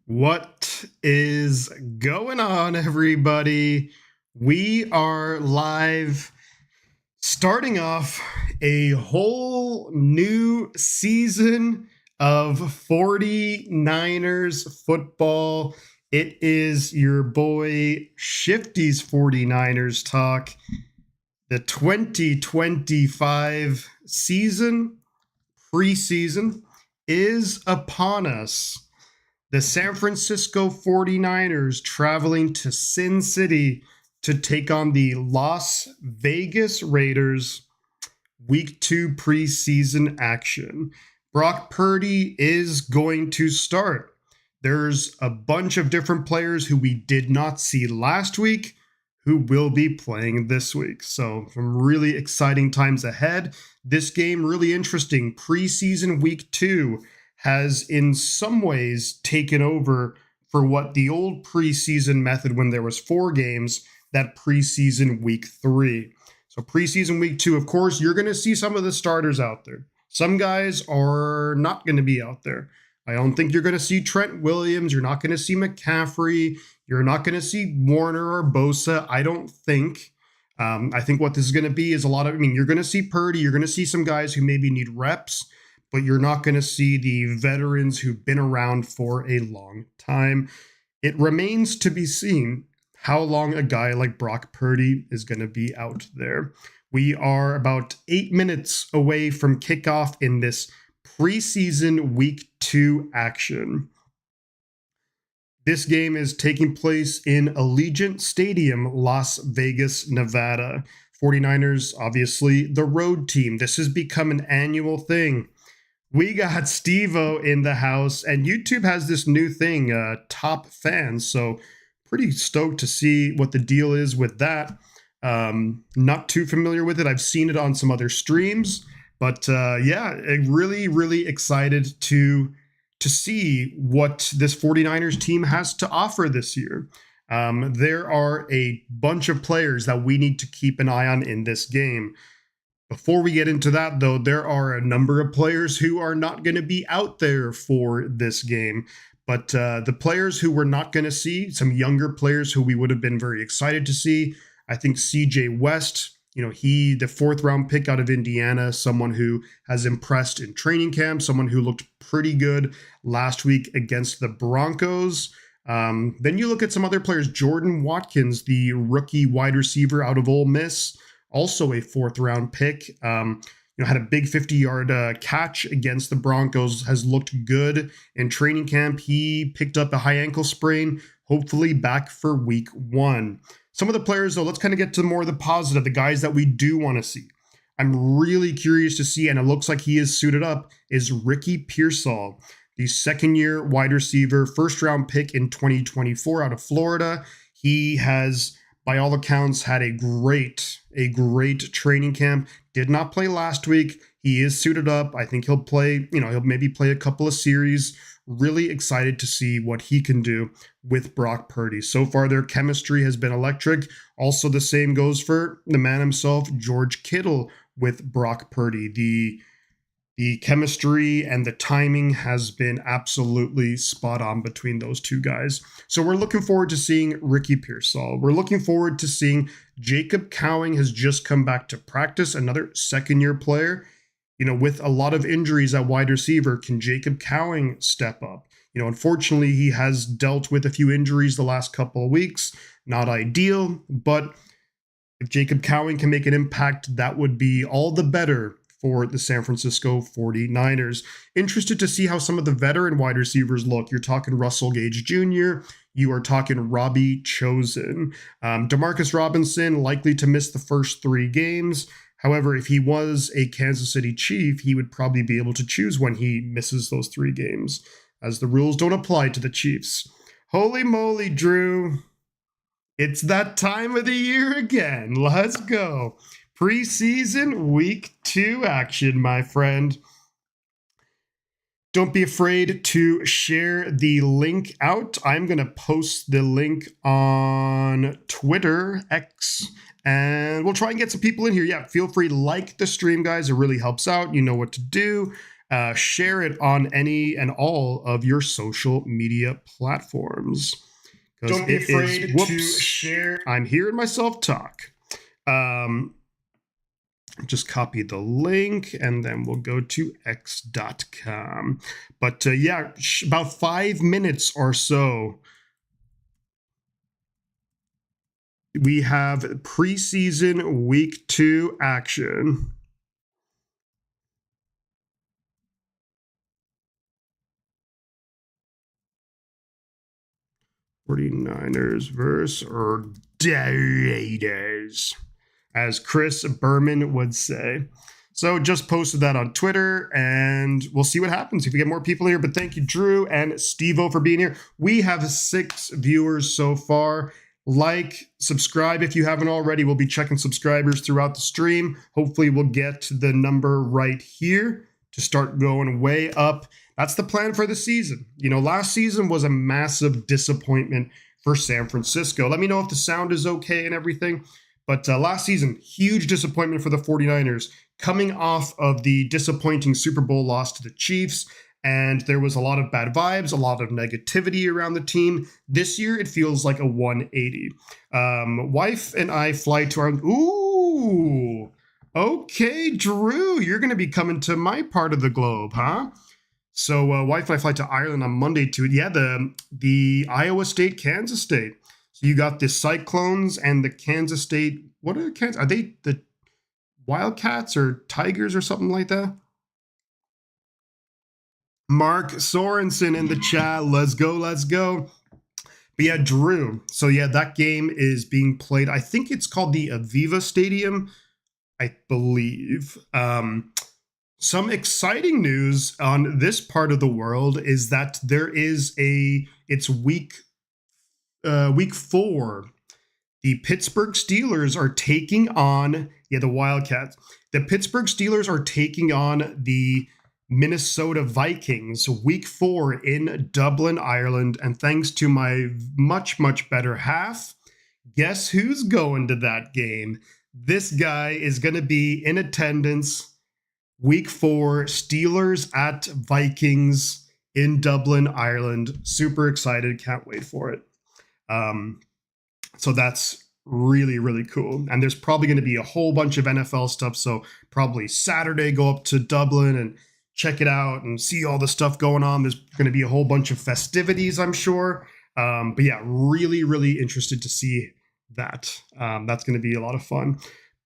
What is going on, everybody? We are live, starting off a whole new season of 49ers football. It is your boy Shifty's 49ers talk. The 2025 season, preseason, is upon us. The San Francisco 49ers traveling to Sin City to take on the Las Vegas Raiders. Week 2 preseason action. Brock Purdy is going to start. There's a bunch of different players who we did not see last week who will be playing this week. So some really exciting times ahead. This game really interesting. Preseason week 2 has in some ways taken over for what the old preseason method when there was 4 games, that preseason week 3. So preseason week 2, of course, you're going to see some of the starters out there. Some guys are not going to be out there. I don't think you're going to see Trent Williams. You're not going to see McCaffrey. You're not going to see Warner or Bosa. I don't think. I think what this is going to be is a lot of, you're going to see Purdy. You're going to see some guys who maybe need reps, but you're not going to see the veterans who've been around for a long time. It remains to be seen how long a guy like Brock Purdy is going to be out there. We are about 8 minutes away from kickoff in this preseason week 2 action. This game is taking place in Allegiant Stadium, Las Vegas, Nevada. 49ers, obviously, the road team. This has become an annual thing. We got Steve-O in the house, and YouTube has this new thing, top fans. So pretty stoked to see what the deal is with that. Not too familiar with it. I've seen it on some other streams, but yeah, really, really excited to see what this 49ers team has to offer this year. There are a bunch of players that we need to keep an eye on in this game. Before we get into that, though, there are a number of players who are not going to be out there for this game. But the players who we're not going to see, some younger players who we would have been very excited to see, I think CJ West, the 4th round pick out of Indiana, someone who has impressed in training camp, someone who looked pretty good last week against the Broncos. Then you look at some other players, Jordan Watkins, the rookie wide receiver out of Ole Miss, also a 4th round pick. Had a big 50-yard catch against the Broncos, has looked good in training camp. He picked up a high ankle sprain, hopefully back for week 1. Some of the players, though, let's kind of get to more of the positive, the guys that we do want to see. I'm really curious to see, and it looks like he is suited up, is Ricky Pearsall, the 2nd-year wide receiver, 1st-round pick in 2024 out of Florida. He has, by all accounts, had a great training camp. Did not play last week. He is suited up. I think he'll play, he'll maybe play a couple of series. Really excited to see what he can do with Brock Purdy. So far, their chemistry has been electric. Also, the same goes for the man himself, George Kittle, with Brock Purdy. The chemistry and the timing has been absolutely spot on between those two guys. So we're looking forward to seeing Ricky Pearsall. We're looking forward to seeing Jacob Cowing has just come back to practice, another 2nd-year player. With a lot of injuries at wide receiver, can Jacob Cowing step up? Unfortunately, he has dealt with a few injuries the last couple of weeks. Not ideal, but if Jacob Cowing can make an impact, that would be all the better for the San Francisco 49ers. Interested to see how some of the veteran wide receivers look. You're talking Russell Gage Jr., you are talking Robbie Chosen. Demarcus Robinson likely to miss the first 3 games. However, if he was a Kansas City Chief, he would probably be able to choose when he misses those 3 games, as the rules don't apply to the Chiefs. Holy moly, Drew. It's that time of the year again. Let's go. Preseason week 2 action, my friend. Don't be afraid to share the link out. I'm going to post the link on Twitter, X, and we'll try and get some people in here. Yeah, feel free to like the stream, guys. It really helps out. You know what to do. share it on any and all of your social media platforms. Don't be afraid to share. I'm hearing myself talk. Just copy the link and then we'll go to x.com. But yeah, about 5 minutes or so. We have preseason week 2 action. '49ers versus Raiders, as Chris Berman would say. So just posted that on Twitter, and we'll see what happens if we get more people here. But thank you, Drew and Steve-O, for being here. We have 6 viewers so far. Like, subscribe if you haven't already. We'll be checking subscribers throughout the stream. Hopefully we'll get the number right here to start going way up. That's the plan for the season. You know, last season was a massive disappointment for San Francisco. Let me know if the sound is okay and everything. But last season, huge disappointment for the 49ers, coming off of the disappointing Super Bowl loss to the Chiefs. And there was a lot of bad vibes, a lot of negativity around the team. This year, it feels like a 180. Wife and I fly to our... Ooh! Okay, Drew, you're going to be coming to my part of the globe, huh? So wife and I fly to Ireland on Monday to... Yeah, the Iowa State, Kansas State. So you got the Cyclones and the Kansas State... What are the Kansas... Are they the Wildcats or Tigers or something like that? Mark Sorensen in the chat. Let's go, let's go. But yeah, Drew. So yeah, that game is being played. I think it's called the Aviva Stadium, I believe. Some exciting news on this part of the world is that there is it's week 4. The Pittsburgh Steelers are taking on, the Wildcats. The Pittsburgh Steelers are taking on the Minnesota Vikings, week 4 in Dublin, Ireland. And thanks to my much, much better half, guess who's going to that game? This guy is going to be in attendance week 4, Steelers at Vikings in Dublin, Ireland. Super excited. Can't wait for it. So that's really, really cool. And there's probably going to be a whole bunch of NFL stuff. So probably Saturday, go up to Dublin and check it out and see all the stuff going on. There's going to be a whole bunch of festivities, I'm sure. But yeah, really, really interested to see that. That's going to be a lot of fun.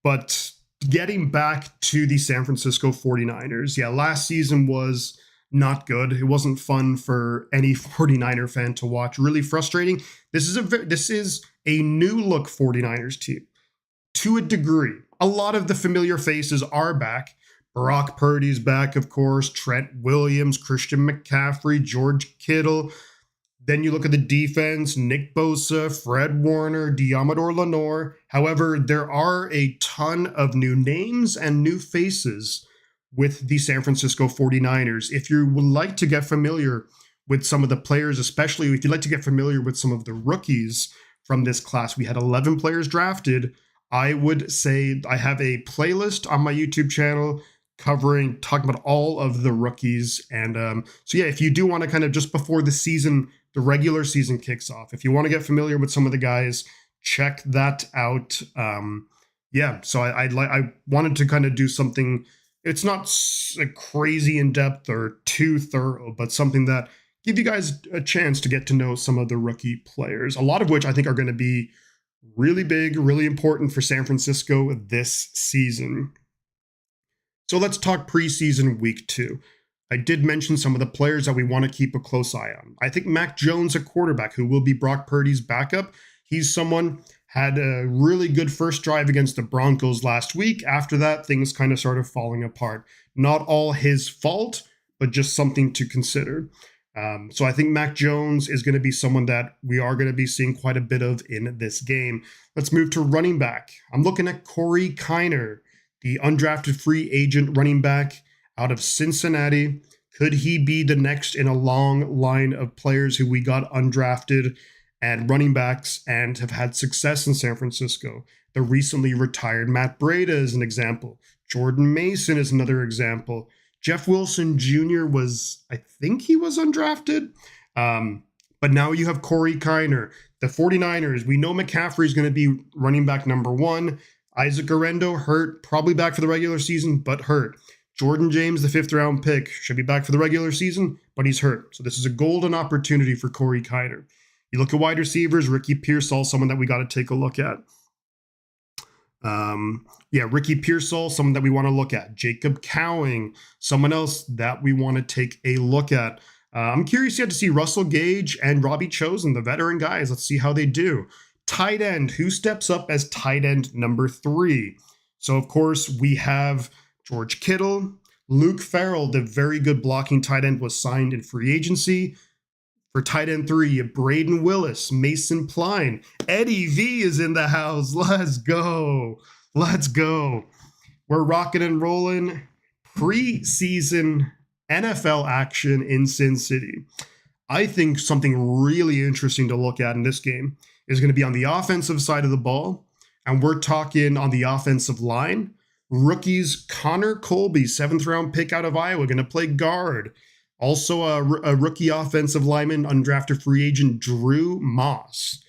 But getting back to the San Francisco 49ers, last season was not good. It wasn't fun for any 49er fan to watch. Really frustrating. This is a new look 49ers team to a degree. A lot of the familiar faces are back. Brock Purdy's back, of course. Trent Williams, Christian McCaffrey, George Kittle. Then you look at the defense, Nick Bosa, Fred Warner, Diamador Lenore. However, there are a ton of new names and new faces with the San Francisco 49ers. If you would like to get familiar with some of the players, especially if you'd like to get familiar with some of the rookies from this class, we had 11 players drafted. I would say I have a playlist on my YouTube channel talking about all of the rookies. And so yeah, if you do want to kind of just before the season, the regular season kicks off, if you want to get familiar with some of the guys, check that out. So I wanted to kind of do something. It's not crazy in depth or too thorough, but something that give you guys a chance to get to know some of the rookie players, a lot of which I think are going to be really big, really important for San Francisco this season. So let's talk preseason week 2. I did mention some of the players that we want to keep a close eye on. I think Mac Jones, a quarterback who will be Brock Purdy's backup, he's someone had a really good first drive against the Broncos last week. After that, things kind of started falling apart. Not all his fault, but just something to consider. So I think Mac Jones is going to be someone that we are going to be seeing quite a bit of in this game. Let's move to running back. I'm looking at Corey Kiner, the undrafted free agent running back out of Cincinnati. Could he be the next in a long line of players who we got undrafted and running backs and have had success in San Francisco? The recently retired Matt Breida is an example. Jordan Mason is another example. Jeff Wilson Jr. I think he was undrafted. But now you have Corey Kiner. The 49ers, we know McCaffrey's going to be running back number 1. Isaac Arendo hurt, probably back for the regular season, but hurt. Jordan James, the 5th round pick, should be back for the regular season, but he's hurt. So this is a golden opportunity for Corey Kiner. You look at wide receivers, Ricky Pearsall, someone that we got to take a look at. Ricky Pearsall, someone that we want to look at. Jacob Cowing, someone else that we want to take a look at. I'm curious yet to see Russell Gage and Robbie Chosen, the veteran guys. Let's see how they do. Tight end, who steps up as tight end number 3? So, of course, we have George Kittle. Luke Farrell, the very good blocking tight end, was signed in free agency. For tight end 3, you have Braden Willis, Mason Pline. Eddie V is in the house. Let's go. Let's go. We're rocking and rolling. Preseason NFL action in Sin City. I think something really interesting to look at in this game is going to be on the offensive side of the ball. And we're talking on the offensive line. Rookies Connor Colby, 7th round pick out of Iowa, going to play guard. Also a rookie offensive lineman, undrafted free agent Drew Moss.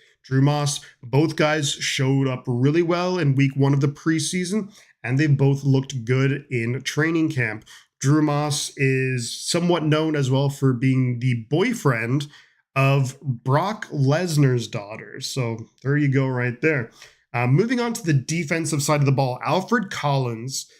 Both guys showed up really well in week 1 of the preseason, and they both looked good in training camp. Drew Moss is somewhat known as well for being the boyfriend of Brock Lesnar's daughter. So there you go right there. Moving on to the defensive side of the ball, Alfred Collins,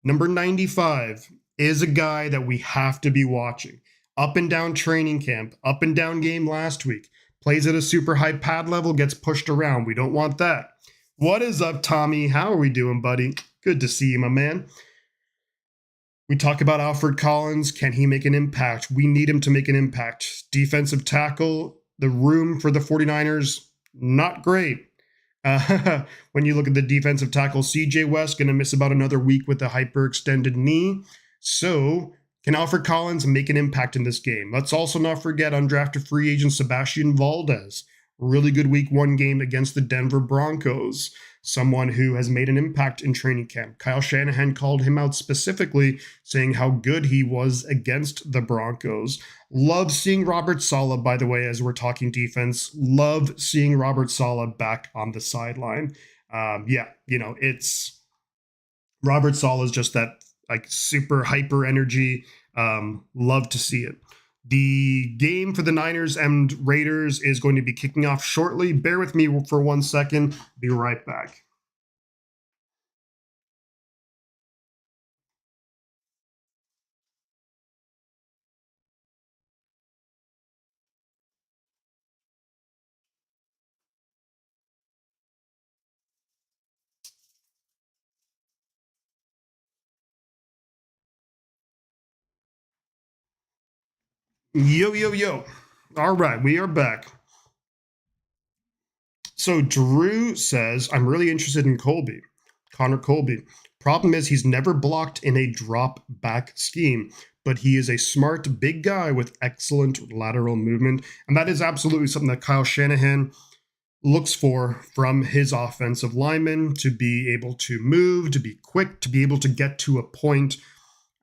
number 95, is a guy that we have to be watching. Up and down training camp, up and down game last week, plays at a super high pad level, gets pushed around. We don't want that. What is up, Tommy? How are we doing, buddy? Good to see you, my man. We talk about Alfred Collins. Can he make an impact? We need him to make an impact. Defensive tackle, the room for the 49ers, not great. When you look at the defensive tackle, CJ West going to miss about another week with a hyperextended knee. So can Alfred Collins make an impact in this game? Let's also not forget undrafted free agent Sebastian Valdez. Really good week 1 game against the Denver Broncos. Someone who has made an impact in training camp. Kyle Shanahan called him out specifically, saying how good he was against the Broncos. Love seeing Robert Saleh, by the way, as we're talking defense. Love seeing Robert Saleh back on the sideline. It's Robert Saleh is just that like super hyper energy. Love to see it. The game for the Niners and Raiders is going to be kicking off shortly. Bear with me for 1 second. Be right back. Yo. All right, we are back. So Drew says, I'm really interested in Connor Colby. Problem is he's never blocked in a drop back scheme, but he is a smart big guy with excellent lateral movement. And that is absolutely something that Kyle Shanahan looks for from his offensive linemen, to be able to move, to be quick, to be able to get to a point,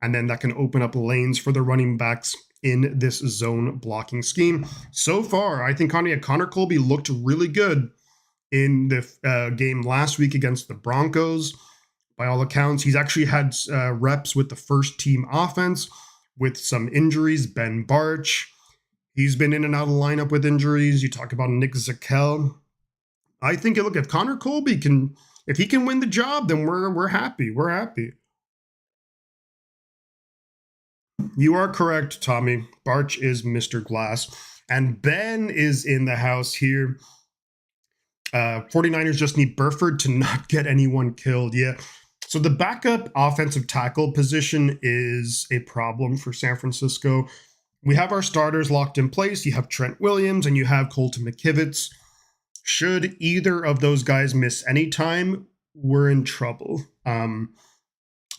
and then that can open up lanes for the running backs in this zone blocking scheme. So far, I think Connor Colby looked really good in the game last week against the Broncos. By all accounts, he's actually had reps with the first team offense with some injuries. Ben Barch, he's been in and out of the lineup with injuries. You talk about Nick Zakel. I think, look, if Connor Colby if he can win the job, then we're happy. We're happy. You are correct, Tommy. Barch is Mr. Glass. And Ben is in the house here. 49ers just need Burford to not get anyone killed. Yeah. So the backup offensive tackle position is a problem for San Francisco. We have our starters locked in place. You have Trent Williams and you have Colton McKivitz. Should either of those guys miss any time, we're in trouble.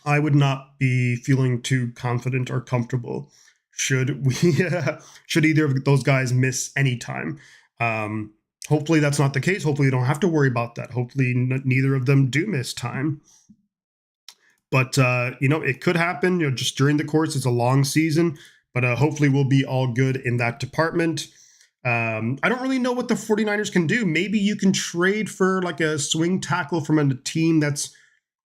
I would not be feeling too confident or comfortable should either of those guys miss any time. Hopefully that's not the case. Hopefully you don't have to worry about that. Hopefully neither of them do miss time. But, it could happen, just during the course. It's a long season, but hopefully we'll be all good in that department. I don't really know what the 49ers can do. Maybe you can trade for like a swing tackle from a team that's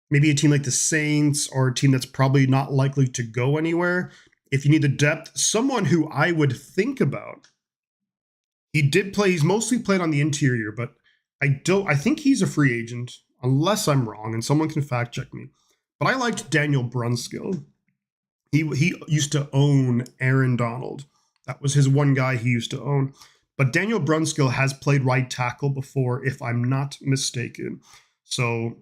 maybe a team like the Saints, or a team that's probably not likely to go anywhere. If you need the depth, someone who I would think about, he's mostly played on the interior, but I think he's a free agent, unless I'm wrong, and someone can fact check me. But I liked Daniel Brunskill. He used to own Aaron Donald. That was his one guy he used to own. But Daniel Brunskill has played right tackle before, if I'm not mistaken. So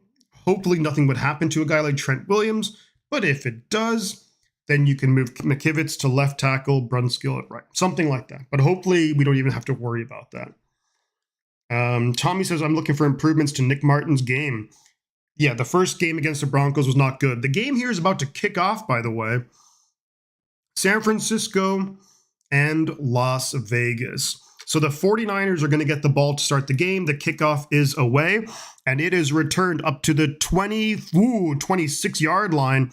hopefully nothing would happen to a guy like Trent Williams. But if it does, then you can move McKivitz to left tackle, Brunskill at right. Something like that. But hopefully we don't even have to worry about that. Tommy says, I'm looking for improvements to Nick Martin's game. Yeah, the first game against the Broncos was not good. The game here is about to kick off, by the way. San Francisco and Las Vegas. So the 49ers are going to get the ball to start the game. The kickoff is away, and it is returned up to the 26-yard line.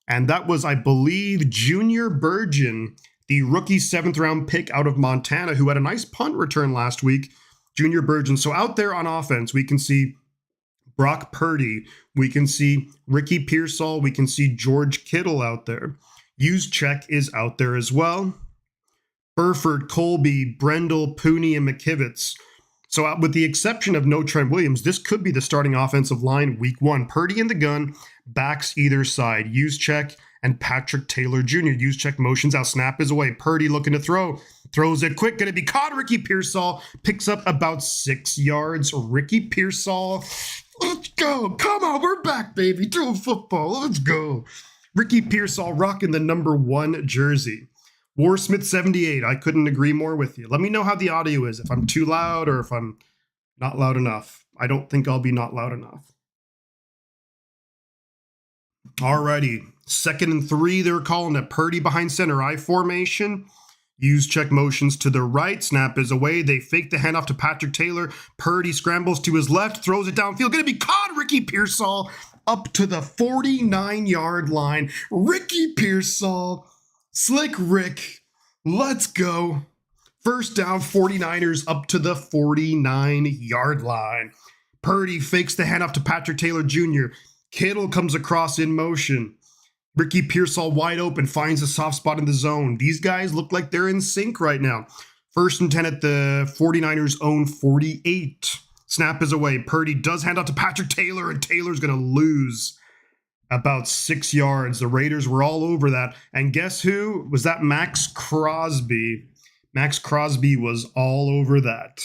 And that was, I believe, Junior Burgeon, the rookie 7th-round pick out of Montana, who had a nice punt return last week. Junior Burgeon. So out there on offense, we can see Brock Purdy. We can see Ricky Pearsall. We can see George Kittle out there. Juszczyk is out there as well. Burford, Colby, Brendel, Pooney, and McKivitz. So with the exception of no Trent Williams, this could be the starting offensive line week 1. Purdy in the gun, backs either side. Juszczyk and Patrick Taylor Jr. Juszczyk motions out, snap is away. Purdy looking to throw. Throws it quick, going to be caught. Ricky Pearsall picks up about 6 yards. Ricky Pearsall, let's go. Come on, we're back, baby. Throw football. Let's go. Ricky Pearsall rocking the number 1 jersey. Warsmith 78, I couldn't agree more with you. Let me know how the audio is, if I'm too loud or if I'm not loud enough. I don't think I'll be not loud enough. Alrighty, 2nd and 3, they're calling it. Purdy behind center, I formation. Juszczyk motions to the right, snap is away. They fake the handoff to Patrick Taylor. Purdy scrambles to his left, throws it downfield. Going to be caught. Ricky Pearsall up to the 49-yard line. Ricky Pearsall, Slick Rick, let's go. First down, 49ers up to the 49-yard line. Purdy fakes the handoff to Patrick Taylor Jr. Kittle comes across in motion. Ricky Pearsall wide open, finds a soft spot in the zone. These guys look like they're in sync right now. 1st and 10 at the 49ers' own 48. Snap is away. Purdy does hand out to Patrick Taylor, and Taylor's going to lose about 6 yards. The Raiders were all over that. And guess who? Was that Max Crosby? Max Crosby was all over that.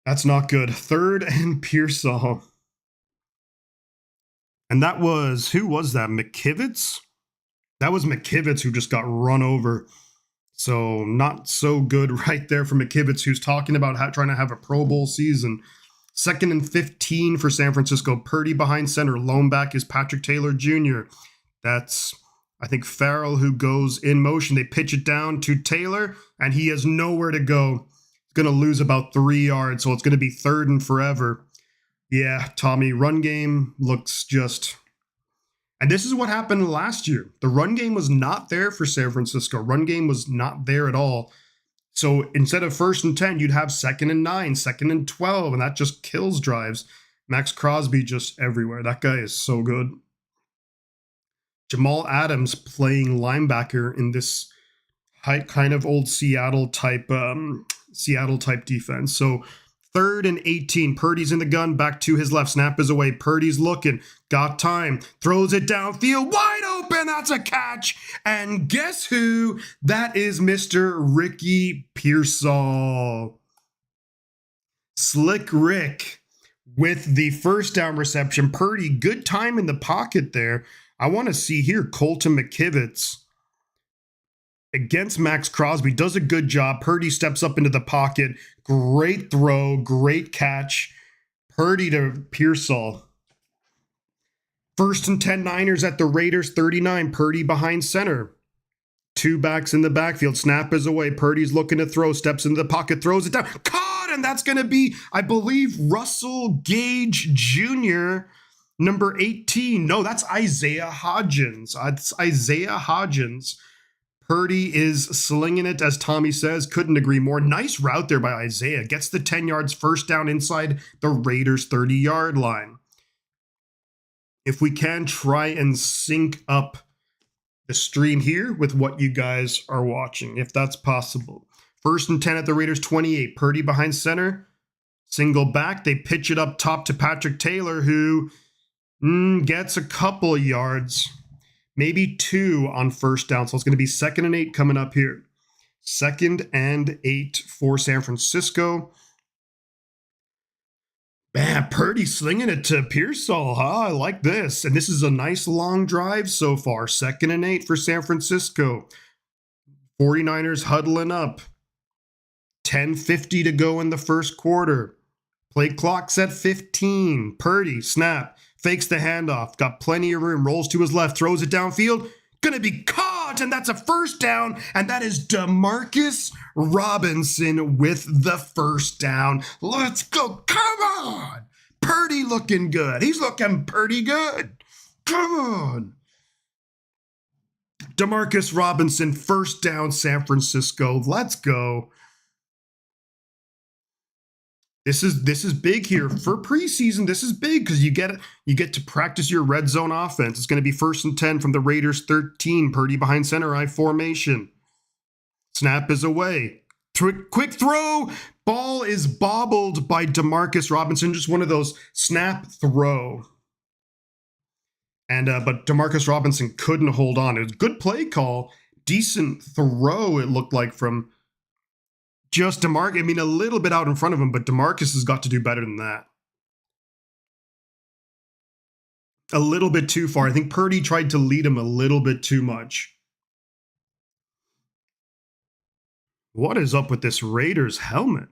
That's not good. 3rd and Pearsall. And that was, who was that? McKivitz? That was McKivitz who just got run over. So not so good right there for McKivitz, who's talking about trying to have a Pro Bowl season. 2nd and 15 for San Francisco. Purdy behind center. Lone back is Patrick Taylor Jr. That's, I think, Farrell who goes in motion. They pitch it down to Taylor, and he has nowhere to go. He's going to lose about 3 yards, so it's going to be 3rd and forever. Yeah, Tommy, run game looks just... And this is what happened last year. The run game was not there for San Francisco. Run game was not there at all. So instead of 1st and 10, you'd have 2nd and 9, 2nd and 12, and that just kills drives. Max Crosby just everywhere. That guy is so good. Jamal Adams playing linebacker in this kind of old Seattle type defense. So 3rd and 18. Purdy's in the gun, back to his left. Snap is away. Purdy's looking. Got time. Throws it downfield. Wide open. That's a catch. And guess who? That is Mr. Ricky Pearsall. Slick Rick with the 1st down reception. Purdy, good time in the pocket there. I want to see here Colton McKivitz against Max Crosby. Does a good job. Purdy steps up into the pocket. Great throw. Great catch. Purdy to Pearsall. 1st and 10 Niners at the Raiders 39. Purdy behind center. 2 backs in the backfield. Snap is away. Purdy's looking to throw. Steps into the pocket. Throws it down. Caught! And that's going to be, I believe, Russell Gage Jr. Number 18. No, that's Isaiah Hodgins. It's Isaiah Hodgins. Purdy is slinging it, as Tommy says. Couldn't agree more. Nice route there by Isaiah. Gets the 10 yards, first down inside the Raiders' 30-yard line. If we can try and sync up the stream here with what you guys are watching, if that's possible. 1st and 10 at the Raiders' 28. Purdy behind center. Single back. They pitch it up top to Patrick Taylor, who gets a couple yards. Maybe 2 on first down. So it's going to be 2nd and 8 coming up here. 2nd and 8 for San Francisco. Man, Purdy slinging it to Pearsall, huh? I like this. And this is a nice long drive so far. 2nd and 8 for San Francisco. 49ers huddling up. 10:50 to go in the first quarter. Play clock's at 15. Purdy, snap. Fakes the handoff. Got plenty of room. Rolls to his left. Throws it downfield. Gonna be caught. And that's a first down. And that is DeMarcus Robinson with the first down. Let's go. Come on. Purdy looking good. He's looking pretty good. Come on. DeMarcus Robinson, first down, San Francisco. Let's go. This is big here for preseason. This is big because you get to practice your red zone offense. It's going to be 1st and 10 from the Raiders' 13. Purdy behind center, I formation. Snap is away. Quick throw. Ball is bobbled by DeMarcus Robinson. Just one of those snap throw. And but DeMarcus Robinson couldn't hold on. It was a good play call. Decent throw, it looked like, from just DeMarcus. I mean, a little bit out in front of him, but DeMarcus has got to do better than that. A little bit too far. I think Purdy tried to lead him a little bit too much. What is up with this Raiders helmet?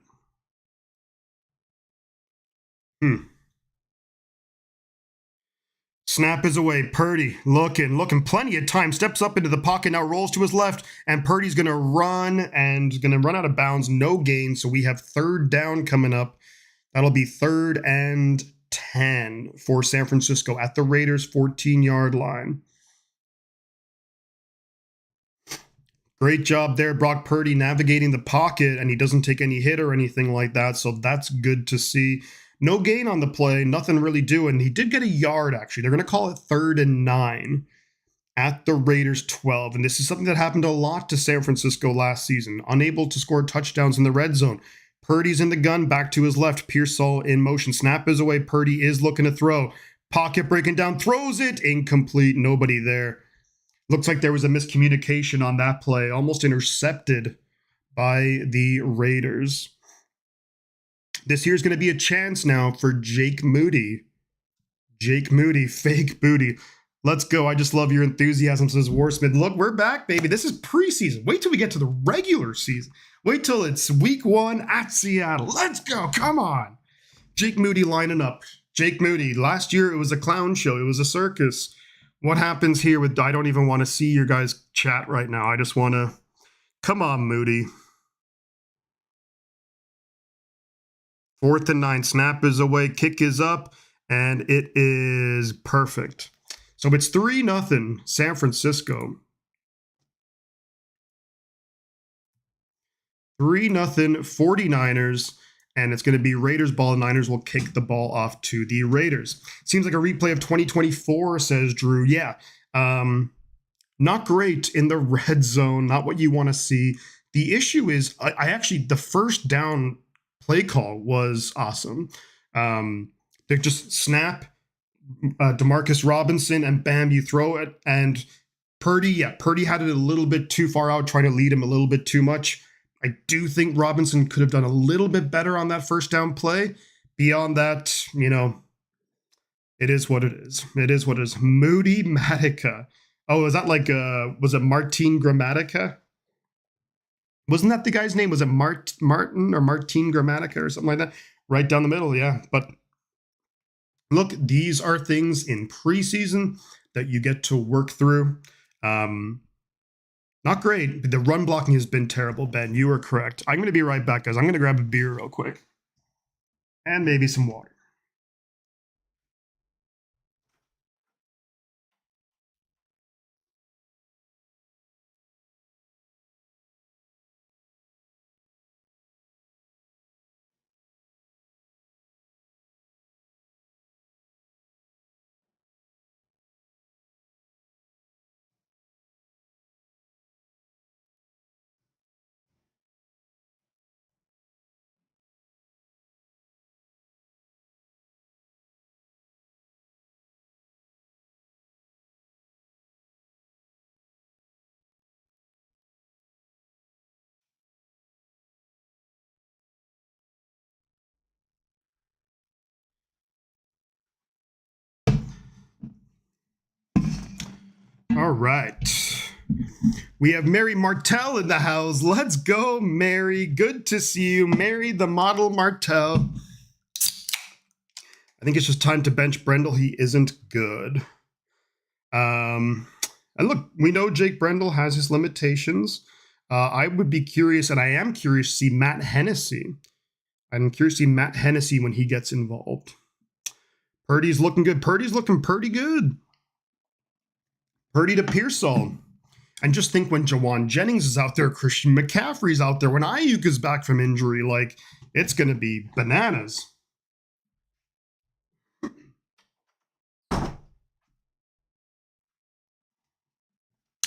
Snap is away. Purdy looking plenty of time. Steps up into the pocket, now rolls to his left, and Purdy's going to run out of bounds. No gain, so we have 3rd down coming up. That'll be 3rd and 10 for San Francisco at the Raiders' 14-yard line. Great job there, Brock Purdy, navigating the pocket, and he doesn't take any hit or anything like that, so that's good to see. No gain on the play, nothing really doing. He did get a yard, actually. They're going to call it 3rd and 9 at the Raiders' 12. And this is something that happened a lot to San Francisco last season. Unable to score touchdowns in the red zone. Purdy's in the gun, back to his left. Pearsall in motion. Snap is away. Purdy is looking to throw. Pocket breaking down. Throws it. Incomplete. Nobody there. Looks like there was a miscommunication on that play. Almost intercepted by the Raiders. This here's going to be a chance now for Jake Moody. Jake Moody, fake booty. Let's go. I just love your enthusiasm, says Warsmith. Look, we're back, baby. This is preseason. Wait till we get to the regular season. Wait till it's week 1 at Seattle. Let's go. Come on. Jake Moody lining up. Jake Moody. Last year, it was a clown show. It was a circus. What happens here with... I don't even want to see your guys' chat right now. I just want to... Come on, Moody. 4th and 9. Snap is away. Kick is up. And it is perfect. So it's 3-0 San Francisco. 3-0 49ers. And it's going to be Raiders ball. Niners will kick the ball off to the Raiders. Seems like a replay of 2024, says Drew. Yeah. Not great in the red zone. Not what you want to see. The issue is, I actually, the first down play call was awesome. They just snap, DeMarcus Robinson, and bam, you throw it. And Purdy had it a little bit too far out, trying to lead him a little bit too much. I do think Robinson could have done a little bit better on that first down play. Beyond that, it is what it is. It is what it is. Moody Matica. Oh, is that like, was it Martin Gramatica? Wasn't that the guy's name? Was it Martin or Martin Gramatica or something like that? Right down the middle, yeah. But look, these are things in preseason that you get to work through. Not great. The run blocking has been terrible, Ben. You are correct. I'm going to be right back, guys. I'm going to grab a beer real quick. And maybe some water. All right. We have Mary Martell in the house. Let's go, Mary. Good to see you. Mary, the model Martell. I think it's just time to bench Brendel. He isn't good. And look, we know Jake Brendel has his limitations. I would be curious, and I am curious to see Matt Hennessy. I'm curious to see Matt Hennessy when he gets involved. Purdy's looking good. Purdy's looking pretty good. Purdy to Pearsall. And just think when Jawan Jennings is out there, Christian McCaffrey's out there, when Ayuk is back from injury, like, it's going to be bananas.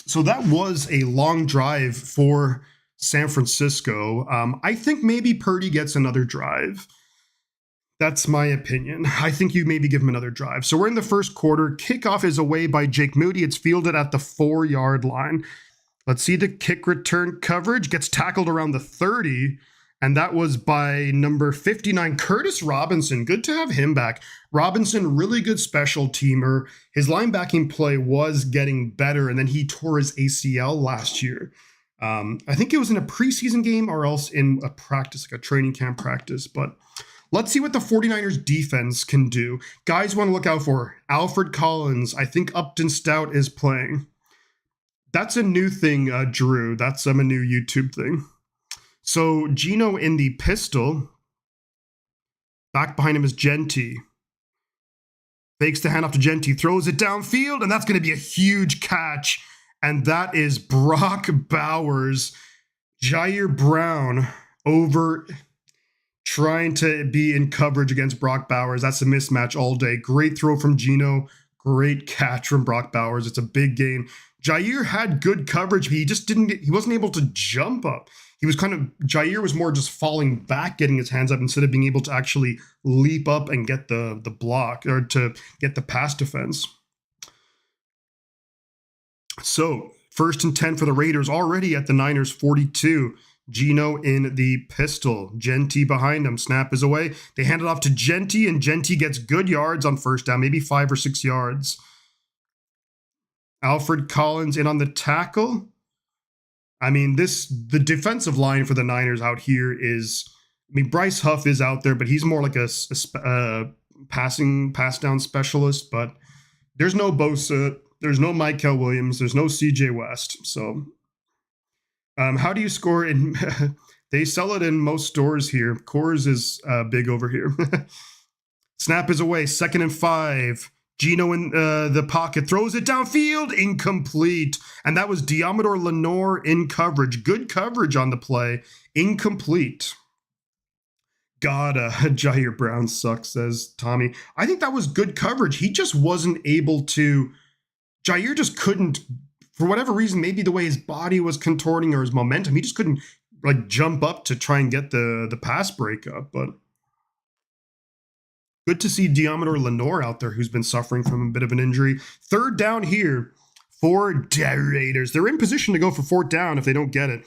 So that was a long drive for San Francisco. I think maybe Purdy gets another drive. That's my opinion. I think you maybe give him another drive. So we're in the first quarter. Kickoff is away by Jake Moody. It's fielded at the 4-yard line. Let's see the kick return coverage. Gets tackled around the 30. And that was by number 59, Curtis Robinson. Good to have him back. Robinson, really good special teamer. His linebacking play was getting better, and then he tore his ACL last year. I think it was in a preseason game or else in a practice, like a training camp practice. But let's see what the 49ers defense can do. Guys want to look out for Alfred Collins. I think Upton Stout is playing. That's a new thing, Drew. That's a new YouTube thing. So Gino in the pistol. Back behind him is Genty. Fakes the handoff to Genty, throws it downfield, and that's going to be a huge catch. And that is Brock Bowers. Jair Brown over trying to be in coverage against Brock Bowers. That's a mismatch all day. Great throw from Gino. Great catch from Brock Bowers. It's a big game. Jair had good coverage, but he wasn't able to jump up. Jair was more just falling back, getting his hands up instead of being able to actually leap up and get the block or to get the pass defense. So 1st and 10 for the Raiders already at the Niners 42. Gino in the pistol. Genty behind him. Snap is away. They hand it off to Genty, and Genty gets good yards on first down, maybe 5 or 6 yards. Alfred Collins in on the tackle. I mean, the defensive line for the Niners out here is, Bryce Huff is out there, but he's more like a pass down specialist. But there's no Bosa, there's no Michael Williams, there's no CJ West. So how do you score in? They sell it in most stores here. Coors is big over here. Snap is away. 2nd and 5. Gino in the pocket, throws it downfield, incomplete. And that was Diamador Lenore in coverage. Good coverage on the play, incomplete. God, Jair Brown sucks, says Tommy. I think that was good coverage. He just wasn't able to, Jair just couldn't, for whatever reason, maybe the way his body was contorting or his momentum, he just couldn't jump up to try and get the pass breakup. But good to see Diamador Lenore out there, who's been suffering from a bit of an injury. 3rd down here for the Raiders. They're in position to go for 4th down if they don't get it.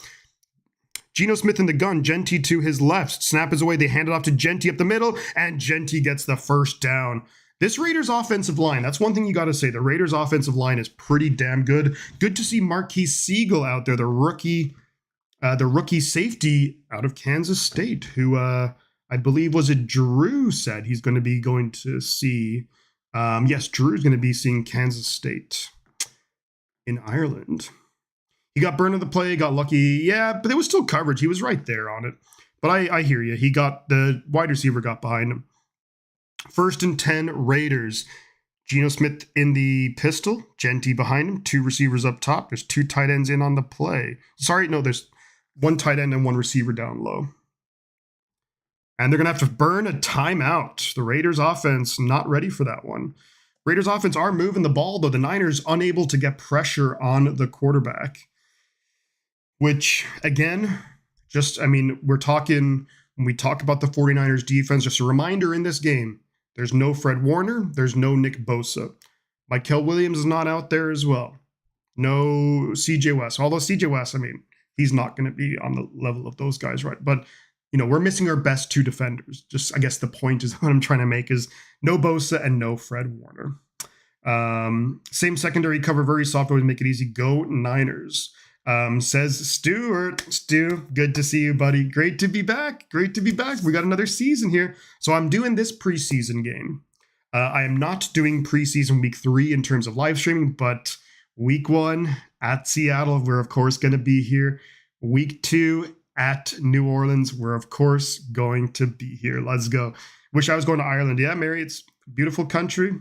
Geno Smith in the gun, Genty to his left. Snap is away. They hand it off to Genty up the middle, and Genty gets the 1st down. This Raiders offensive line, that's one thing you got to say. The Raiders offensive line is pretty damn good. Good to see Marquise Siegel out there, the rookie safety out of Kansas State, who I believe was it Drew said he's going to be going to see. Yes, Drew's going to be seeing Kansas State in Ireland. He got burned on the play, got lucky. Yeah, but there was still coverage. He was right there on it. But I hear you. The wide receiver got behind him. 1st and 10 Raiders. Geno Smith in the pistol. Genty behind him. 2 receivers up top. There's 2 tight ends in on the play. Sorry, no, there's 1 tight end and 1 receiver down low. And they're going to have to burn a timeout. The Raiders offense not ready for that one. Raiders offense are moving the ball, though. The Niners unable to get pressure on the quarterback. Which, again, we're talking, when we talk about the 49ers defense, just a reminder in this game, there's no Fred Warner, there's no Nick Bosa. Michael Williams is not out there as well. No CJ West. Although CJ West, he's not going to be on the level of those guys, right? But we're missing our best 2 defenders. Just, I guess the point is what I'm trying to make is no Bosa and no Fred Warner. Same secondary cover, very soft, always make it easy. Go Niners. Says Stu, good to see you, buddy. Great to be back. Great to be back. We got another season here. So I'm doing this preseason game. I am not doing preseason week 3 in terms of live streaming, but week 1 at Seattle, we're of course going to be here. Week 2 at New Orleans, we're of course going to be here. Let's go. Wish I was going to Ireland. Yeah, Mary, it's a beautiful country.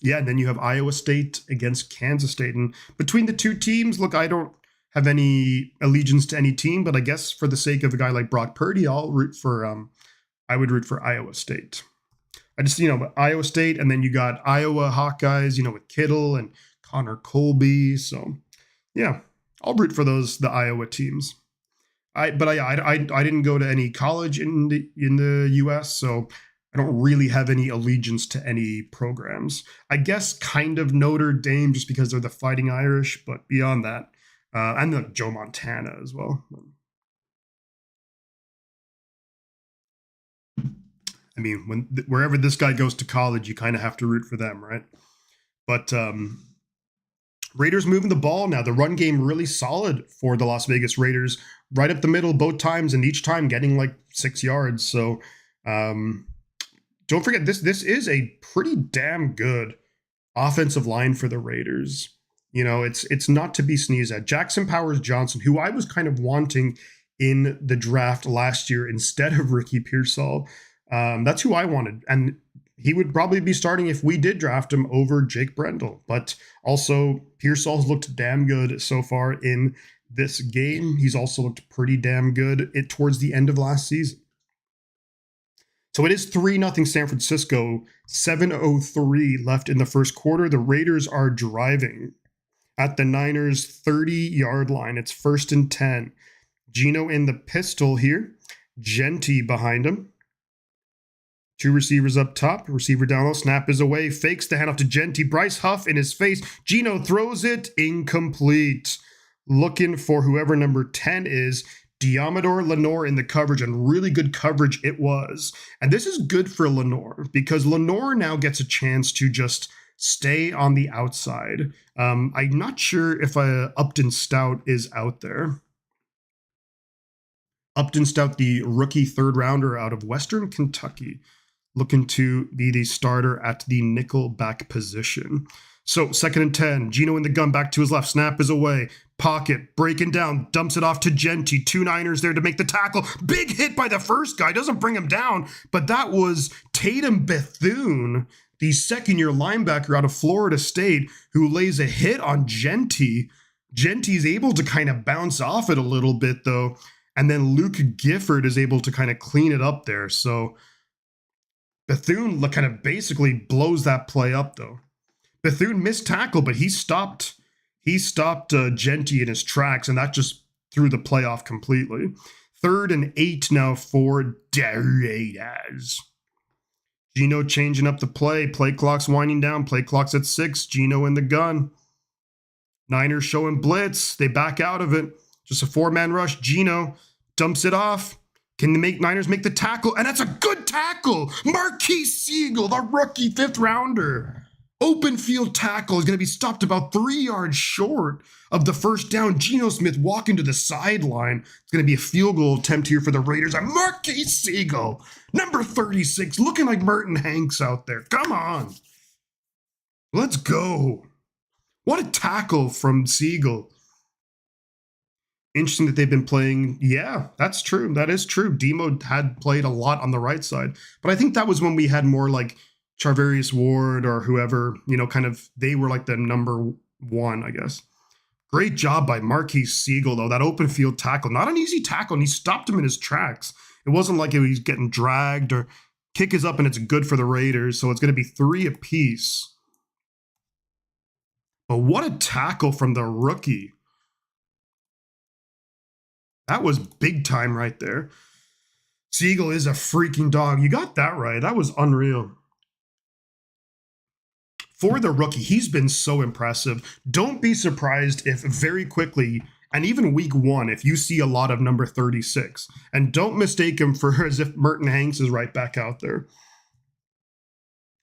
Yeah, and then you have Iowa State against Kansas State. And between the two teams, look, I don't have any allegiance to any team, but I guess for the sake of a guy like Brock Purdy, I would root for Iowa State. I just, Iowa State, and then you got Iowa Hawkeyes, with Kittle and Connor Colby. So, yeah, I'll root for the Iowa teams. I didn't go to any college in the U.S., so I don't really have any allegiance to any programs. I guess kind of Notre Dame just because they're the Fighting Irish, but beyond that, and the Joe Montana as well. I mean, wherever this guy goes to college, you kind of have to root for them, right? But Raiders moving the ball now. The run game really solid for the Las Vegas Raiders, right up the middle both times, and each time getting like 6 yards. So don't forget, this is a pretty damn good offensive line for the Raiders. It's not to be sneezed at. Jackson Powers-Johnson, who I was kind of wanting in the draft last year instead of Ricky Pearsall, that's who I wanted. And he would probably be starting if we did draft him over Jake Brendel. But also, Pearsall's looked damn good so far in this game. He's also looked pretty damn good towards the end of last season. So it is 3-0 San Francisco, 7:03 left in the first quarter. The Raiders are driving at the Niners' 30-yard line. It's 1st and 10. Geno in the pistol here. Genty behind him. 2 receivers up top. Receiver down low. Snap is away. Fakes the handoff to Genty. Bryce Huff in his face. Geno throws it. Incomplete. Looking for whoever number 10 is. Diamador Lenore in the coverage, and really good coverage it was. And this is good for Lenore because Lenore now gets a chance to just stay on the outside. I'm not sure if Upton Stout is out there. Upton Stout, the rookie 3rd rounder out of Western Kentucky, looking to be the starter at the nickel back position. So 2nd and 10, Geno in the gun, back to his left, snap is away, pocket, breaking down, dumps it off to Genty, 2 Niners there to make the tackle, big hit by the first guy, doesn't bring him down, but that was Tatum Bethune, the 2nd-year linebacker out of Florida State, who lays a hit on Genty. Genty's able to kind of bounce off it a little bit, though, and then Luke Gifford is able to kind of clean it up there, so Bethune kind of basically blows that play up, though. Bethune missed tackle, but he stopped Genty in his tracks, and that just threw the play off completely. 3rd and 8 now for the Raiders. Geno changing up the play. Play clock's winding down. Play clock's at 6. Geno in the gun. Niners showing blitz. They back out of it. Just a 4-man rush. Geno dumps it off. Can the Niners make the tackle? And that's a good tackle. Marquise Siegel, the rookie 5th rounder. Open field tackle is going to be stopped about 3 yards short of the first down. Geno Smith walking to the sideline. It's going to be a field goal attempt here for the Raiders. And Marquise Siegel, number 36, looking like Merton Hanks out there. Come on. Let's go. What a tackle from Siegel. Interesting that they've been playing. Yeah, that's true. That is true. Demo had played a lot on the right side. But I think that was when we had more like Charvarius Ward or whoever, kind of, they were like the number 1, I guess. Great job by Marquise Siegel, though. That open field tackle, not an easy tackle, and he stopped him in his tracks. It wasn't like he was getting dragged. Or kick is up, and it's good for the Raiders, so it's going to be 3 apiece. But what a tackle from the rookie. That was big time right there. Siegel is a freaking dog. You got that right. That was unreal. For the rookie, he's been so impressive. Don't be surprised if very quickly, and even week 1, if you see a lot of number 36. And don't mistake him for as if Merton Hanks is right back out there.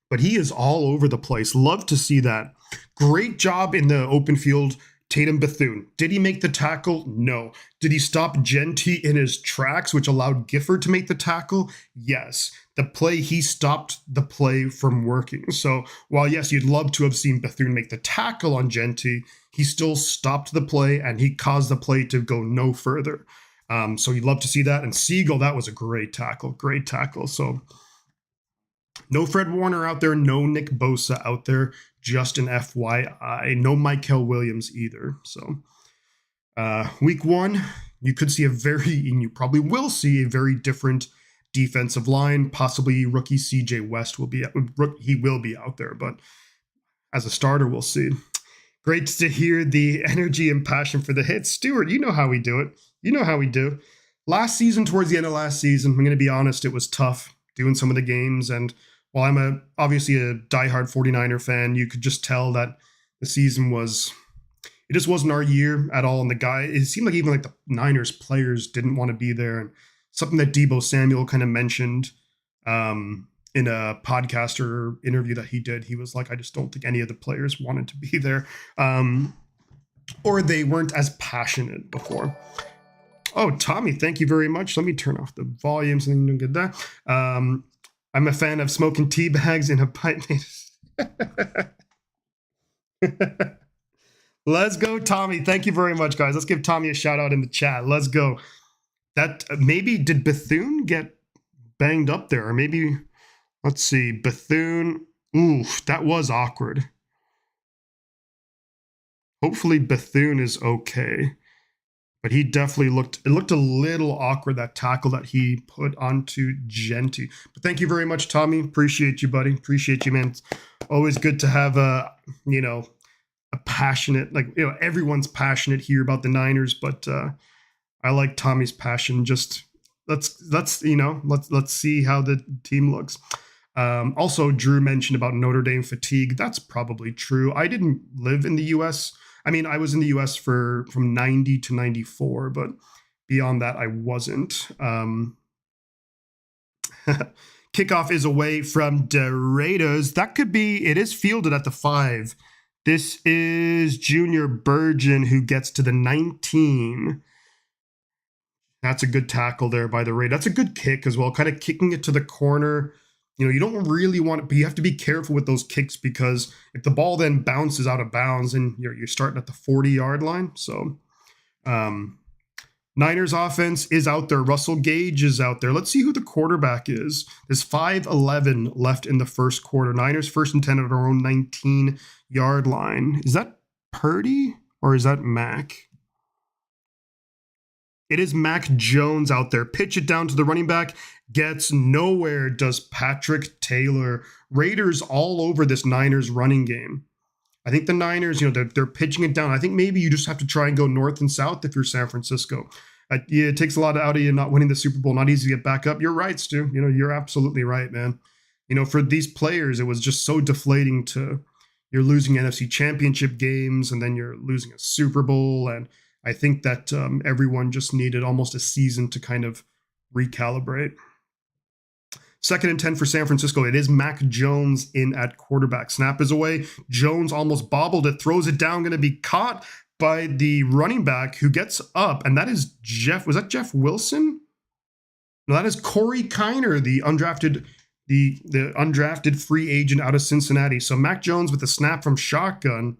but he is all over the place. Love to see that. Great job in the open field, Tatum Bethune. Did he make the tackle? No. Did he stop Genty in his tracks, which allowed Gifford to make the tackle? Yes. The play, he stopped the play from working. So while, yes, you'd love to have seen Bethune make the tackle on Genty, he still stopped the play and he caused the play to go no further. So you'd love to see that. And Siegel, that was a great tackle. Great tackle. So no Fred Warner out there, no Nick Bosa out there, just an FYI. No Michael Williams either. So week 1, you could see and you probably will see a very different defensive line. Possibly rookie CJ West will be out there, but as a starter, we'll see. Great to hear the energy and passion for the hits. Stuart, you know how we do it. You know how we do. Last season, towards the end of last season, I'm going to be honest, it was tough doing some of the games. And while I'm obviously a diehard 49er fan, you could just tell that the season it just wasn't our year at all. And it seemed like even like the Niners players didn't want to be there. And something that Deebo Samuel kind of mentioned in a podcast or interview that he did, he was like, I just don't think any of the players wanted to be there, or they weren't as passionate before. Oh, Tommy, thank you very much. Let me turn off the volume so you don't get that. I'm a fan of smoking tea bags in a pipe. Let's go, Tommy. Thank you very much, guys. Let's give Tommy a shout out in the chat. Let's go. That maybe did Bethune get banged up there? Or maybe, let's see, Bethune. Oof, that was awkward. Hopefully Bethune is okay. But he definitely looked a little awkward, that tackle that he put onto Genty. But thank you very much, Tommy. Appreciate you, buddy. Appreciate you, man. It's always good to have a passionate, everyone's passionate here about the Niners, but I like Tommy's passion. Just let's see how the team looks. Also, Drew mentioned about Notre Dame fatigue. That's probably true. I didn't live in the U.S. I mean, I was in the U.S. from 90 to 94, but beyond that, I wasn't. Kickoff is away from the Raiders. It is fielded at the 5. This is Junior Burgeon who gets to the 19. That's a good tackle there by the Raiders. That's a good kick as well, kind of kicking it to the corner. You don't really want it, but you have to be careful with those kicks because if the ball then bounces out of bounds and you're starting at the 40-yard line. So Niners offense is out there. Russell Gage is out there. Let's see who the quarterback is. There's 5:11 left in the first quarter. Niners first and 10 at our own 19-yard line. Is that Purdy or is that Mac? It is Mac Jones out there. Pitch it down to the running back. Gets nowhere, does Patrick Taylor. Raiders all over this Niners running game. I think the Niners, they're pitching it down. I think maybe you just have to try and go north and south if you're San Francisco. Yeah, it takes a lot out of you not winning the Super Bowl. Not easy to get back up. You're right, Stu. You're absolutely right, man. For these players, it was just so deflating you're losing NFC championship games and then you're losing a Super Bowl. And I think that everyone just needed almost a season to kind of recalibrate. 2nd and 10 for San Francisco. It is Mac Jones in at quarterback. Snap is away. Jones almost bobbled it, throws it down, going to be caught by the running back who gets up. And that is Jeff. Was that Jeff Wilson? No, that is Corey Kiner, the undrafted free agent out of Cincinnati. So Mac Jones with a snap from shotgun,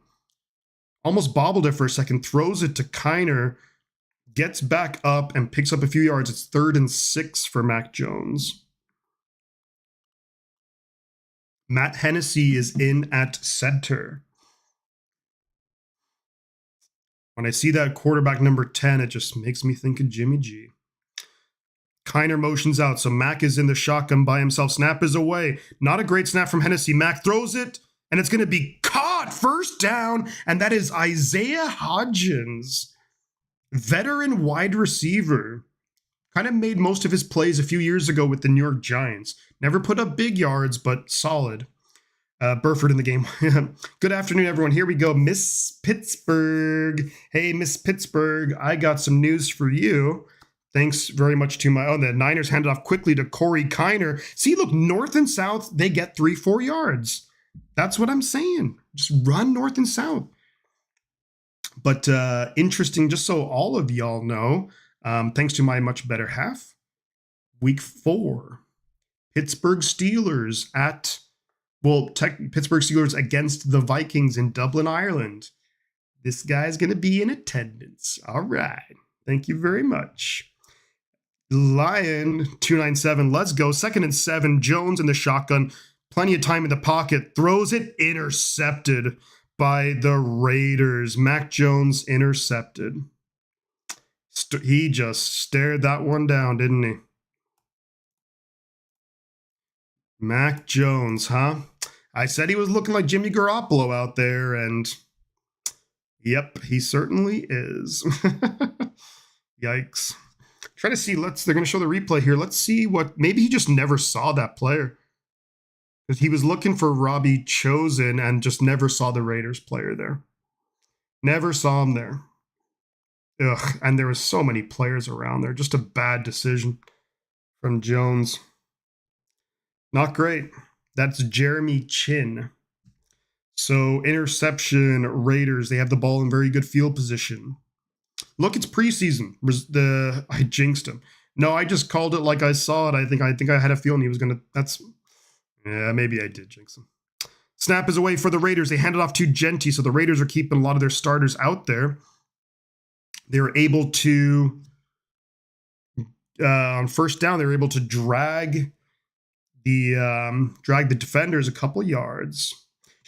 almost bobbled it for a second, throws it to Kiner, gets back up and picks up a few yards. It's 3rd and 6 for Mac Jones. Matt Hennessy is in at center. When I see that quarterback number 10, it just makes me think of Jimmy G. Kiner motions out, so Mac is in the shotgun by himself. Snap is away. Not a great snap from Hennessy. Mac throws it, and it's going to be caught. First down, and that is Isaiah Hodgins, veteran wide receiver. Kind of made most of his plays a few years ago with the New York Giants. Never put up big yards, but solid. Burford in the game. Good afternoon, everyone. Here we go. Miss Pittsburgh. Hey, Miss Pittsburgh, I got some news for you. Thanks very much to the Niners handed off quickly to Corey Kiner. See, look, north and south, they get 3-4 yards. That's what I'm saying. Just run north and south. But interesting, just so all of y'all know, thanks to my much better half, week 4, Pittsburgh Steelers Pittsburgh Steelers against the Vikings in Dublin, Ireland. This guy's going to be in attendance. All right. Thank you very much. Lion 297, let's go. 2nd and 7, Jones in the shotgun. Plenty of time in the pocket. Throws it, intercepted by the Raiders. Mac Jones intercepted. He just stared that one down, didn't he? Mac Jones, huh? I said he was looking like Jimmy Garoppolo out there, and yep, he certainly is. Yikes. Try to see, they're going to show the replay here. Let's see maybe he just never saw that player. Because he was looking for Robbie Chosen and just never saw the Raiders player there. Never saw him there. Ugh, and there was so many players around there. Just a bad decision from Jones. Not great. That's Jeremy Chin. So interception, Raiders. They have the ball in very good field position. Look, it's preseason. I jinxed him. No, I just called it like I saw it. I think I had a feeling he was going to... Yeah, maybe I did jinx him. Snap is away for the Raiders. They hand it off to Genty, so the Raiders are keeping a lot of their starters out there. They're able to... on first down, they were able to drag the defenders a couple yards.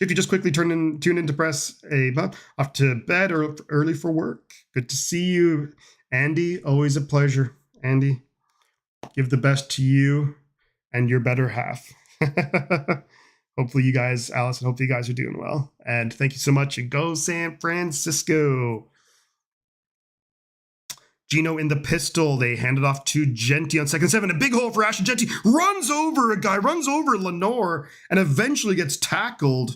If you just quickly tune in to press a button, off to bed or early for work. Good to see you, Andy. Always a pleasure, Andy. Give the best to you and your better half. Hopefully you guys, Allison, hopefully you guys are doing well. And thank you so much. And go San Francisco. Gino in the pistol. They hand it off to Genty on 2nd and 7. A big hole for Ashton Genty. Runs over a guy, runs over Lenore, and eventually gets tackled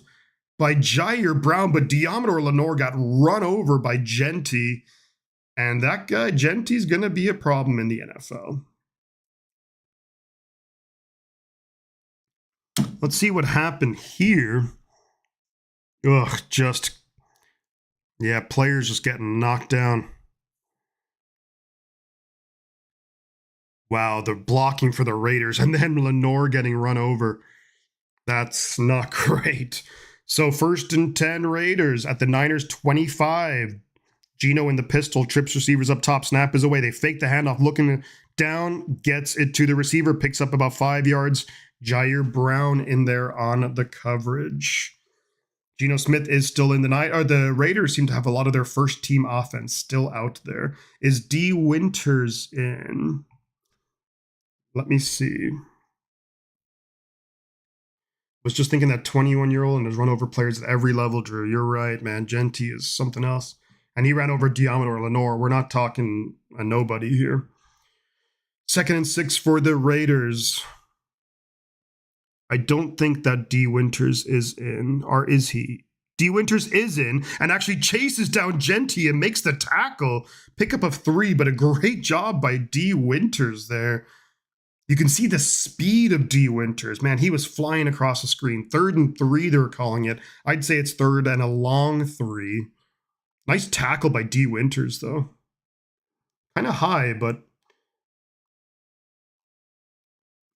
by Jair Brown. But Diamador Lenore got run over by Genty. And that guy, Genty's going to be a problem in the NFL. Let's see what happened here. Ugh, players just getting knocked down. Wow, the blocking for the Raiders, and then Lenore getting run over. That's not great. So 1st and 10 Raiders at the Niners 25. Gino in the pistol, trips receivers up top, snap is away. They fake the handoff, looking down, gets it to the receiver, picks up about 5 yards. Jair Brown in there on the coverage. Geno Smith is still in the night. The Raiders seem to have a lot of their first team offense still out there. Is D. Winters in? Let me see. Was just thinking that 21-year-old and has run over players at every level, Drew. You're right, man. Genty is something else. And he ran over Diamador Lenore. We're not talking a nobody here. 2nd and 6 for the Raiders. I don't think that D. Winters is in, or is he? D. Winters is in and actually chases down Genty and makes the tackle. Pickup of 3, but a great job by D. Winters there. You can see the speed of D. Winters. Man, he was flying across the screen. 3rd and 3, they were calling it. I'd say it's 3rd and a long 3. Nice tackle by D. Winters, though. Kind of high, but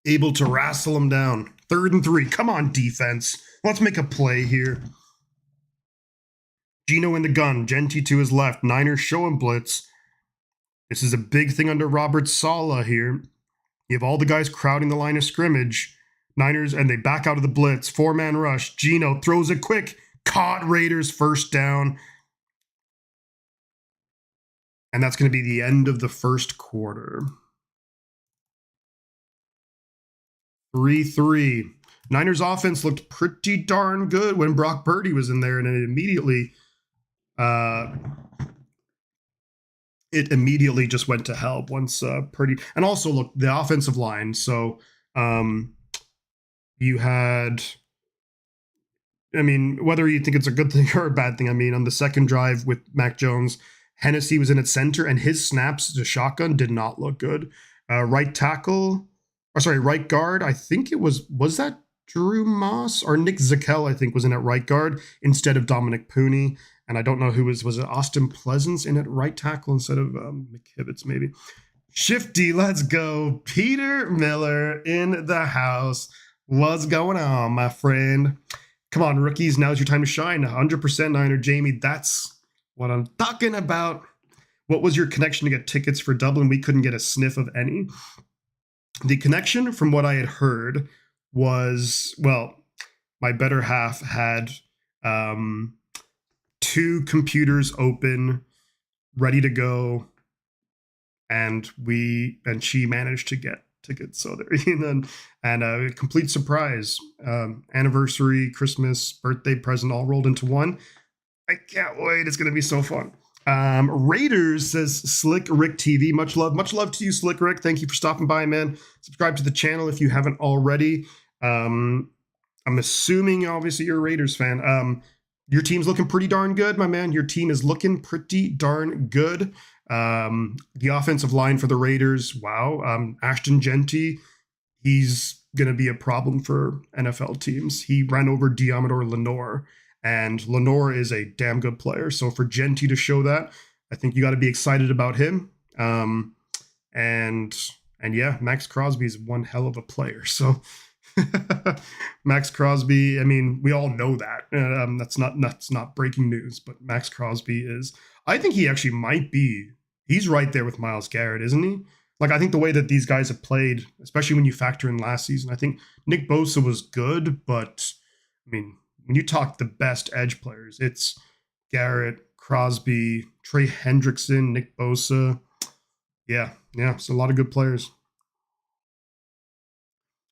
able to wrestle him down. 3rd and 3. Come on, defense. Let's make a play here. Gino in the gun. Genty to his left. Niners show him blitz. This is a big thing under Robert Saleh here. You have all the guys crowding the line of scrimmage. Niners, and they back out of the blitz. 4-man rush. Gino throws it quick. Caught. Raiders first down. And that's going to be the end of the first quarter. 3-3. Niners offense looked pretty darn good when Brock Purdy was in there, and it immediately just went to help once Purdy. And also, look, the offensive line. So you had, I mean, whether you think it's a good thing or a bad thing, I mean, on the second drive with Mac Jones, Hennessy was in at center, and his snaps to shotgun did not look good. Right guard, I think it was that Drew Moss or Nick Zakel, I think, was in at right guard instead of Dominic Pooney. And I don't know who was it Austin Pleasance in at right tackle instead of McKivitz, maybe. Shifty, let's go. Peter Miller in the house. What's going on, my friend? Come on, rookies, now's your time to shine. 100% Niner. Jamie, that's what I'm talking about. What was your connection to get tickets for Dublin? We couldn't get a sniff of any. The connection, from what I had heard, was, well, my better half had 2 computers open, ready to go, and she managed to get tickets. So there, and a complete surprise, anniversary, Christmas, birthday present, all rolled into one. I can't wait. It's going to be so fun. Raiders says Slick Rick TV. Much love to you, Slick Rick. Thank you for stopping by, man. Subscribe to the channel if you haven't already. I'm assuming, obviously, you're a Raiders fan. Your team's looking pretty darn good, my man. Your team is looking pretty darn good. The offensive line for the Raiders, wow. Ashton Genty, he's going to be a problem for NFL teams. He ran over Diamador Lenore, and Lenore is a damn good player. So for Genty to show that, I think you got to be excited about him. And yeah, Max Crosby is one hell of a player. So Max Crosby, I mean, we all know that. That's not breaking news, but Max Crosby is, I think he actually might be, he's right there with Myles Garrett, isn't he? Like, I think the way that these guys have played, especially when you factor in last season, I think Nick Bosa was good, but I mean, when you talk the best edge players, it's Garrett, Crosby, Trey Hendrickson, Nick Bosa. Yeah, it's a lot of good players.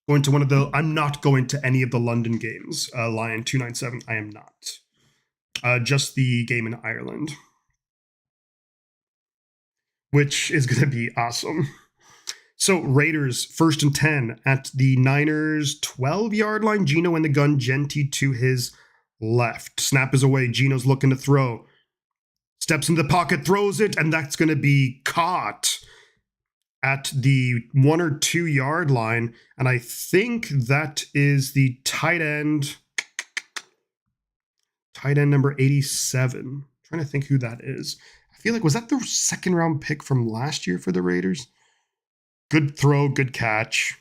Going to one of the, I'm not going to any of the London games. Lion 297, I am not. Just the game in Ireland, which is going to be awesome. So Raiders 1st and 10 at the Niners 12-yard line. Gino in the gun, Genty to his left. Snap is away. Gino's looking to throw. Steps into the pocket, throws it, and that's going to be caught at the 1 or 2 yard line. And I think that is the tight end number 87. I'm trying to think who that is. I feel like, was that the 2nd round pick from last year for the Raiders? Good throw, good catch.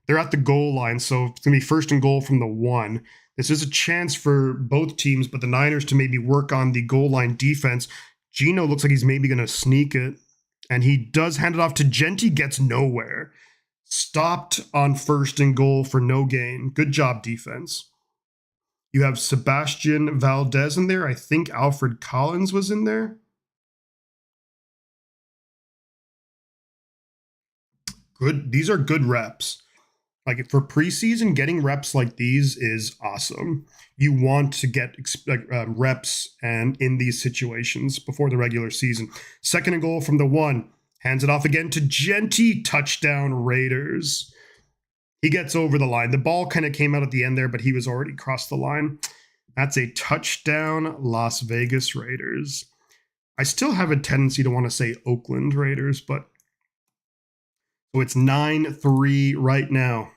They're at the goal line, so it's going to be 1st and goal from the 1. This is a chance for both teams, but the Niners to maybe work on the goal line defense. Gino looks like he's maybe going to sneak it, and he does hand it off to Genty, gets nowhere. Stopped on 1st and goal for no gain. Good job, defense. You have Sebastian Valdez in there. I think Alfred Collins was in there. Good. These are good reps. Like, for preseason, getting reps like these is awesome. You want to get reps and in these situations before the regular season. 2nd and goal from the 1. Hands it off again to Genty. Touchdown, Raiders. He gets over the line. The ball kind of came out at the end there, but he was already crossed the line. That's a touchdown, Las Vegas Raiders. I still have a tendency to want to say Oakland Raiders, but so it's 9-3 right now.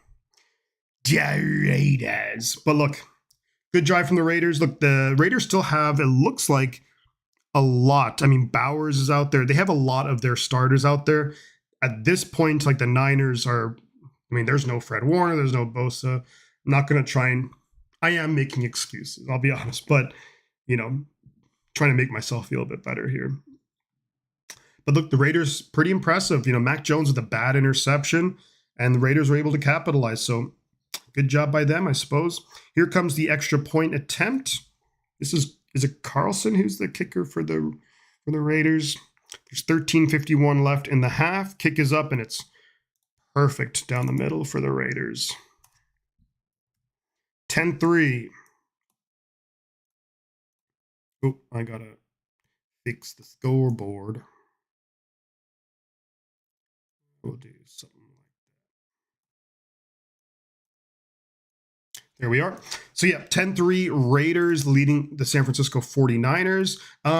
Raiders. But look, good drive from the Raiders. Look, the Raiders still have, it looks like, a lot. I mean, Bowers is out there. They have a lot of their starters out there. At this point, like, the Niners are, I mean, there's no Fred Warner, there's no Bosa. I'm not going to try and, I am making excuses, I'll be honest, but, you know, trying to make myself feel a bit better here. But look, the Raiders, pretty impressive. You know, Mac Jones with a bad interception, and the Raiders were able to capitalize. So good job by them, I suppose. Here comes the extra point attempt. This is it Carlson who's the kicker for the Raiders? There's 13:51 left in the half. Kick is up, and it's perfect down the middle for the Raiders. 10-3. Oh, I gotta fix the scoreboard. We'll do something like There we are. So yeah, 10-3 Raiders leading the San Francisco 49ers.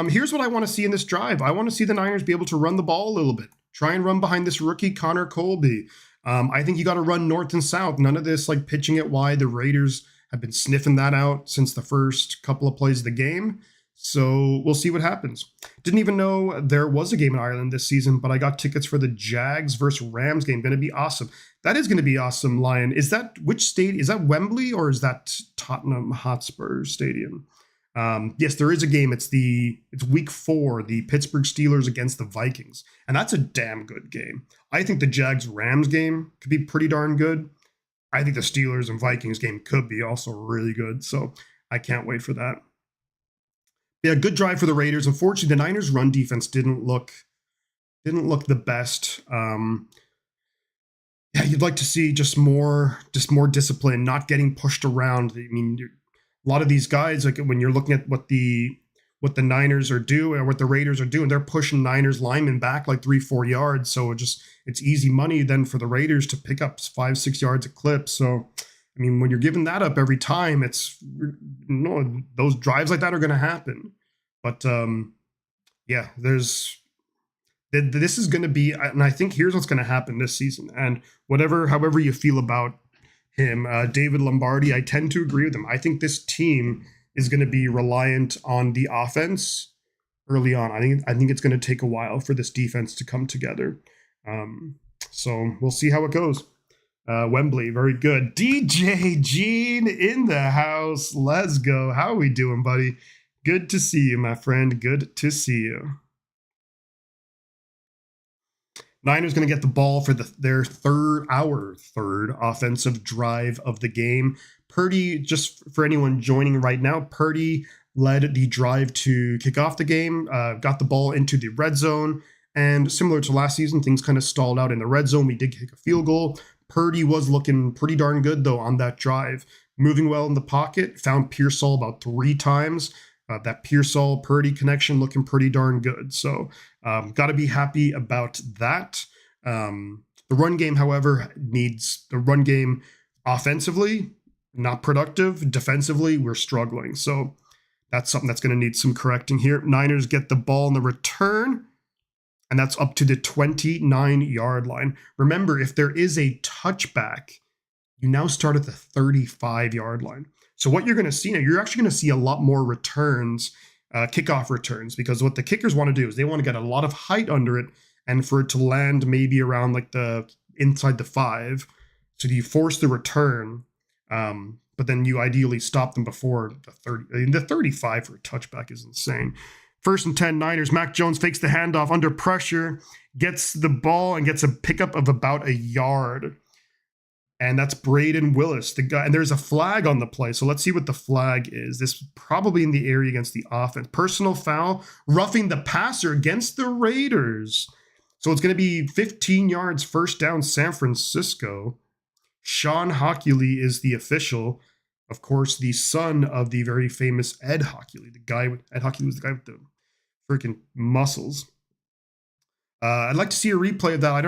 Here's what I want to see in this drive. I want to see the Niners be able to run the ball a little bit. Try and run behind this rookie, Connor Colby. I think you got to run north and south. None of this like pitching it wide. The Raiders have been sniffing that out since the first couple of plays of the game. So we'll see what happens. Didn't even know there was a game in Ireland this season, but I got tickets for the Jags versus Rams game. Going to be awesome. That is going to be awesome, Lion. Is that which stadium? Is that Wembley or is that Tottenham Hotspur Stadium? Yes, there is a game. It's week 4, the Pittsburgh Steelers against the Vikings. And that's a damn good game. I think the Jags-Rams game could be pretty darn good. I think the Steelers and Vikings game could be also really good. So I can't wait for that. Yeah, good drive for the Raiders. Unfortunately, the Niners' run defense didn't look the best. Yeah, you'd like to see just more discipline, not getting pushed around. I mean, a lot of these guys, like when you're looking at what the Niners are doing or what the Raiders are doing, they're pushing Niners linemen back like 3-4 yards. So it's easy money then for the Raiders to pick up 5-6 yards a clip. So, I mean, when you're giving that up every time, those drives like that are going to happen. But yeah, this is going to be, and I think here's what's going to happen this season. And however you feel about him, David Lombardi, I tend to agree with him. I think this team is going to be reliant on the offense early on. I think it's going to take a while for this defense to come together. So we'll see how it goes. Wembley, very good. DJ Gene in the house. Let's go. How are we doing, buddy? Good to see you, my friend. Good to see you. Niners going to get the ball for their third offensive drive of the game. Purdy, just for anyone joining right now, Purdy led the drive to kick off the game, got the ball into the red zone, and similar to last season, things kind of stalled out in the red zone. We did kick a field goal. Purdy was looking pretty darn good, though, on that drive. Moving well in the pocket, found Pearsall about 3 times. That Pearsall-Purdy connection looking pretty darn good. So got to be happy about that. The run game, however, needs the run game offensively, not productive. Defensively, we're struggling. So that's something that's going to need some correcting here. Niners get the ball in the return, and that's up to the 29-yard line. Remember, if there is a touchback, you now start at the 35-yard line. So what you're going to see now, you're actually going to see a lot more returns, kickoff returns, because what the kickers want to do is they want to get a lot of height under it and for it to land maybe around like inside the 5. So you force the return, but then you ideally stop them before the 30. I mean, the 35 for a touchback is insane. 1st and 10 Niners. Mac Jones fakes the handoff under pressure, gets the ball and gets a pickup of about a yard. And that's Braden Willis, the guy. And there's a flag on the play. So let's see what the flag is. This is probably in the area against the offense. Personal foul, roughing the passer against the Raiders. So it's going to be 15 yards, first down, San Francisco. Sean Hockley is the official. Of course, the son of the very famous Ed Hockley. Ed Hockley was the guy with the freaking muscles. I'd like to see a replay of that.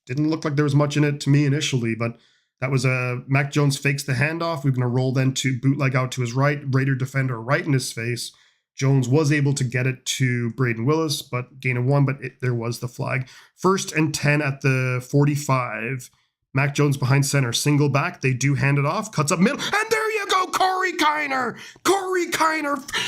It didn't look like there was much in it to me initially, but that was Mac Jones fakes the handoff. We're going to roll then to bootleg out to his right, Raider defender right in his face. Jones was able to get it to Braden Willis, but gain of 1, but there was the flag. 1st and 10 at the 45. Mac Jones behind center, single back. They do hand it off, cuts up middle, and there you go, Corey Kiner,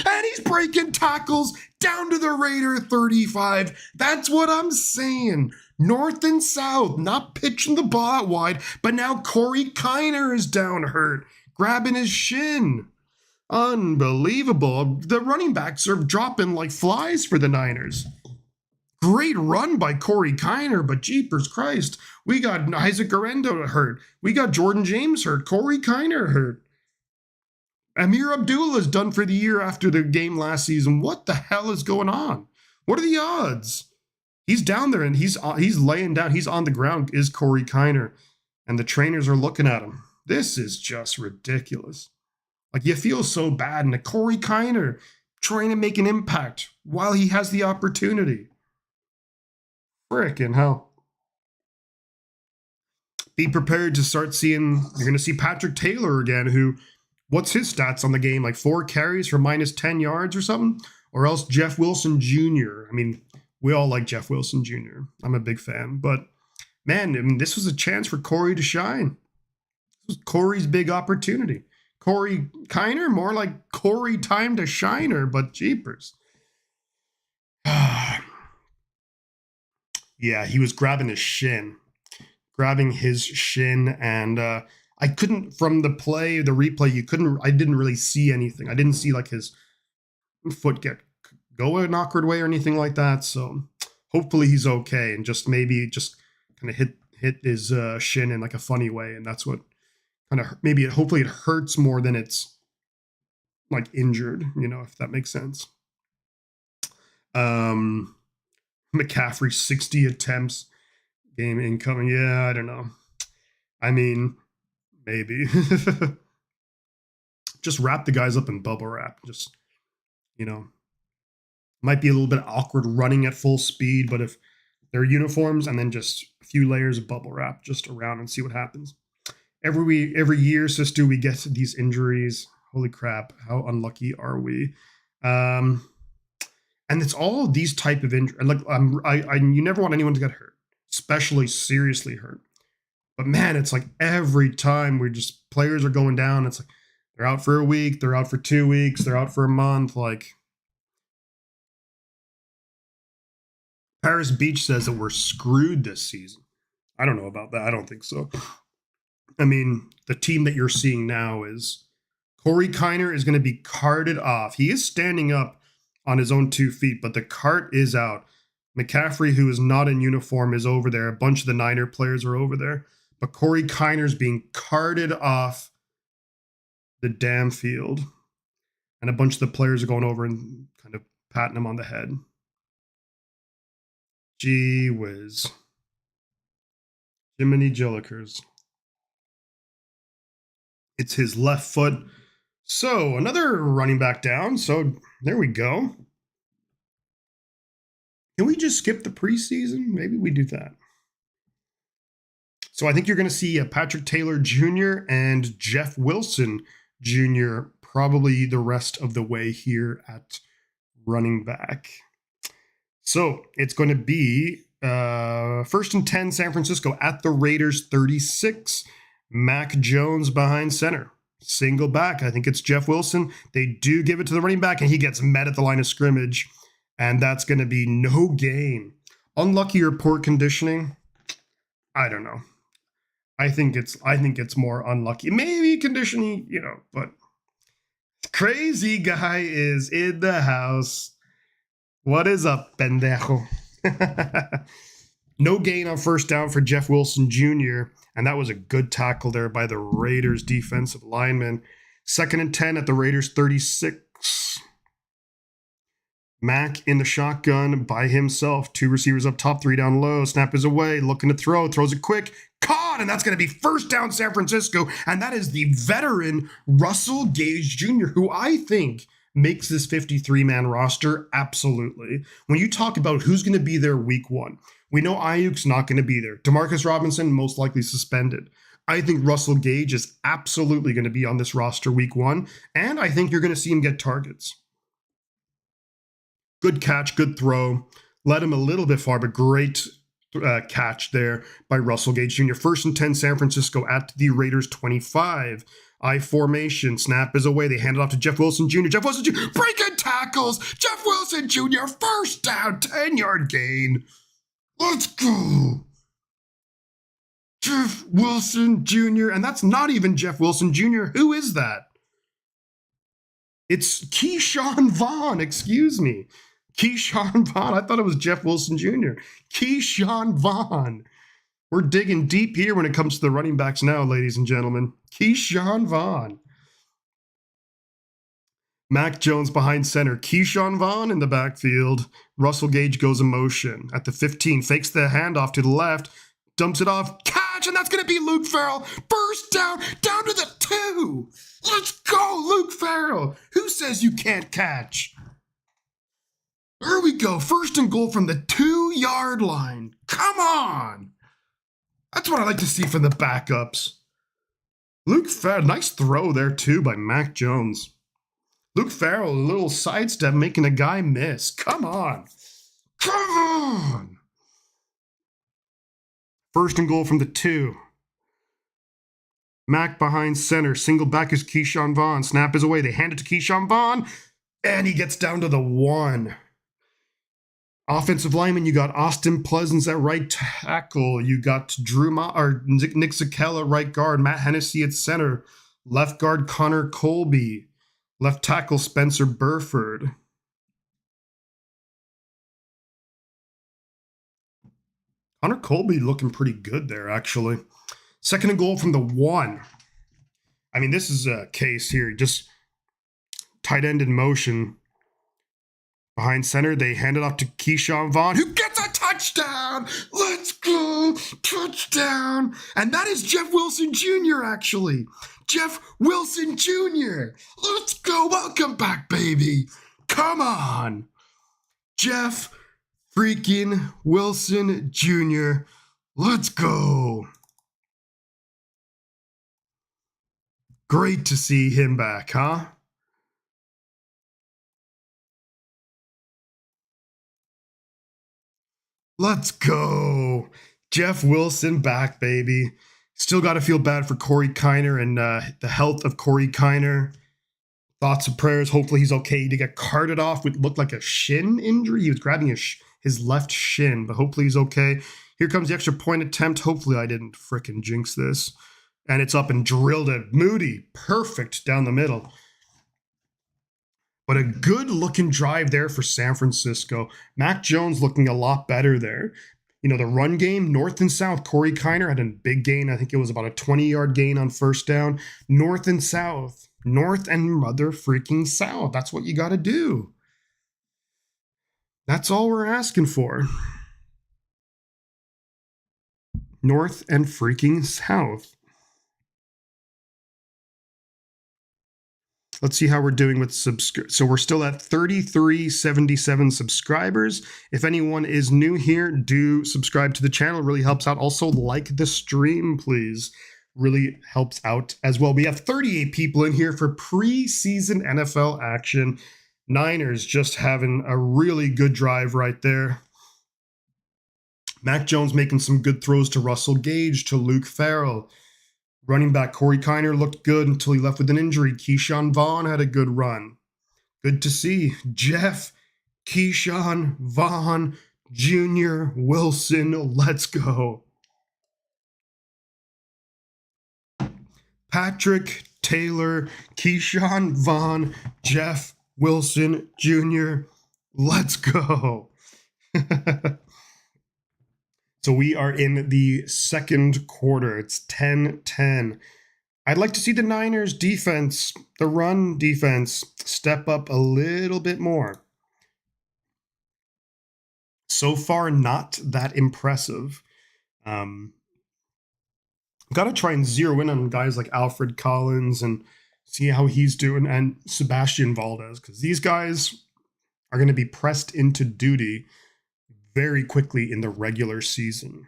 and he's breaking tackles down to the Raider 35. That's what I'm saying. North and south, not pitching the ball out wide, but now Corey Kiner is down hurt, grabbing his shin. Unbelievable. The running backs are dropping like flies for the Niners. Great run by Corey Kiner, but jeepers Christ, we got Isaac Garendo hurt. We got Jordan James hurt. Corey Kiner hurt. Amir Abdullah is done for the year after the game last season. What the hell is going on? What are the odds? He's down there and he's laying down. He's on the ground, is Corey Kiner. And the trainers are looking at him. This is just ridiculous. Like, you feel so bad. And Corey Kiner trying to make an impact while he has the opportunity. Frickin' hell. be prepared to start seeing, you're going to see Patrick Taylor again, who, what's his stats on the game? Like 4 carries for minus 10 yards or something? Or else Jeff Wilson Jr. I mean, we all like Jeff Wilson Jr. I'm a big fan. But, man, I mean, this was a chance for Corey to shine. This was Corey's big opportunity. Corey Kiner, more like Corey time to shiner, but jeepers. Yeah, he was grabbing his shin. And I couldn't, from the replay, I didn't really see anything. I didn't see like his foot go an awkward way or anything like that. So hopefully he's okay, and just maybe kind of hit his shin in like a funny way, and that's what kind of hopefully it hurts more than it's like injured, if that makes sense. McCaffrey 60 attempts, game incoming. Yeah, I don't know. I mean, maybe just wrap the guys up in bubble wrap. Just, might be a little bit awkward running at full speed, but if they're uniforms, and then just a few layers of bubble wrap just around and see what happens. Every year, sister, we get these injuries. Holy crap, how unlucky are we? And it's all these type of injuries. Like you never want anyone to get hurt, especially seriously hurt. But man, it's like every time players are going down. It's like they're out for a week, they're out for 2 weeks, they're out for a month. Like Paris Beach says that we're screwed this season. I don't know about that. I don't think so. I mean, the team that you're seeing now is Corey Kiner is going to be carted off. He is standing up on his own 2 feet, but the cart is out. McCaffrey, who is not in uniform, is over there. A bunch of the Niner players are over there. But Corey Kiner's being carted off the damn field. And a bunch of the players are going over and kind of patting him on the head. Gee whiz. Jiminy Jillikers. It's his left foot. So, another running back down. So, there we go. Can we just skip the preseason? Maybe we do that. So, I think you're going to see Patrick Taylor Jr. and Jeff Wilson Jr. probably the rest of the way here at running back. So, it's going to be 1st and 10 San Francisco at the Raiders 36. Mac Jones behind center. Single back. I think it's Jeff Wilson. They do give it to the running back, and he gets met at the line of scrimmage. And that's going to be no gain. Unlucky or poor conditioning? I don't know. I think it's more unlucky. Maybe conditioning, but crazy guy is in the house. What is up, pendejo? No gain on first down for Jeff Wilson Jr., and that was a good tackle there by the Raiders defensive lineman. 2nd and 10 at the Raiders 36. Mac in the shotgun by himself. 2 receivers up top, 3 down low. Snap is away, looking to throw, throws it quick. Caught, and that's going to be first down San Francisco. And that is the veteran Russell Gage Jr., who I think makes this 53-man roster absolutely. When you talk about who's going to be there week 1, we know Ayuk's not going to be there. Demarcus Robinson most likely suspended. I think Russell Gage is absolutely going to be on this roster week 1, and I think you're going to see him get targets. Good catch, good throw. Led him a little bit far, but great catch there by Russell Gage Jr. 1st and 10 San Francisco at the Raiders 25. I formation. Snap is away. They hand it off to Jeff Wilson Jr. Jeff Wilson Jr. breaking tackles. Jeff Wilson Jr. first down, 10-yard gain. Let's go. Jeff Wilson Jr. And that's not even Jeff Wilson Jr. Who is that? It's Keyshawn Vaughn. Excuse me. Keyshawn Vaughn. I thought it was Jeff Wilson Jr. Keyshawn Vaughn. We're digging deep here when it comes to the running backs now, ladies and gentlemen. Keyshawn Vaughn. Mac Jones behind center. Keyshawn Vaughn in the backfield. Russell Gage goes in motion. At the 15, fakes the handoff to the left. Dumps it off. Catch, and that's going to be Luke Farrell. First down to the 2. Let's go, Luke Farrell. Who says you can't catch? There we go. 1st and goal from the 2-yard line. Come on. That's what I like to see from the backups. Luke Farrell, nice throw there too by Mac Jones. Luke Farrell, a little sidestep, making a guy miss. Come on. Come on. First and goal from the 2. Mac behind center. Single back is Keyshawn Vaughn. Snap is away. They hand it to Keyshawn Vaughn, and he gets down to the 1. Offensive lineman, you got Austin Pleasance at right tackle. You got Nick Zakello at right guard. Matt Hennessy at center. Left guard Connor Colby. Left tackle Spencer Burford. Connor Colby looking pretty good there, actually. Second and goal from the 1. I mean, this is a case here. Just tight end in motion. Behind center, they hand it off to Keyshawn Vaughn, who gets a touchdown. Let's go. Touchdown. And that is Jeff Wilson Jr., actually. Jeff Wilson Jr. Let's go. Welcome back, baby. Come on. Jeff freaking Wilson Jr. Let's go. Great to see him back, huh? Let's go. Jeff Wilson back, baby. Still got to feel bad for Corey Kiner and the health of Corey Kiner. Thoughts and prayers. Hopefully he's okay. To get carted off with looked like a shin injury. He was grabbing his left shin, but hopefully he's okay. Here comes the extra point attempt. Hopefully I didn't frickin' jinx this. And it's up and drilled at Moody. Perfect down the middle. But a good-looking drive there for San Francisco. Mac Jones looking a lot better there. You know, the run game, north and south. Corey Kiner had a big gain. I think it was about a 20-yard gain on first down. North and south. North and mother freaking south. That's what you got to do. That's all we're asking for. North and freaking south. Let's see how we're doing with So we're still at 3377 subscribers. If anyone is new here, do subscribe to the channel. It really helps out. Also, like the stream, please. Really helps out as well. We have 38 people in here for preseason NFL action. Niners just having a really good drive right there. Mac Jones making some good throws to Russell Gage, to Luke Farrell. Running back Corey Kiner looked good until he left with an injury. Keyshawn Vaughn had a good run. Good to see. Jeff Keyshawn Vaughn Jr. Wilson, let's go. Patrick Taylor, Keyshawn Vaughn, Jeff Wilson Jr., let's go. So we are in the second quarter. It's 10-10. I'd like to see the Niners defense, the run defense, step up a little bit more. So far, not that impressive. Got to try and zero in on guys like Alfred Collins and see how he's doing, and Sebastian Valdez, because these guys are going to be pressed into duty very quickly in the regular season.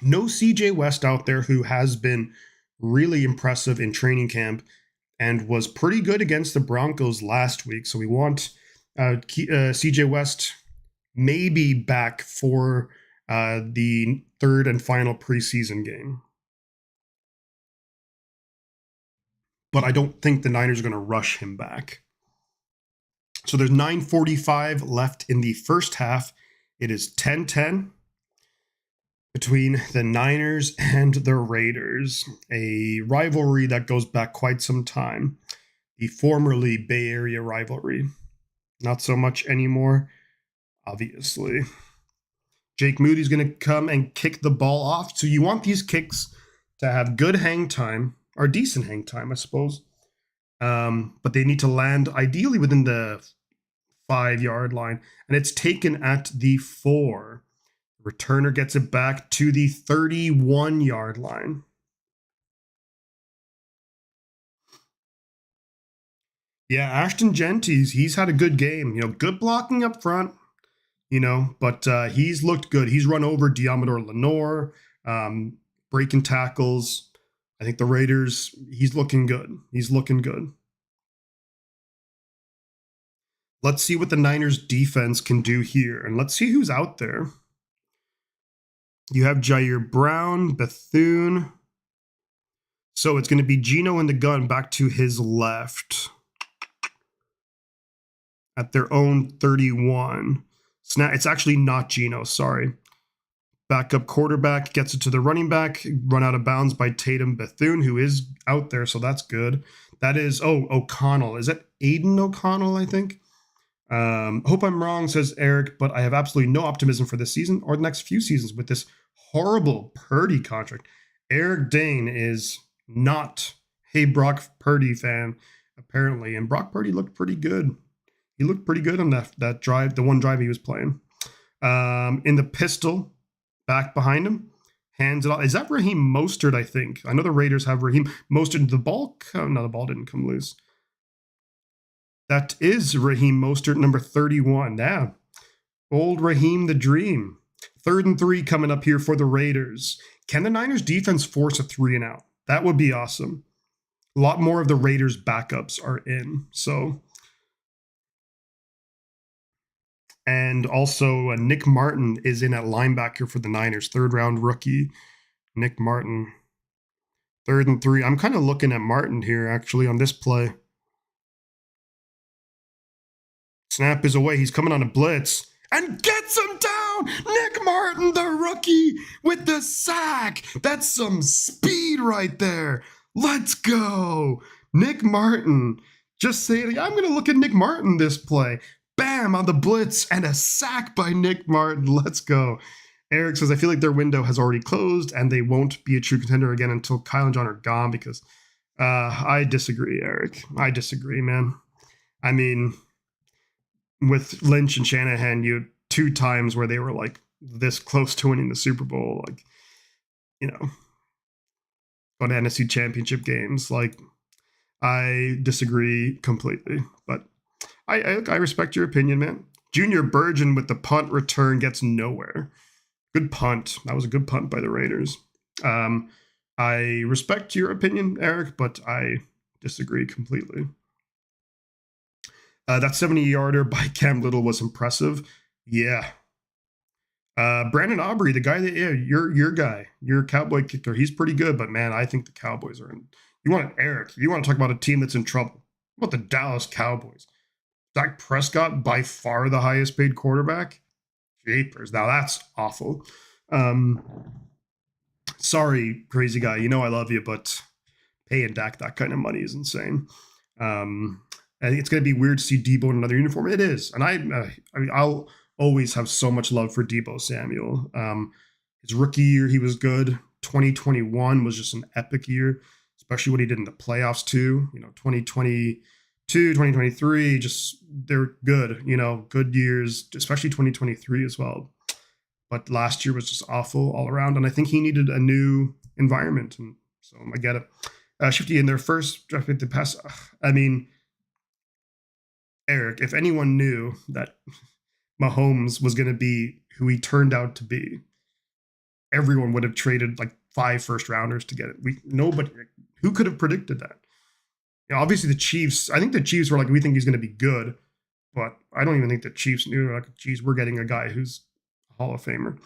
No CJ West out there, who has been really impressive in training camp and was pretty good against the Broncos last week. So we want CJ West maybe back for the third and final preseason game. But I don't think the Niners are going to rush him back. So there's 9:45 left in the first half. It is 10-10 between the Niners and the Raiders, a rivalry that goes back quite some time. The formerly Bay Area rivalry. Not so much anymore, obviously. Jake Moody's going to come and kick the ball off. So you want these kicks to have good hang time, or decent hang time, I suppose. But they need to land ideally within the 5-yard line, and it's taken at the 4. Returner gets it back to the 31-yard line. Yeah, Ashton Genties, he's had a good game. You know, good blocking up front, you know, but he's looked good. He's run over Diamador Lenore, breaking tackles. I think the Raiders, he's looking good. He's looking good. Let's see what the Niners defense can do here. And let's see who's out there. You have Jair Brown, Bethune. So it's going to be Geno in the gun back to his left. At their own 31. It's actually not Geno, sorry. Backup quarterback gets it to the running back. Run out of bounds by Tatum Bethune, who is out there, so that's good. That is, O'Connell. Is that Aiden O'Connell, I think? Hope I'm wrong, says Eric, but I have absolutely no optimism for this season or the next few seasons with this horrible Purdy contract. Eric Dane is not a Brock Purdy fan, apparently, and Brock Purdy looked pretty good. He looked pretty good on that drive, the one drive he was playing. In the pistol, back behind him, hands it off. Is that Raheem Mostert, I think? I know the Raiders have Raheem Mostert. The ball, no, the ball didn't come loose. That is Raheem Mostert, number 31. Yeah. Old Raheem the Dream. 3rd and 3 coming up here for the Raiders. Can the Niners defense force a 3-and-out? That would be awesome. A lot more of the Raiders backups are in, so... And also, Nick Martin is in at linebacker for the Niners. 3rd-round rookie, Nick Martin. 3rd and 3. I'm kind of looking at Martin here, actually, on this play. Snap is away. He's coming on a blitz. And gets him down! Nick Martin, the rookie, with the sack. That's some speed right there. Let's go. Nick Martin. Just saying, I'm going to look at Nick Martin this play. Bam, on the blitz, and a sack by Nick Martin. Let's go. Eric says, I feel like their window has already closed, and they won't be a true contender again until Kyle and John are gone, because I disagree, Eric. I disagree, man. I mean, with Lynch and Shanahan, you had 2 times where they were, like, this close to winning the Super Bowl. Like, you know, on NFC Championship games. Like, I disagree completely, but I respect your opinion, man. Junior Burgeon with the punt return gets nowhere. Good punt. That was a good punt by the Raiders. I respect your opinion, Eric, but I disagree completely. That 70-yarder by Cam Little was impressive. Yeah. Brandon Aubrey, the guy that, your guy, your Cowboy kicker, he's pretty good, but man, I think the Cowboys are in. You want to talk about a team that's in trouble. What about the Dallas Cowboys? Dak Prescott, by far the highest paid quarterback. Japers. Now that's awful. Sorry, crazy guy. You know I love you, but paying Dak that kind of money is insane. I think it's going to be weird to see Debo in another uniform. It is. And I mean, I'll always have so much love for Debo Samuel. His rookie year, he was good. 2021 was just an epic year, especially what he did in the playoffs too. 2022, 2023, just they're good, good years, especially 2023 as well. But last year was just awful all around, and I think he needed a new environment, and so I get it. Shifty in their first draft pick, the pass. I mean, Eric, if anyone knew that Mahomes was going to be who he turned out to be, everyone would have traded like 5 first-rounders to get it. Nobody, who could have predicted that? Obviously the Chiefs, I think the Chiefs were like, we think he's going to be good, but I don't even think the Chiefs knew, like, geez, we're getting a guy who's a Hall of Famer.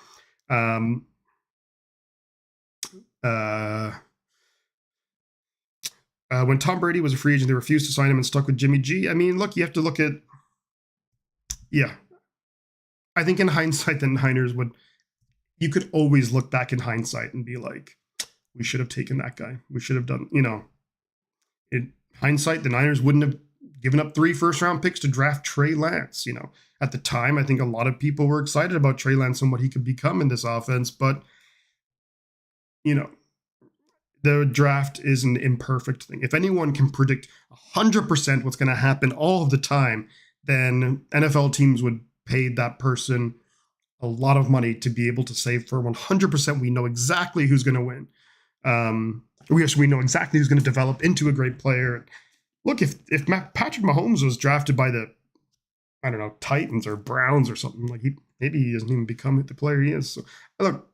When Tom Brady was a free agent, they refused to sign him and stuck with Jimmy G. I mean, look, you have to look at, I think in hindsight, the Niners you could always look back in hindsight and be like, we should have taken that guy. We should have done, in hindsight, the Niners wouldn't have given up 3 first-round picks to draft Trey Lance. At the time, I think a lot of people were excited about Trey Lance and what he could become in this offense. But, the draft is an imperfect thing. If anyone can predict 100% what's going to happen all of the time, then NFL teams would pay that person a lot of money to be able to say for 100% we know exactly who's going to win. We know exactly who's going to develop into a great player. Look, if Patrick Mahomes was drafted by the, I don't know, Titans or Browns or something, like maybe he doesn't even become the player he is. So look,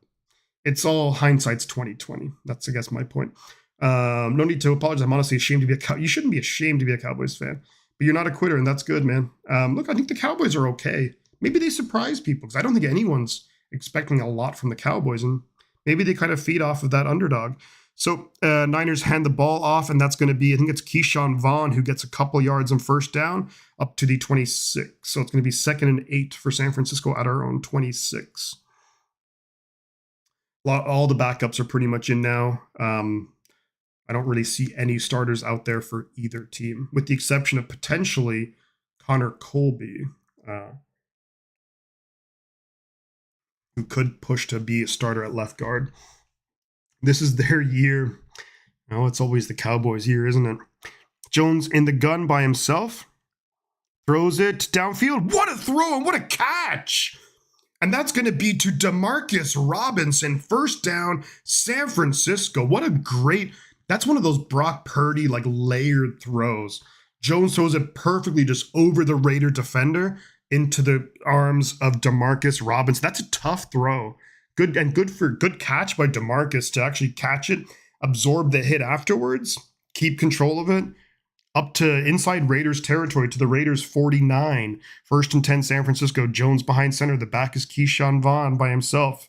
it's all hindsight's 2020. That's, I guess, my point. No need to apologize. I'm honestly ashamed to be you shouldn't be ashamed to be a Cowboys fan, but you're not a quitter, and that's good, man. Look, I think the Cowboys are okay. Maybe they surprise people because I don't think anyone's expecting a lot from the Cowboys, and maybe they kind of feed off of that underdog. So Niners hand the ball off, and that's going to be, I think it's Keyshawn Vaughn who gets a couple yards on first down up to the 26. So it's going to be 2nd and 8 for San Francisco at our own 26. All the backups are pretty much in now. I don't really see any starters out there for either team, with the exception of potentially Connor Colby, who could push to be a starter at left guard. This is their year. Oh, it's always the Cowboys' year, isn't it? Jones in the gun by himself. Throws it downfield. What a throw and what a catch! And that's going to be to Demarcus Robinson. First down, San Francisco. What a great... That's one of those Brock Purdy, like, layered throws. Jones throws it perfectly just over the Raider defender into the arms of Demarcus Robinson. That's a tough throw. Good catch by Demarcus to actually catch it, absorb the hit afterwards, keep control of it, up to inside Raiders territory to the Raiders 49. 1st and 10 San Francisco. Jones behind center. The back is Keyshawn Vaughn by himself.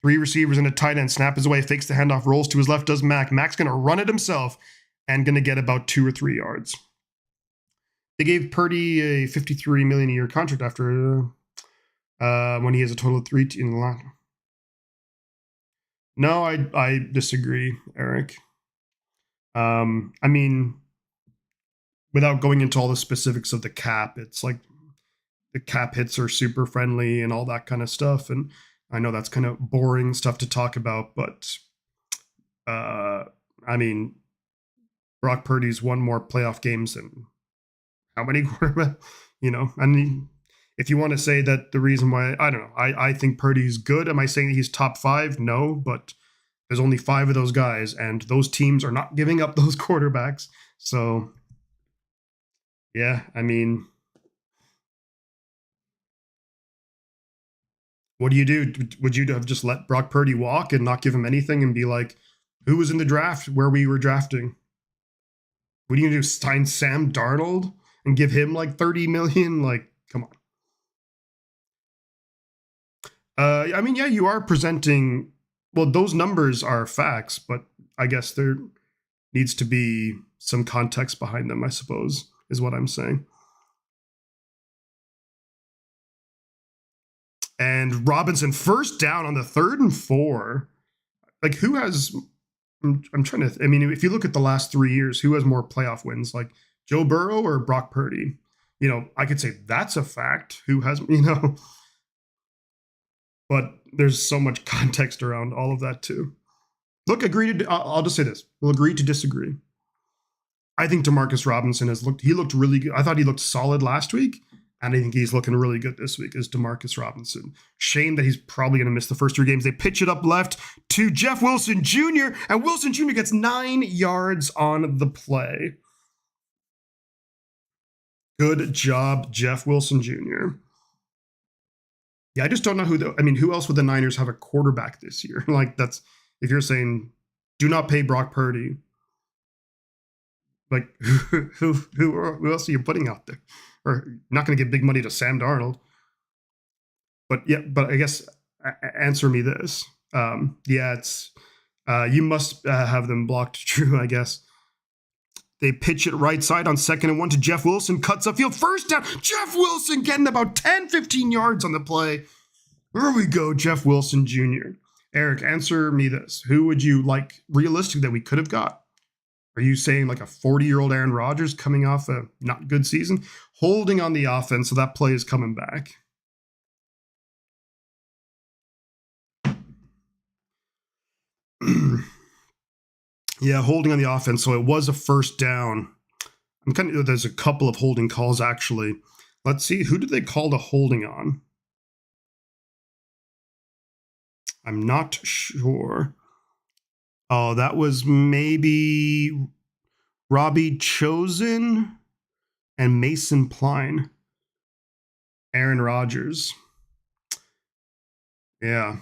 3 receivers and a tight end. Snap is away, fakes the handoff, rolls to his left, does Mac. Mac's going to run it himself and going to get about 2 or 3 yards. They gave Purdy a $53 million a year contract after when he has a total of 3 in the last. No, I disagree, Eric. I mean, without going into all the specifics of the cap, it's like the cap hits are super friendly and all that kind of stuff. And I know that's kind of boring stuff to talk about, but I mean, Brock Purdy's won more playoff games than how many quarterbacks, I mean, if you want to say that the reason why, I don't know, I think Purdy's good. Am I saying that he's top 5? No, but there's only 5 of those guys, and those teams are not giving up those quarterbacks. So, yeah, I mean, what do you do? Would you have just let Brock Purdy walk and not give him anything and be like, who was in the draft where we were drafting? What are you going to do, sign Sam Darnold and give him like $30 million? Like, come on. I mean, yeah, you are presenting, well, those numbers are facts, but I guess there needs to be some context behind them, I suppose, is what I'm saying. And Robinson, first down on the 3rd and 4. Like, who has, I'm trying to, I mean, if you look at the last 3 years, who has more playoff wins, like Joe Burrow or Brock Purdy? I could say that's a fact. Who has, but there's so much context around all of that too. Look, I'll just say this. We'll agree to disagree. I think Demarcus Robinson he looked really good. I thought he looked solid last week, and I think he's looking really good this week as Demarcus Robinson. Shame that he's probably going to miss the first 3 games. They pitch it up left to Jeff Wilson Jr., and Wilson Jr. gets 9 yards on the play. Good job, Jeff Wilson Jr. Yeah, I just don't know who else would the Niners have a quarterback this year? Like, that's, if you're saying, do not pay Brock Purdy, like, who else are you putting out there? Or not going to give big money to Sam Darnold. But yeah, I guess answer me this. Yeah, it's you must have them blocked. True, I guess. They pitch it right side on 2nd and 1 to Jeff Wilson. Cuts upfield. First down. Jeff Wilson getting about 10, 15 yards on the play. There we go, Jeff Wilson Jr. Eric, answer me this. Who would you like realistic that we could have got? Are you saying like a 40-year-old Aaron Rodgers coming off a not good season? Holding on the offense, so that play is coming back. Yeah, holding on the offense, so it was a first down. There's a couple of holding calls, actually. Let's see, who did they call the holding on? I'm not sure. Oh, that was maybe Robbie Chosen and Mason Pline. Aaron Rodgers. Yeah.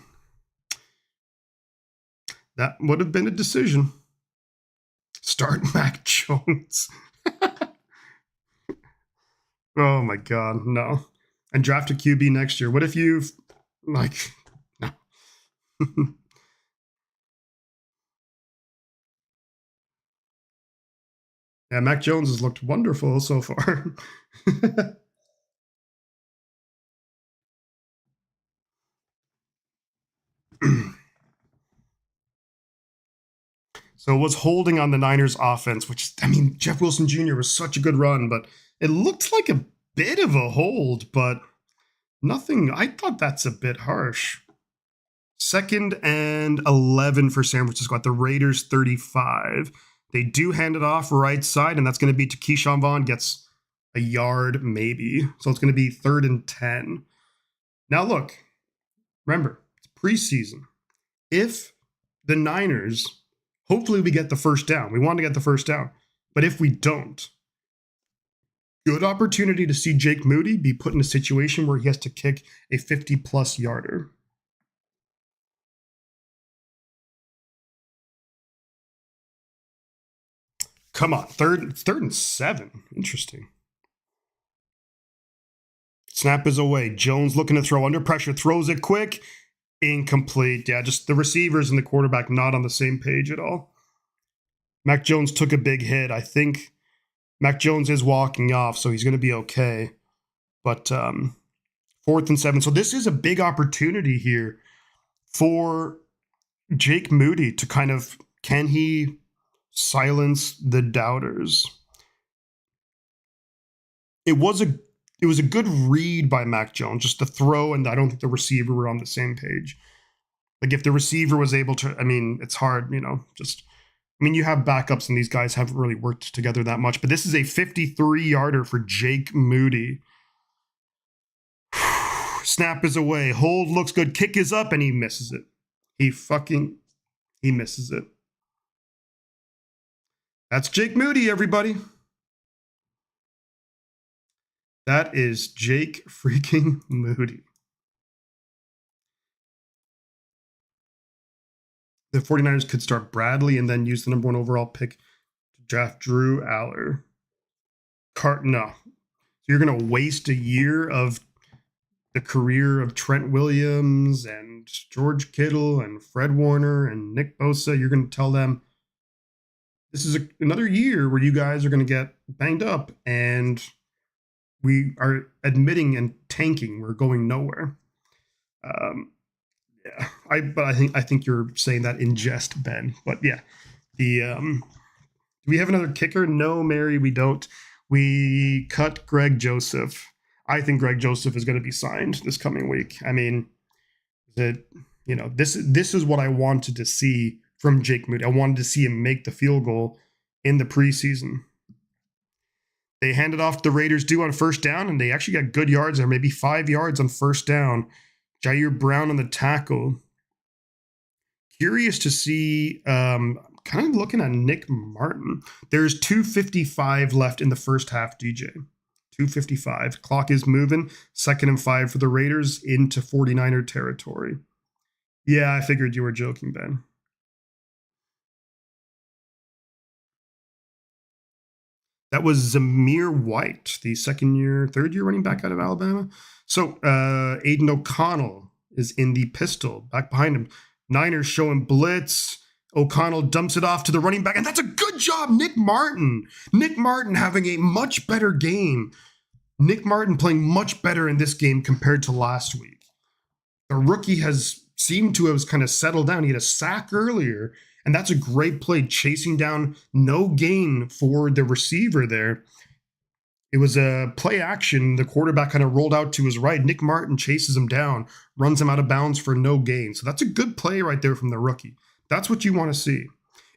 That would have been a decision. Start Mac Jones. Oh my God, no. And draft a QB next year. What if you've, like, no. Yeah, Mac Jones has looked wonderful so far. So what's holding on the Niners offense, which, I mean, Jeff Wilson Jr. was such a good run, but it looked like a bit of a hold, but nothing. I thought that's a bit harsh. 2nd and 11 for San Francisco at the Raiders 35. They do hand it off right side, and that's going to be to Keyshawn Vaughn, gets a yard maybe. So it's going to be 3rd and 10. Now look, remember, it's preseason. If the Niners, hopefully we get the first down. We want to get the first down. But if we don't, good opportunity to see Jake Moody be put in a situation where he has to kick a 50-plus yarder. Come on, 3rd and 7. Interesting. Snap is away. Jones looking to throw under pressure, throws it quick. Incomplete. Yeah, just the receivers and the quarterback not on the same page at all. Mac Jones took a big hit. I think Mac Jones is walking off, so he's going to be okay. But 4th and 7. So this is a big opportunity here for Jake Moody to kind of, can he silence the doubters? It was a good read by Mac Jones, just the throw, and I don't think the receiver were on the same page. Like, if the receiver was able to, I mean, it's hard, you have backups, and these guys haven't really worked together that much, but this is a 53-yarder for Jake Moody. Snap is away. Hold looks good. Kick is up, and he misses it. He misses it. That's Jake Moody, everybody. That is Jake freaking Moody. The 49ers could start Bradley and then use the number 1 overall pick to draft Drew Aller. No. So you're going to waste a year of the career of Trent Williams and George Kittle and Fred Warner and Nick Bosa. You're going to tell them this is another year where you guys are going to get banged up, and we are admitting and tanking. We're going nowhere. Yeah, I think you're saying that in jest, Ben. But yeah, do we have another kicker? No, Mary, we don't. We cut Greg Joseph. I think Greg Joseph is going to be signed this coming week. I mean, this is what I wanted to see from Jake Moody. I wanted to see him make the field goal in the preseason. They handed off the Raiders do on first down, and they actually got good yards there, maybe 5 yards on first down. Jair Brown on the tackle. Curious to see, kind of looking at Nick Martin. There's 2:55 left in the first half, DJ. 2:55. Clock is moving. 2nd and 5 for the Raiders into 49er territory. Yeah, I figured you were joking, Ben. That was Zamir White, the third year running back out of Alabama. So Aiden O'Connell is in the pistol, back behind him. Niners showing blitz. O'Connell dumps it off to the running back, and that's a good job, Nick Martin. Nick Martin having a much better game. Nick Martin playing much better in this game compared to last week. The rookie has seemed to have kind of settled down. He had a sack earlier, and that's a great play, chasing down no gain for the receiver there. It was a play action. The quarterback kind of rolled out to his right. Nick Martin chases him down, runs him out of bounds for no gain. So that's a good play right there from the rookie. That's what you want to see.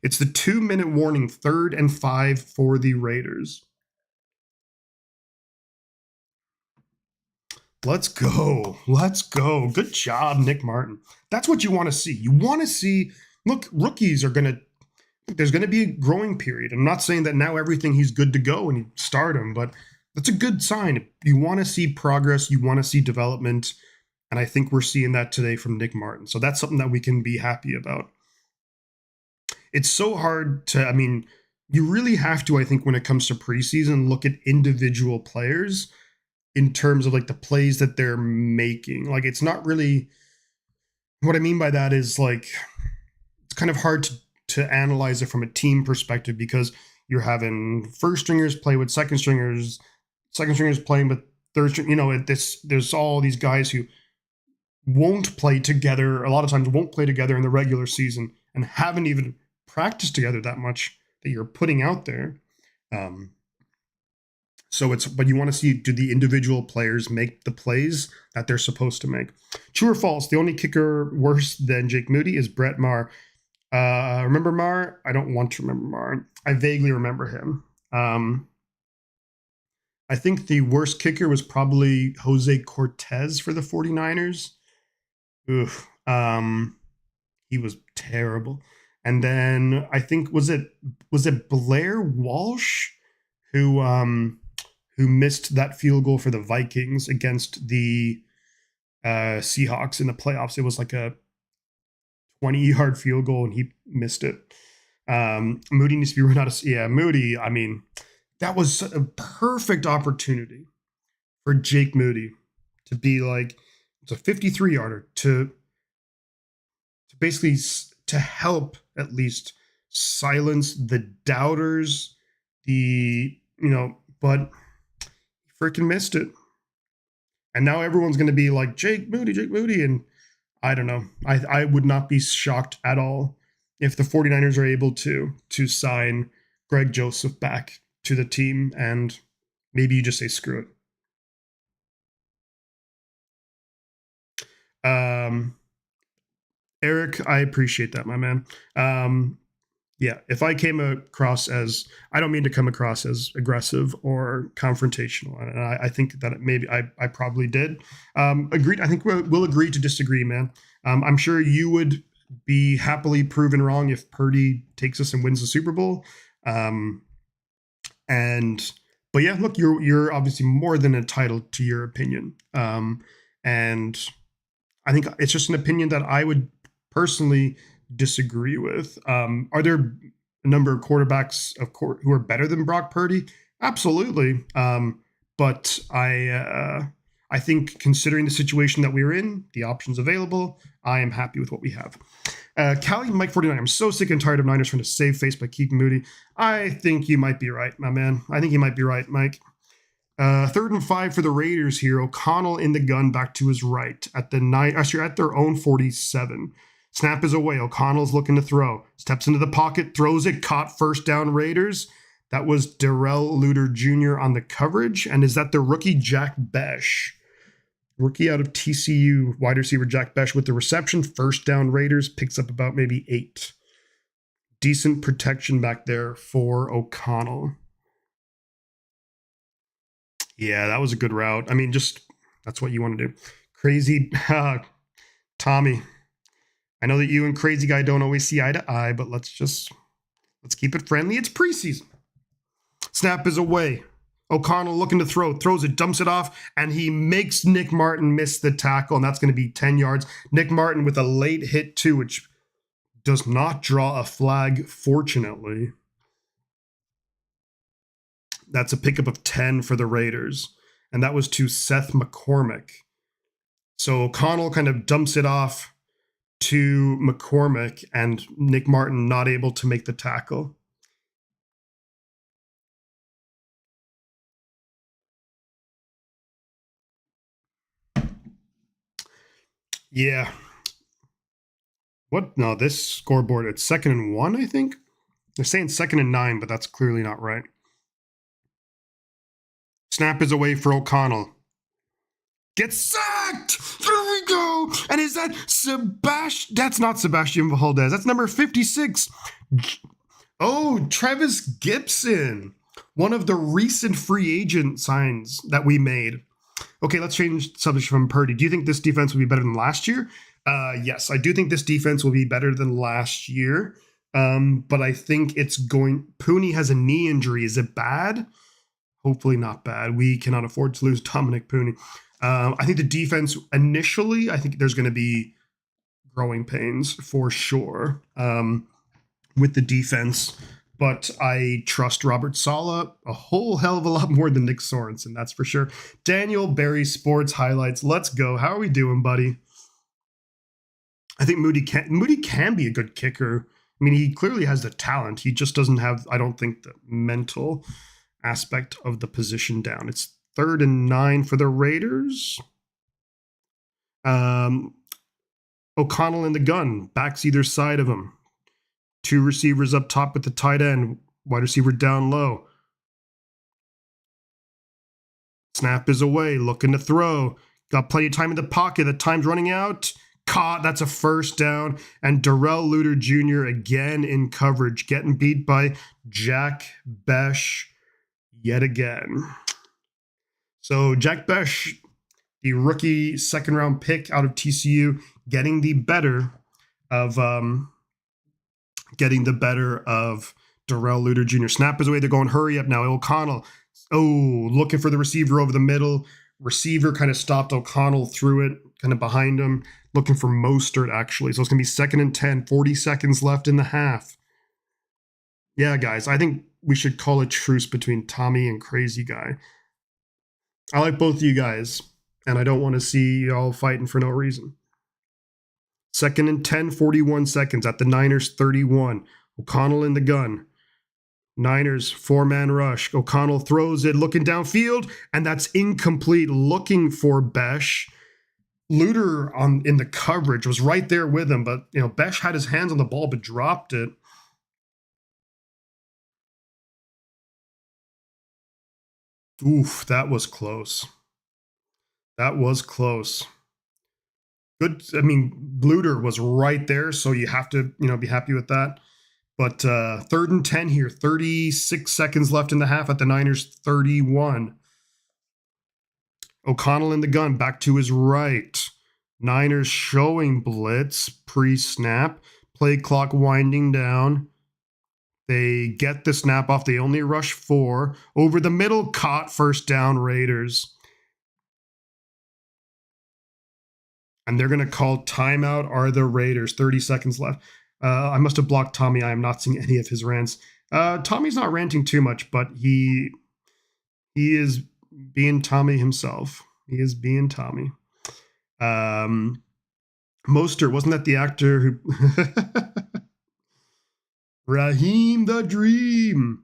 It's the 2-minute warning, 3rd and 5 for the Raiders. Let's go. Let's go. Good job, Nick Martin. That's what you want to see. You want to see, look, rookies are going to, there's going to be a growing period. I'm not saying that now everything he's good to go and you start him, but that's a good sign. You want to see progress. You want to see development. And I think we're seeing that today from Nick Martin. So that's something that we can be happy about. it's so hard to, I mean, you really have to, I think, when it comes to preseason, look at individual players in terms of like the plays that they're making. Like, it's not really, what I mean by that is like, it's kind of hard to analyze it from a team perspective because you're having first stringers play with second stringers playing with third string. You know, there's all these guys who won't play together, a lot of times won't play together in the regular season and haven't even practiced together that much that you're putting out there. But you want to see, do the individual players make the plays that they're supposed to make? True or false, the only kicker worse than Jake Moody is Brett Maher. Remember Maher? I don't want to remember Maher. I vaguely remember him. I think the worst kicker was probably Jose Cortez for the 49ers. Oof. He was terrible. And then I think was it Blair Walsh who missed that field goal for the Vikings against the Seahawks in the playoffs. It was like a 20-yard field goal and he missed it. Moody needs to be run out of. Yeah, Moody. I mean, that was a perfect opportunity for Jake Moody to be like, it's a 53-yarder to basically to help at least silence the doubters, but he freaking missed it. And now everyone's going to be like, Jake Moody. And I don't know. I would not be shocked at all if the 49ers are able to sign Greg Joseph back to the team and maybe you just say screw it. Eric, I appreciate that, my man. Yeah, if I came across as, I don't mean to come across as aggressive or confrontational, and I think that maybe I probably did. Agreed. I think we'll agree to disagree, man. I'm sure you would be happily proven wrong if Purdy takes us and wins the Super Bowl. But yeah, look, you're obviously more than entitled to your opinion. And I think it's just an opinion that I would personally disagree with. Are there a number of quarterbacks who are better than Brock Purdy? Absolutely. But I think considering the situation that we're in, the options available, I am happy with what we have. Cali Mike 49, I'm so sick and tired of Niners trying to save face by keeping Moody. I think you might be right, my man. I think you might be right, Mike. 3rd and 5 for the Raiders here. O'Connell in the gun back to his right at their own 47. Snap is away. O'Connell's looking to throw. Steps into the pocket, throws it, caught, first down Raiders. That was Darrell Luter Jr. on the coverage. And is that the rookie Jack Besh? Rookie out of TCU, wide receiver Jack Besh with the reception. First down Raiders, picks up about maybe 8. Decent protection back there for O'Connell. Yeah, that was a good route. I mean, just that's what you want to do. Crazy Tommy. I know that you and Crazy Guy don't always see eye to eye, but let's keep it friendly. It's preseason. Snap is away. O'Connell looking to throw, throws it, dumps it off, and he makes Nick Martin miss the tackle, and that's going to be 10 yards. Nick Martin with a late hit too, which does not draw a flag, fortunately. That's a pickup of 10 for the Raiders, and that was to Seth McCormick. So O'Connell kind of dumps it off to McCormick, and Nick Martin not able to make the tackle. Yeah. What? No, this scoreboard, it's 2nd and 1, I think. They're saying 2nd and 9, but that's clearly not right. Snap is away for O'Connell. Gets sacked! There we go! And is that Sebastian? That's not Sebastian Valdez. That's number 56. Oh, Travis Gibson. One of the recent free agent signs that we made. Okay, let's change subject from Purdy. Do you think this defense will be better than last year? Yes, I do think this defense will be better than last year. But I think Pooney has a knee injury. Is it bad? Hopefully not bad. We cannot afford to lose Dominic Pooney. I think the defense initially, I think there's going to be growing pains for sure. with the defense. But I trust Robert Saleh a whole hell of a lot more than Nick Sorensen, that's for sure. Daniel Barry Sports Highlights. Let's go. How are we doing, buddy? I think Moody can be a good kicker. I mean, he clearly has the talent. He just doesn't have, I don't think, the mental aspect of the position down. It's 3rd and 9 for the Raiders. O'Connell in the gun. Backs either side of him. 2 receivers up top with the tight end. Wide receiver down low. Snap is away. Looking to throw. Got plenty of time in the pocket. The time's running out. Caught. That's a first down. And Darrell Luter Jr. again in coverage. Getting beat by Jack Besh yet again. So Jack Besh, the rookie 2nd-round pick out of TCU, getting the better of Darrell Luter Jr. Snap is away. They're going hurry up now. O'Connell. Oh, looking for the receiver over the middle. Receiver kind of stopped O'Connell through it, kind of behind him. Looking for Mostert, actually. So it's going to be 2nd and 10, 40 seconds left in the half. Yeah, guys, I think we should call a truce between Tommy and Crazy Guy. I like both of you guys, and I don't want to see y'all fighting for no reason. 2nd and 10, 41 seconds at the Niners 31. O'Connell in the gun. Niners 4-man rush. O'Connell throws it, looking downfield, and that's incomplete. Looking for Besh. Luter in the coverage was right there with him, but Besh had his hands on the ball but dropped it. Oof, that was close. That was close. Good. I mean, Luter was right there, so you have to, be happy with that. But 3rd and 10 here, 36 seconds left in the half at the Niners 31. O'Connell in the gun, back to his right. Niners showing blitz, pre-snap, play clock winding down. They get the snap off. They only rush 4. Over the middle, caught, first down, Raiders. And they're going to call timeout are the Raiders. 30 seconds left. I must have blocked Tommy. I am not seeing any of his rants. Tommy's not ranting too much, but he is being Tommy himself. He is being Tommy. Mostert, wasn't that the actor who... Raheem the Dream.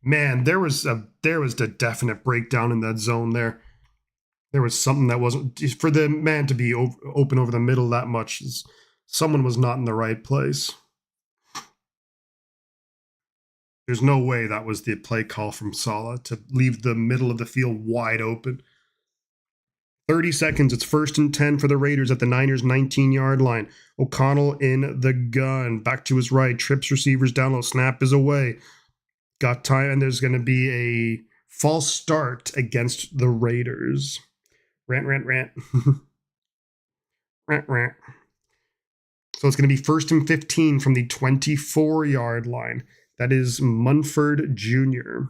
Man, there was a definite breakdown in that zone there. There was something that wasn't, for the man to be open over the middle that much. Someone was not in the right place. There's no way that was the play call from Saleh to leave the middle of the field wide open. 30 seconds. It's 1st and 10 for the Raiders at the Niners 19-yard line. O'Connell in the gun. Back to his right. Trips receivers down low. Snap is away. Got time, and there's going to be a false start against the Raiders. Rant. Rant. So it's going to be 1st and 15 from the 24-yard line. That is Munford Jr.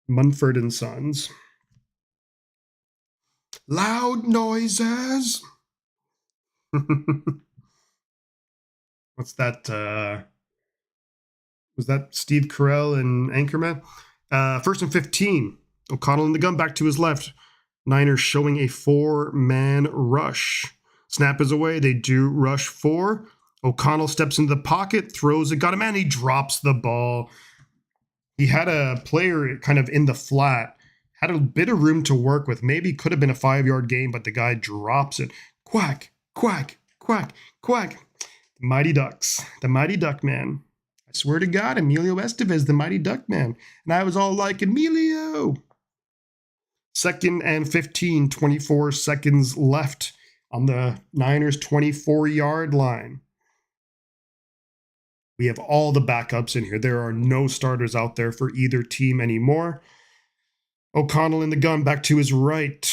Munford and Sons. Loud noises. What's that? Was that Steve Carell and Anchorman? 1st and 15. O'Connell in the gun, back to his left. Niners showing a 4-man rush. Snap is away. They do rush 4. O'Connell steps into the pocket, throws it, got a man. He drops the ball. He had a player kind of in the flat. Had a bit of room to work with. Maybe could have been a 5-yard gain, but the guy drops it. Quack, quack, quack, quack. The Mighty Ducks. The Mighty Duck Man. I swear to God, Emilio Estevez, the Mighty Duck Man. And I was all like, Emilio. 2nd and 15, 24 seconds left on the Niners' 24-yard line. We have all the backups in here. There are no starters out there for either team anymore. O'Connell in the gun, back to his right.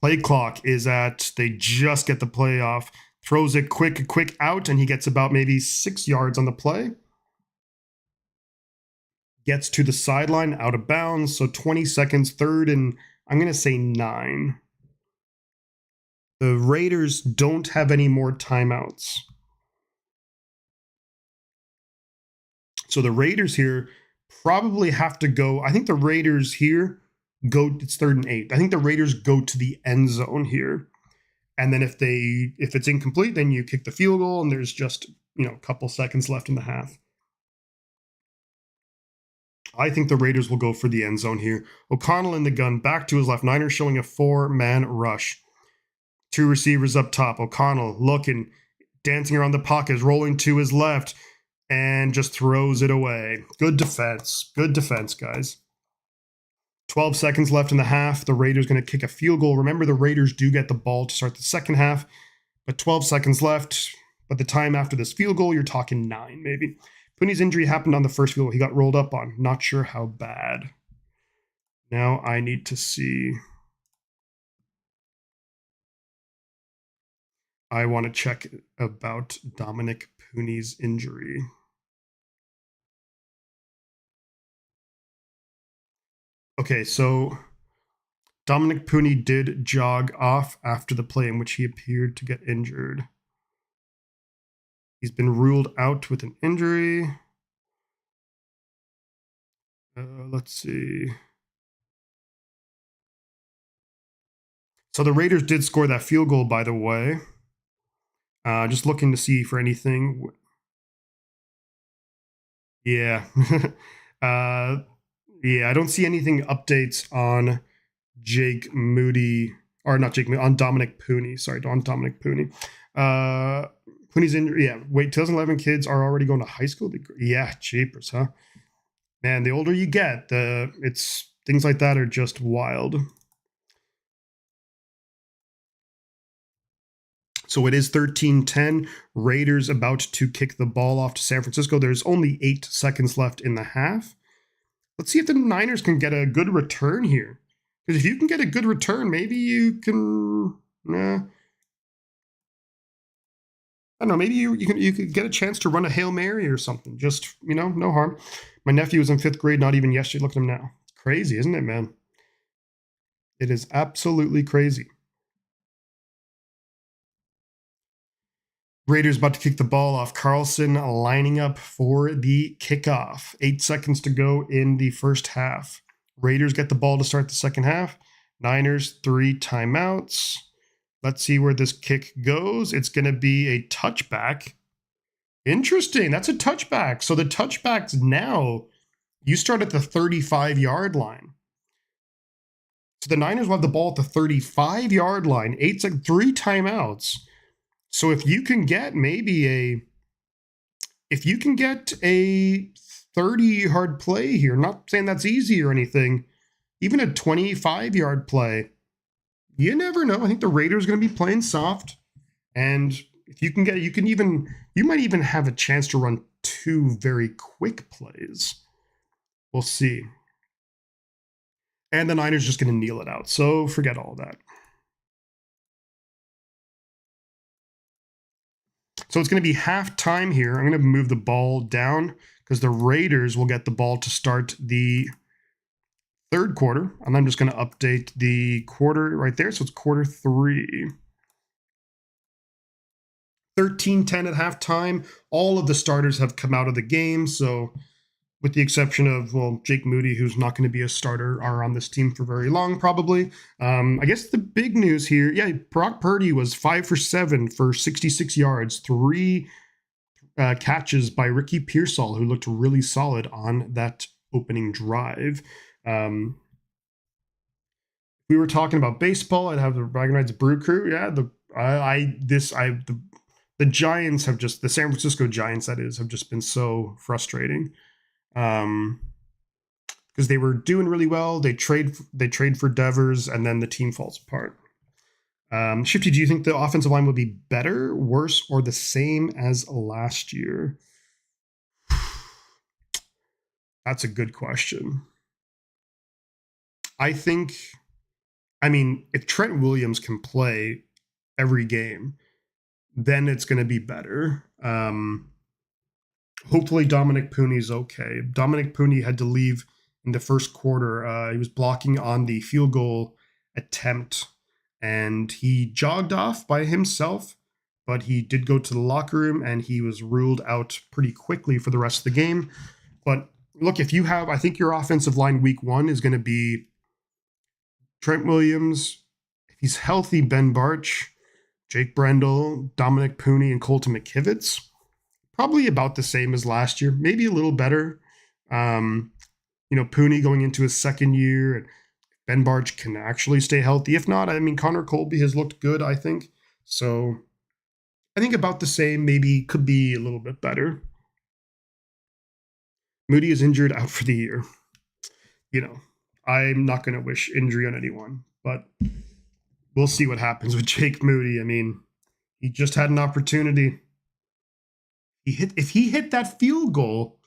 Play clock is at, they just get the play off. Throws it quick out, and he gets about maybe 6 yards on the play. Gets to the sideline, out of bounds. So 20 seconds, 3rd and, I'm going to say 9. The Raiders don't have any more timeouts. So the Raiders here probably have to go. I think the Raiders here go. It's 3rd and 8. I think the Raiders go to the end zone here. And then if it's incomplete, then you kick the field goal and there's just, a couple seconds left in the half. I think the Raiders will go for the end zone here. O'Connell in the gun, back to his left. Niners showing a 4-man rush. 2 receivers up top. O'Connell looking, dancing around the pocket, rolling to his left, and just throws it away. Good defense. Good defense, guys. 12 seconds left in the half. The Raiders going to kick a field goal. Remember, the Raiders do get the ball to start the second half, but 12 seconds left. By the time after this field goal, you're talking 9 maybe. Pooney's injury happened on the first field goal. He got rolled up on. Not sure how bad. Now I need to see. I want to check about Dominic Pooney's injury. Okay, so Dominic Pooney did jog off after the play in which he appeared to get injured. He's been ruled out with an injury. Let's see. So the Raiders did score that field goal, by the way. Just looking to see for anything. Yeah. Yeah, I don't see anything updates on Jake Moody, or not Jake Moody, on Dominic Pooney. Sorry, on Dominic Pooney. Pooney's injury. Yeah, wait, 2011 kids are already going to high school? Yeah, jeepers, huh? Man, the older you get, it's things like that are just wild. So it is 13-10. Raiders about to kick the ball off to San Francisco. There's only 8 seconds left in the half. Let's see if the Niners can get a good return here. Because if you can get a good return, maybe you can. I don't know. Maybe you could get a chance to run a Hail Mary or something. Just, no harm. My nephew was in 5th grade, not even yesterday. Look at him now. It's crazy, isn't it, man? It is absolutely crazy. Raiders about to kick the ball off. Carlson lining up for the kickoff. 8 seconds to go in the first half. Raiders get the ball to start the second half. Niners 3 timeouts. Let's see where this kick goes. It's going to be a touchback. Interesting. That's a touchback. So the touchbacks now, you start at the 35-yard line. So the Niners will have the ball at the 35-yard line. 3 timeouts. So if you can get a 30-yard play here, not saying that's easy or anything, even a 25-yard play, you never know. I think the Raiders are going to be playing soft, and if you can get, you might even have a chance to run 2 very quick plays. We'll see. And the Niners just going to kneel it out. So forget all that. So it's going to be halftime here. I'm going to move the ball down because the Raiders will get the ball to start the third quarter. And I'm just going to update the quarter right there. So it's quarter 3. 13-10 at halftime. All of the starters have come out of the game. So with the exception of, Jake Moody, who's not going to be a starter, are on this team for very long, probably. I guess the big news here, Brock Purdy was 5 for 7 for 66 yards, 3 catches by Ricky Pearsall, who looked really solid on that opening drive. We were talking about baseball. I'd have the Bragging Rights Brew Crew. Yeah, the Giants have just, the San Francisco Giants, that is, have just been so frustrating. Because they were doing really well. They trade for Devers, and then the team falls apart. Shifty, do you think the offensive line will be better, worse, or the same as last year? That's a good question. I mean, if Trent Williams can play every game, then it's going to be better. Hopefully Dominic Pooney's okay. Dominic Pooney had to leave in the first quarter. He was blocking on the field goal attempt, and he jogged off by himself, but he did go to the locker room and he was ruled out pretty quickly for the rest of the game. But look, I think your offensive line week 1 is going to be Trent Williams, if he's healthy, Ben Barch, Jake Brendel, Dominic Pooney, and Colton McKivitz. Probably about the same as last year, maybe a little better. Pooney going into his second year, and Ben Barch can actually stay healthy. If not, I mean, Connor Colby has looked good, I think. So I think about the same, maybe could be a little bit better. Moody is injured, out for the year. I'm not going to wish injury on anyone, but we'll see what happens with Jake Moody. I mean, he just had an opportunity. If he hit that field goal,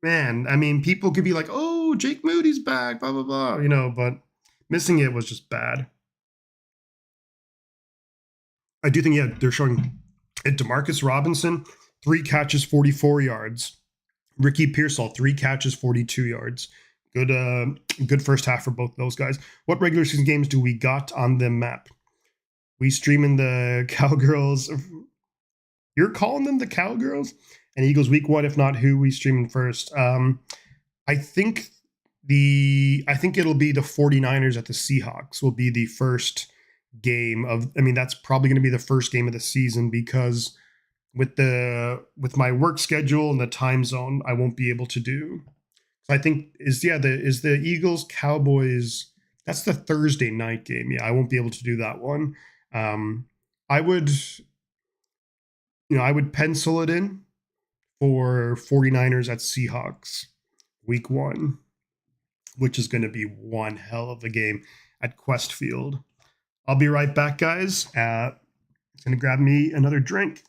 man, I mean, people could be like, oh, Jake Moody's back, blah, blah, blah, but missing it was just bad. I do think, they're showing it. DeMarcus Robinson, 3 catches, 44 yards. Ricky Pearsall, 3 catches, 42 yards. Good first half for both those guys. What regular season games do we got on the map? We streaming the Cowgirls. You're calling them the Cowgirls? And Eagles week 1, if not, who we streaming first? I think it'll be the 49ers at the Seahawks will be the first game that's probably going to be the first game of the season, because with my work schedule and the time zone, I won't be able to do. So I think is the Eagles Cowboys. That's the Thursday night game. Yeah, I won't be able to do that one. I would pencil it in for 49ers at Seahawks week 1, which is going to be one hell of a game at Quest Field. I'll be right back, guys. Going to grab me another drink.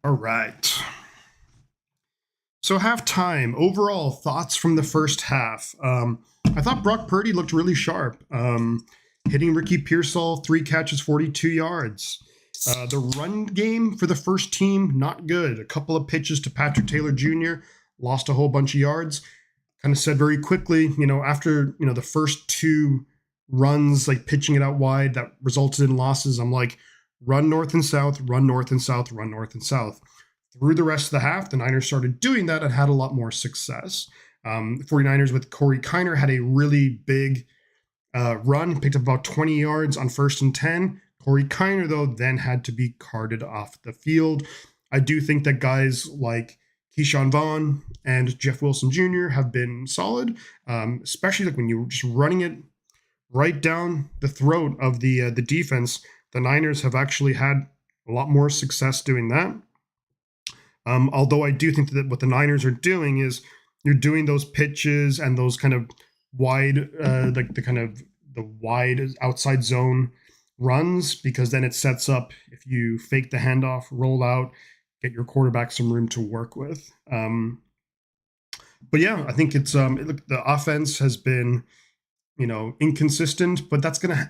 All right. So halftime, overall thoughts from the first half. I thought Brock Purdy looked really sharp, hitting Ricky Pearsall, 3 catches, 42 yards. The run game for the first team, not good. A couple of pitches to Patrick Taylor Jr., lost a whole bunch of yards. Kind of said very quickly, after, the first 2 runs, like pitching it out wide, that resulted in losses. I'm like, run north and south, run north and south, run north and south. Through the rest of the half, the Niners started doing that and had a lot more success. 49ers with Corey Kiner had a really big run, picked up about 20 yards on 1st and 10. Corey Kiner, though, then had to be carted off the field. I do think that guys like Keyshawn Vaughn and Jeff Wilson Jr. have been solid, especially like when you're just running it right down the throat of the defense. The Niners have actually had a lot more success doing that. Although I do think that what the Niners are doing is you're doing those pitches and those kind of wide, the wide outside zone runs, because then it sets up, if you fake the handoff, roll out, get your quarterback some room to work with. But yeah, I think it's the offense has been, inconsistent, but that's gonna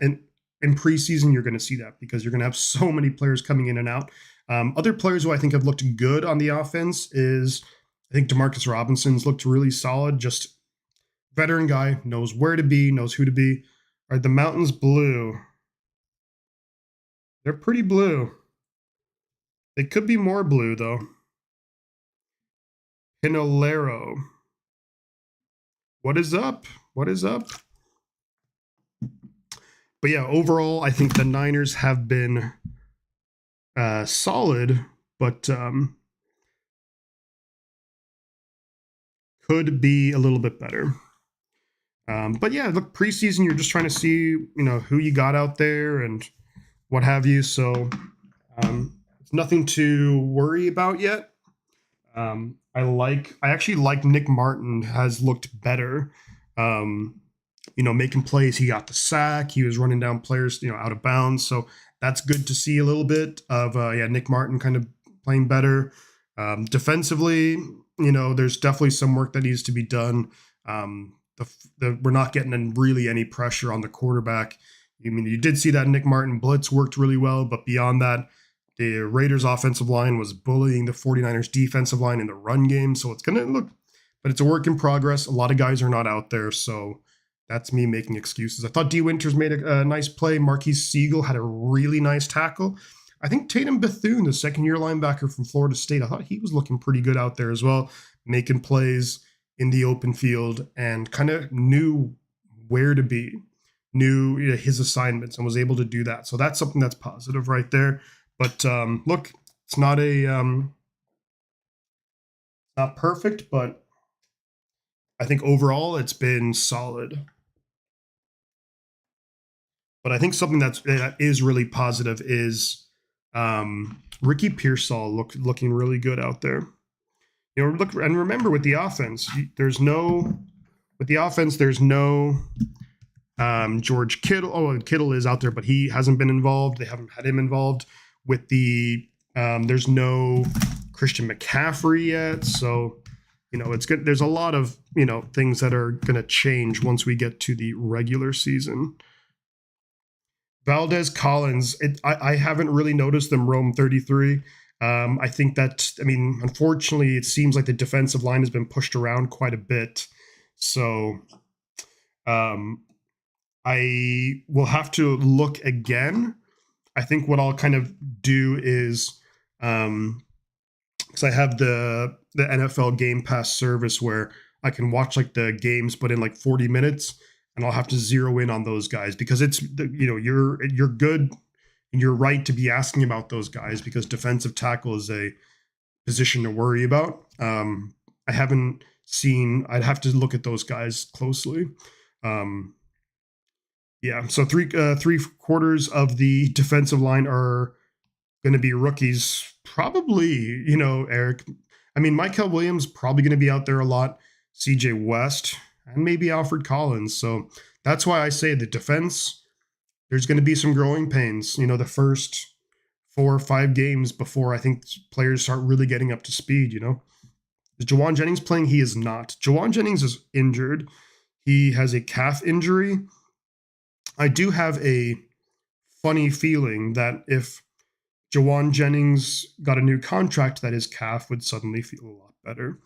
in preseason you're gonna see that because you're gonna have so many players coming in and out. Other players who I think have looked good on the offense is, I think DeMarcus Robinson's looked really solid. Just veteran guy, knows where to be, knows who to be. All right, the Mountains blue. They're pretty blue. They could be more blue though. Pinolero. What is up? What is up? But yeah, overall, I think the Niners have been solid, but could be a little bit better. But yeah, look, preseason, you're just trying to see, who you got out there and what have you. So it's nothing to worry about yet. I I actually like Nick Martin has looked better. Making plays. He got the sack. He was running down players, out of bounds. So that's good to see a little bit of Nick Martin kind of playing better. Defensively, there's definitely some work that needs to be done. We're not getting really any pressure on the quarterback. You did see that Nick Martin blitz worked really well, but beyond that, the Raiders offensive line was bullying the 49ers defensive line in the run game. So it's going to look, but it's a work in progress. A lot of guys are not out there. So that's me making excuses. I thought D. Winters made a nice play. Marquise Siegel had a really nice tackle. I think Tatum Bethune, the second-year linebacker from Florida State, I thought he was looking pretty good out there as well, making plays in the open field and kind of knew where to be, knew his assignments and was able to do that. So that's something that's positive right there. But look, it's not not perfect, but I think overall it's been solid. But I think something that is really positive is Ricky Pearsall looking really good out there. Look, and remember with the offense, there's no George Kittle. Oh, Kittle is out there, but he hasn't been involved. They haven't had him involved with the. There's no Christian McCaffrey yet, so it's good. There's a lot of things that are going to change once we get to the regular season. Valdez Collins, I haven't really noticed them roam 33. I think that, unfortunately, it seems like the defensive line has been pushed around quite a bit. So I will have to look again. I think what I'll kind of do is, because I have the NFL Game Pass service where I can watch like the games, but in like 40 minutes. And I'll have to zero in on those guys because it's you're good and you're right to be asking about those guys because defensive tackle is a position to worry about. I haven't seen. I'd have to look at those guys closely. So three quarters of the defensive line are going to be rookies. Probably, Eric. Michael Williams probably going to be out there a lot. CJ West. And maybe Alfred Collins. So that's why I say the defense, there's going to be some growing pains, the first 4 or 5 games before I think players start really getting up to speed, Is Jawan Jennings playing? He is not. Jawan Jennings is injured. He has a calf injury. I do have a funny feeling that if Jawan Jennings got a new contract, that his calf would suddenly feel a lot better.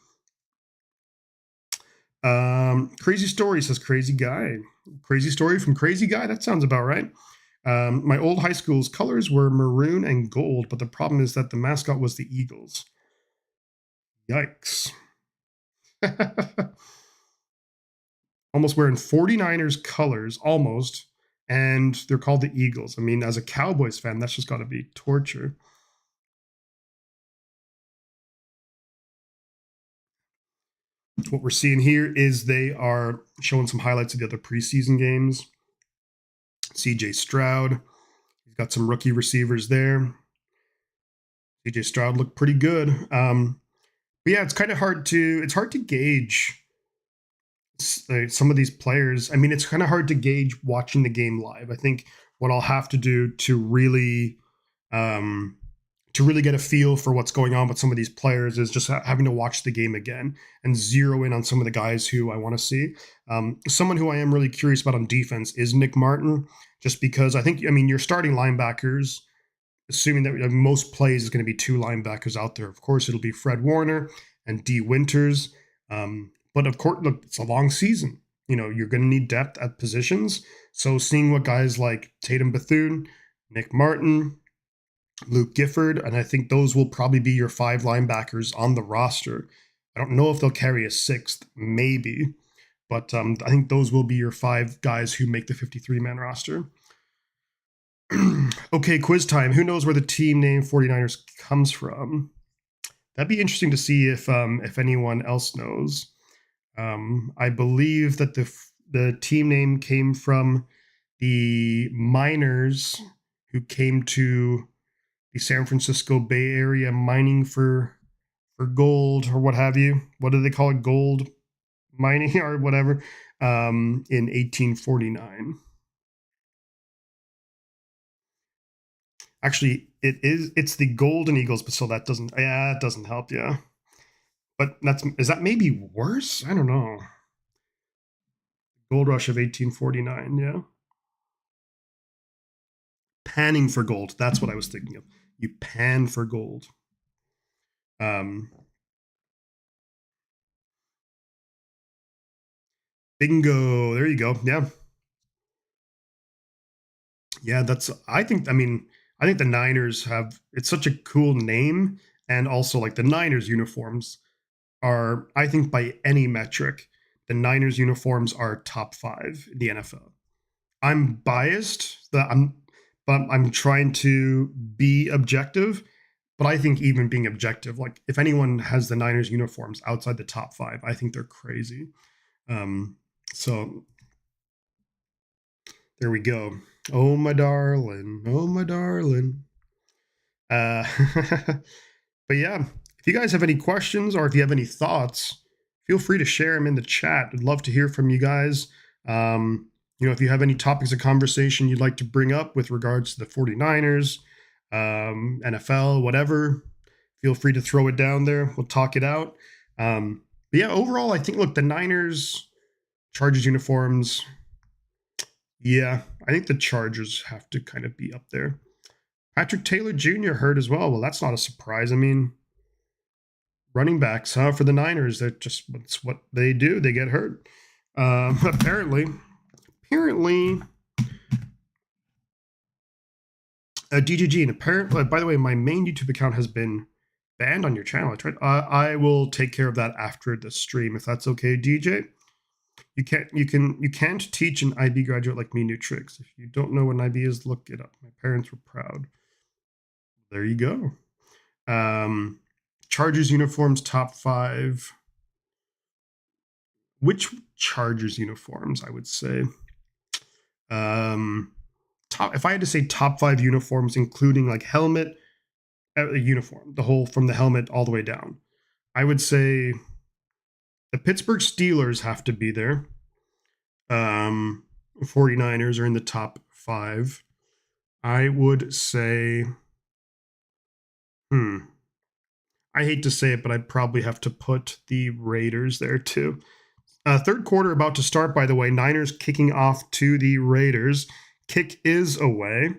Crazy story says crazy guy. Crazy story from crazy guy. That sounds about right. My old high school's colors were maroon and gold, but the problem is that the mascot was the Eagles. Yikes. Almost wearing 49ers colors, almost, and they're called the Eagles. As a Cowboys fan, that's just got to be torture. What we're seeing here is they are showing some highlights of the other preseason games. CJ Stroud, he's got some rookie receivers there. CJ Stroud looked pretty good. But yeah, it's kind of hard to gauge some of these players. It's kind of hard to gauge watching the game live. I think what I'll have to do to really get a feel for what's going on with some of these players is just having to watch the game again and zero in on some of the guys who I want to see. Someone who I am really curious about on defense is Nick Martin, just because I think, your starting linebackers, assuming that most plays is going to be 2 linebackers out there. Of course, it'll be Fred Warner and D. Winters. But of course, look, it's a long season. You're going to need depth at positions. So seeing what guys like Tatum Bethune, Nick Martin, Luke Gifford, and I think those will probably be your 5 linebackers on the roster. I don't know if they'll carry a 6th, maybe, but I think those will be your 5 guys who make the 53-man roster. Okay, quiz time. Who knows where the team name 49ers comes from? That'd be interesting to see if anyone else knows. I believe that the team name came from the miners who came to the San Francisco Bay Area mining for for gold or what have you. What do they call it? Gold mining or whatever, in 1849. Actually, it's the Golden Eagles, but still that doesn't, it doesn't help, yeah. But is that maybe worse? I don't know. Gold rush of 1849, yeah. Panning for gold, that's what I was thinking of. You pan for gold. Bingo, there you go, yeah. Yeah, I think the Niners it's such a cool name, and also like the Niners uniforms are, I think by any metric, the Niners uniforms are top 5 in the NFL. I'm biased, but I'm trying to be objective. But I think even being objective, like if anyone has the Niners uniforms outside the top 5, I think they're crazy. So there we go. Oh my darling, oh my darling. But yeah, if you guys have any questions or if you have any thoughts, feel free to share them in the chat. I'd love to hear from you guys. If you have any topics of conversation you'd like to bring up with regards to the 49ers, NFL, whatever, feel free to throw it down there. We'll talk it out. But yeah, overall, I think, look, the Niners, Chargers uniforms, yeah, I think the Chargers have to kind of be up there. Patrick Taylor Jr. hurt as well. Well, that's not a surprise. I mean, running backs, for the Niners, that's what they do. They get hurt. Apparently, DGG, and apparently, by the way, my main YouTube account has been banned on your channel. I will take care of that after the stream, if that's okay, DJ. You can't teach an IB graduate like me new tricks. If you don't know what an IB is, look it up. My parents were proud. There you go. Chargers uniforms top 5. Which Chargers uniforms? I would say. If I had to say top 5 uniforms, including like helmet, uniform, the whole from the helmet all the way down, I would say the Pittsburgh Steelers have to be there. 49ers are in the top 5. I would say, I hate to say it, but I'd probably have to put the Raiders there too. Third quarter about to start, by the way. Niners kicking off to the Raiders. Kick is away.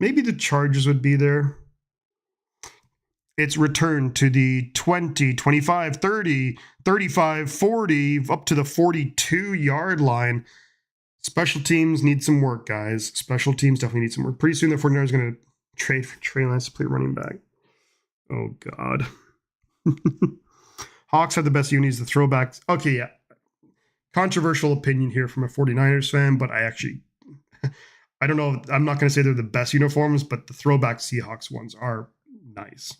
Maybe the Chargers would be there. It's returned to the 20, 25, 30, 35, 40, up to the 42-yard line. Special teams need some work, guys. Special teams definitely need some work. Pretty soon the 49ers are going to trade for Trey Lance to play running back. Oh, God. Hawks have the best unis, the throwbacks. Okay, yeah. Controversial opinion here from a 49ers fan, but I don't know. I'm not going to say they're the best uniforms, but the throwback Seahawks ones are nice.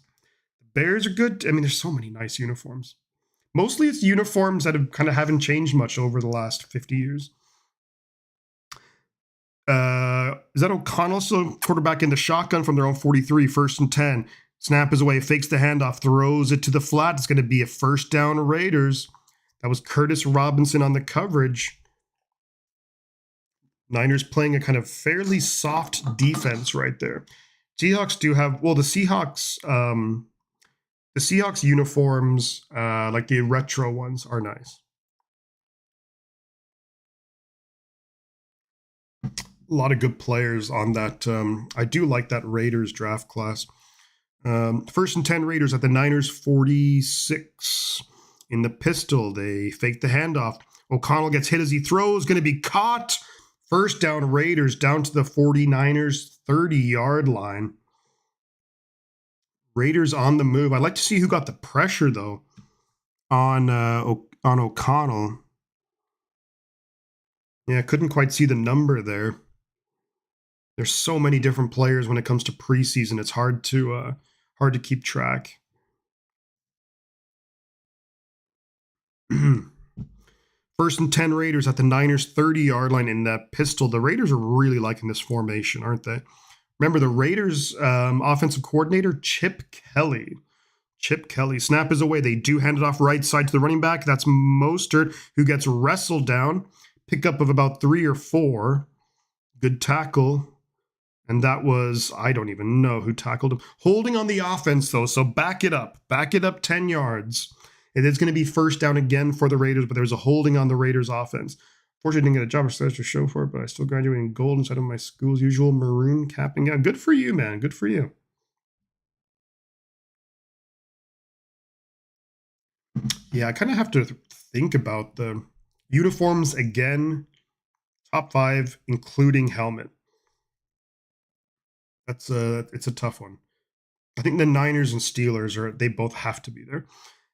The Bears are good. I mean, there's so many nice uniforms. Mostly it's uniforms that haven't changed much over the last 50 years. Is that O'Connell still quarterback in the shotgun from their own 43, 1st and 10? Snap is away, fakes the handoff, throws it to the flat. It's going to be a first down Raiders. That was Curtis Robinson on the coverage. Niners playing a kind of fairly soft defense right there. Seahawks do have, the Seahawks uniforms, like the retro ones, are nice. A lot of good players on that. I do like that Raiders draft class. 1st and 10 Raiders at the Niners 46. In the pistol, they fake the handoff. O'Connell gets hit as he throws, going to be caught. First down Raiders down to the 49ers 30-yard line. Raiders on the move. I'd like to see who got the pressure, though, on O'Connell. Yeah, couldn't quite see the number there. There's so many different players when it comes to preseason. It's hard to keep track. 1st and 10 Raiders at the Niners 30-yard line in that pistol. The Raiders are really liking this formation, aren't they? Remember, the Raiders offensive coordinator, Chip Kelly. Chip Kelly. Snap is away. They do hand it off right side to the running back. That's Mostert, who gets wrestled down. Pickup of about 3 or 4. Good tackle. And that was, I don't even know who tackled him. Holding on the offense, though, so back it up. Back it up 10 yards. It is going to be first down again for the Raiders, but there's a holding on the Raiders offense. Fortunately, I didn't get a job or to show for it, but I still graduated in gold instead of my school's usual maroon cap and gown. Good for you, man. Good for you. Yeah, I kind of have to think about the uniforms again. Top 5, including helmet. It's a tough one. I think the Niners and Steelers they both have to be there.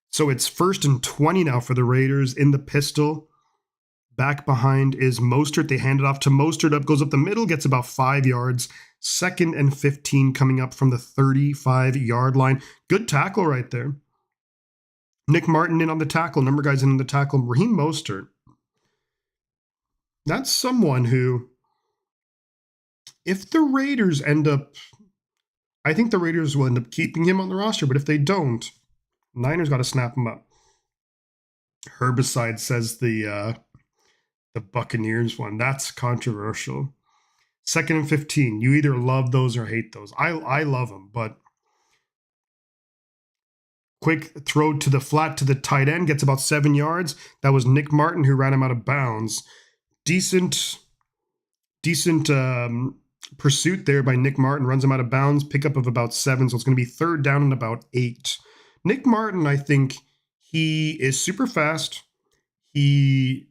So it's 1st and 20 now for the Raiders in the pistol. Back behind is Mostert. They hand it off to Mostert. Up goes up the middle, gets about 5 yards. 2nd and 15 coming up from the 35-yard line. Good tackle right there. Nick Martin in on the tackle. Number guys in on the tackle. Raheem Mostert. That's someone who, if the Raiders end up, I think the Raiders will end up keeping him on the roster, but if they don't, Niners got to snap him up. Herbicide says the Buccaneers one. That's controversial. 2nd and 15. You either love those or hate those. I love them, but quick throw to the flat to the tight end. Gets about 7 yards. That was Nick Martin who ran him out of bounds. Decent pursuit there by Nick Martin. Runs him out of bounds. Pickup of about 7, so it's going to be 3rd down and about 8. Nick Martin, I think he is super fast. He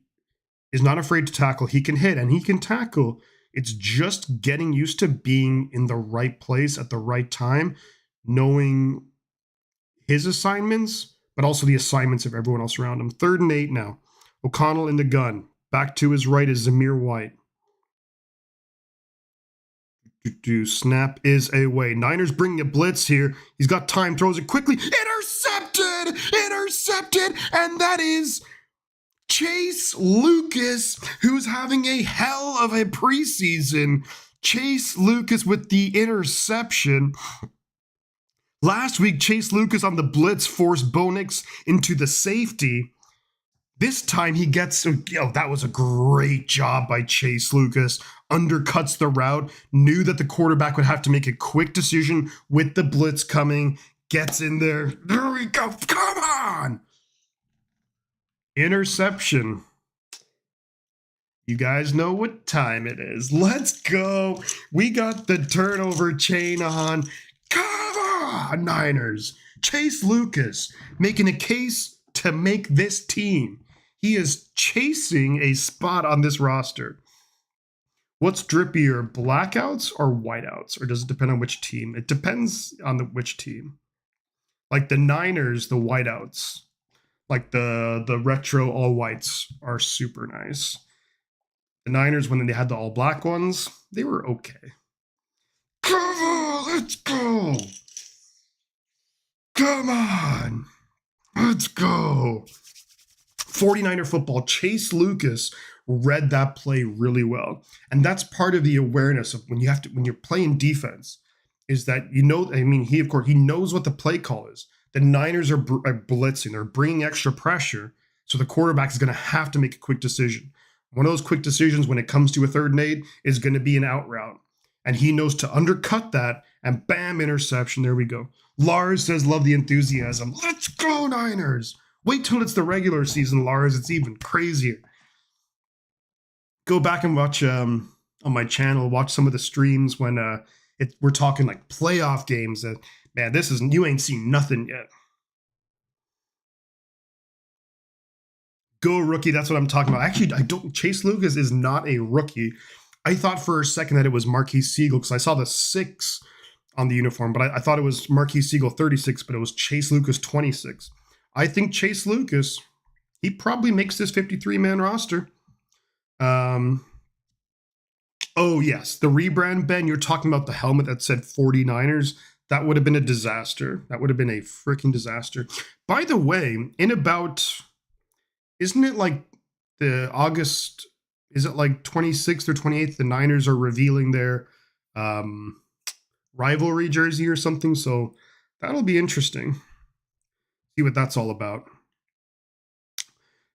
is not afraid to tackle. He can hit and he can tackle. It's just getting used to being in the right place at the right time, knowing his assignments, but also the assignments of everyone else around him. 3rd and 8 now. O'Connell in the gun. Back to his right is Zamir White. Snap is away. Niners bringing a blitz here. He's got time, throws it quickly. Intercepted! And that is Chase Lucas, who's having a hell of a preseason. Chase Lucas with the interception. Last week, Chase Lucas on the blitz forced Bo Nix into the safety. This time he gets, that was a great job by Chase Lucas. Undercuts the route, knew that the quarterback would have to make a quick decision with the blitz coming, gets in there. There we go. Come on. Interception. You guys know what time it is. Let's go. We got the turnover chain on. Come on, Niners. Chase Lucas making a case to make this team. He is chasing a spot on this roster. What's drippier, blackouts or whiteouts? Or does it depend on which team? It depends on which team. Like the Niners, the whiteouts, like the retro all whites are super nice. The Niners, when they had the all black ones, they were okay. Come on, let's go. Come on. Let's go. 49er football, Chase Lucas read that play really well. And that's part of the awareness of when you're playing defense, is that, he knows what the play call is. The Niners are blitzing, they're bringing extra pressure, so the quarterback is going to have to make a quick decision. One of those quick decisions when it comes to a 3rd and 8 is going to be an out route. And he knows to undercut that, and bam, interception. There we go. Lars says, love the enthusiasm. Let's go, Niners. Wait till it's the regular season, Lars. It's even crazier. Go back and watch on my channel, watch some of the streams when we're talking like playoff games. Man, you ain't seen nothing yet. Go rookie, that's what I'm talking about. Actually, Chase Lucas is not a rookie. I thought for a second that it was Marquise Siegel because I saw the 6 on the uniform, but I thought it was Marquise Siegel 36, but it was Chase Lucas 26. I think Chase Lucas, he probably makes this 53-man roster. Oh, yes. The rebrand, Ben, you're talking about the helmet that said 49ers. That would have been a disaster. That would have been a freaking disaster. By the way, isn't it like the August, is it like 26th or 28th? The Niners are revealing their rivalry jersey or something. So that'll be interesting. See what that's all about.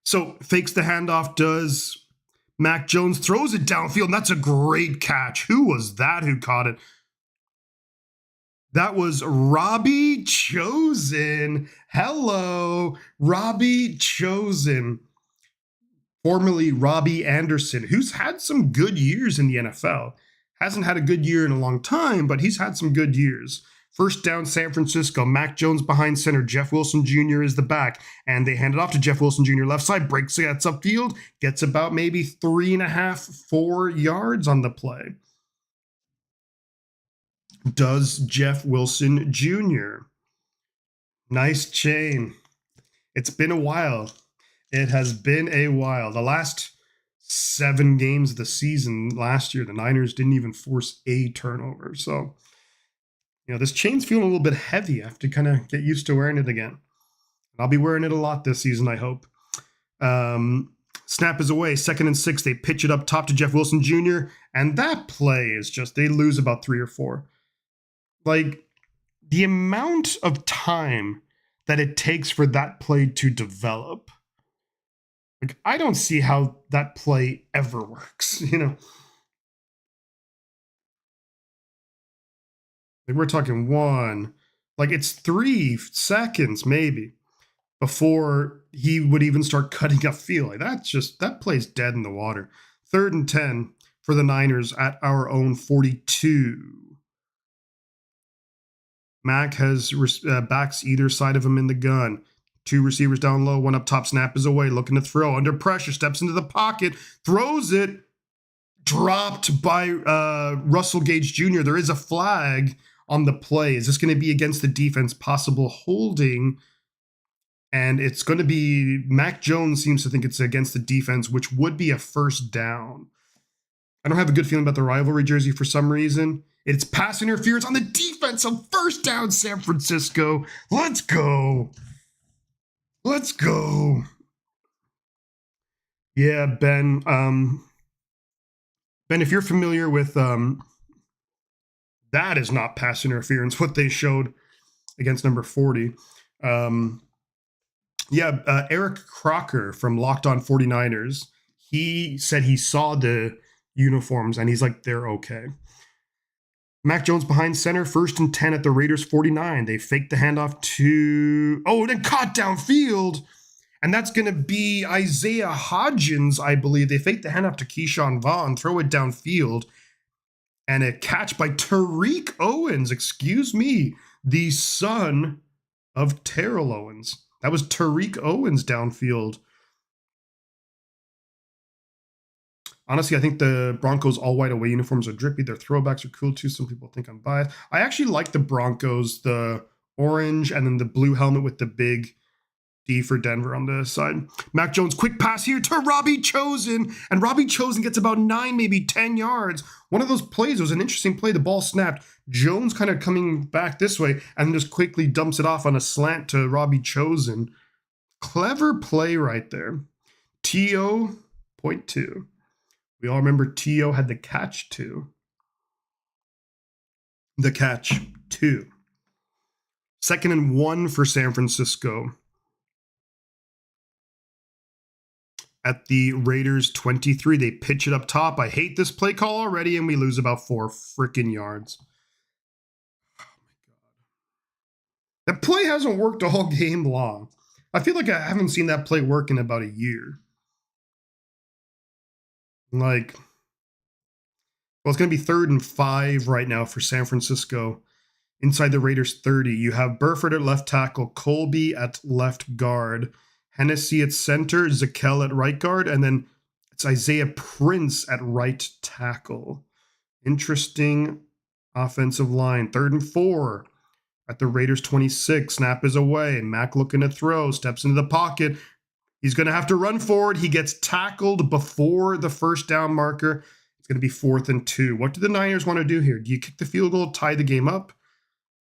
So fakes the handoff, does Mac Jones, throws it downfield, and that's a great catch. Who was that who caught it? That was Robbie Chosen. Hello, Robbie Chosen. Formerly Robbie Anderson, who's had some good years in the NFL. Hasn't had a good year in a long time, but he's had some good years. First down, San Francisco. Mac Jones behind center. Jeff Wilson Jr. is the back. And they hand it off to Jeff Wilson Jr. left side. Breaks, gets upfield. Gets about maybe 3.5, 4 yards on the play. Does Jeff Wilson Jr. Nice chain. It's been a while. It has been a while. The last 7 games of the season last year, the Niners didn't even force a turnover. So, this chain's feeling a little bit heavy. I have to kind of get used to wearing it again. I'll be wearing it a lot this season, I hope. Snap is away. 2nd and 6. They pitch it up top to Jeff Wilson Jr. And that play is just, they lose about 3 or 4. Like, the amount of time that it takes for that play to develop. Like, I don't see how that play ever works, Like, we're talking it's 3 seconds maybe before he would even start cutting up field. Like, that play's dead in the water. 3rd and 10 for the Niners at our own 42. Mac has backs either side of him in the gun. 2 receivers down low, 1 up top. Snap is away, looking to throw. Under pressure, steps into the pocket, throws it. Dropped by Russell Gage Jr. There is a flag on the play. Is this going to be against the defense? Possible holding. And it's going to be, Mac Jones seems to think it's against the defense, which would be a first down. I don't have a good feeling about the rivalry jersey for some reason. It's pass interference on the defense. So first down, San Francisco. Let's go. Let's go. Yeah, Ben. Ben, if you're familiar with that is not pass interference, what they showed against number 40. Eric Crocker from Locked On 49ers, he said he saw the uniforms and he's like, they're okay. Mac Jones behind center, 1st and 10 at the Raiders 49. They faked the handoff to, then caught downfield. And that's going to be Isaiah Hodgins, I believe. They faked the handoff to Keyshawn Vaughn, throw it downfield. And a catch by Tariq Owens, the son of Terrell Owens. That was Tariq Owens downfield. Honestly, I think the Broncos all-white away uniforms are drippy. Their throwbacks are cool, too. Some people think I'm biased. I actually like the Broncos, the orange and then the blue helmet with the big D for Denver on the side. Mac Jones, quick pass here to Robbie Chosen. And Robbie Chosen gets about 9, maybe 10 yards. One of those plays was an interesting play. The ball snapped. Jones kind of coming back this way and just quickly dumps it off on a slant to Robbie Chosen. Clever play right there. T.O. point 2. We all remember T.O. had the catch 2. The catch 2. 2nd and 1 for San Francisco. At the Raiders 23, they pitch it up top. I hate this play call already, and we lose about 4 freaking yards. Oh my God. That play hasn't worked all game long. I feel like I haven't seen that play work in about a year. It's going to be 3rd and 5 right now for San Francisco. Inside the Raiders 30, you have Burford at left tackle, Colby at left guard, Hennessy at center, Zakel at right guard, and then it's Isaiah Prince at right tackle. Interesting offensive line. 3rd and 4 at the Raiders 26. Snap is away. Mac looking to throw, steps into the pocket. He's going to have to run forward. He gets tackled before the first down marker. It's going to be 4th and 2. What do the Niners want to do here? Do you kick the field goal, tie the game up?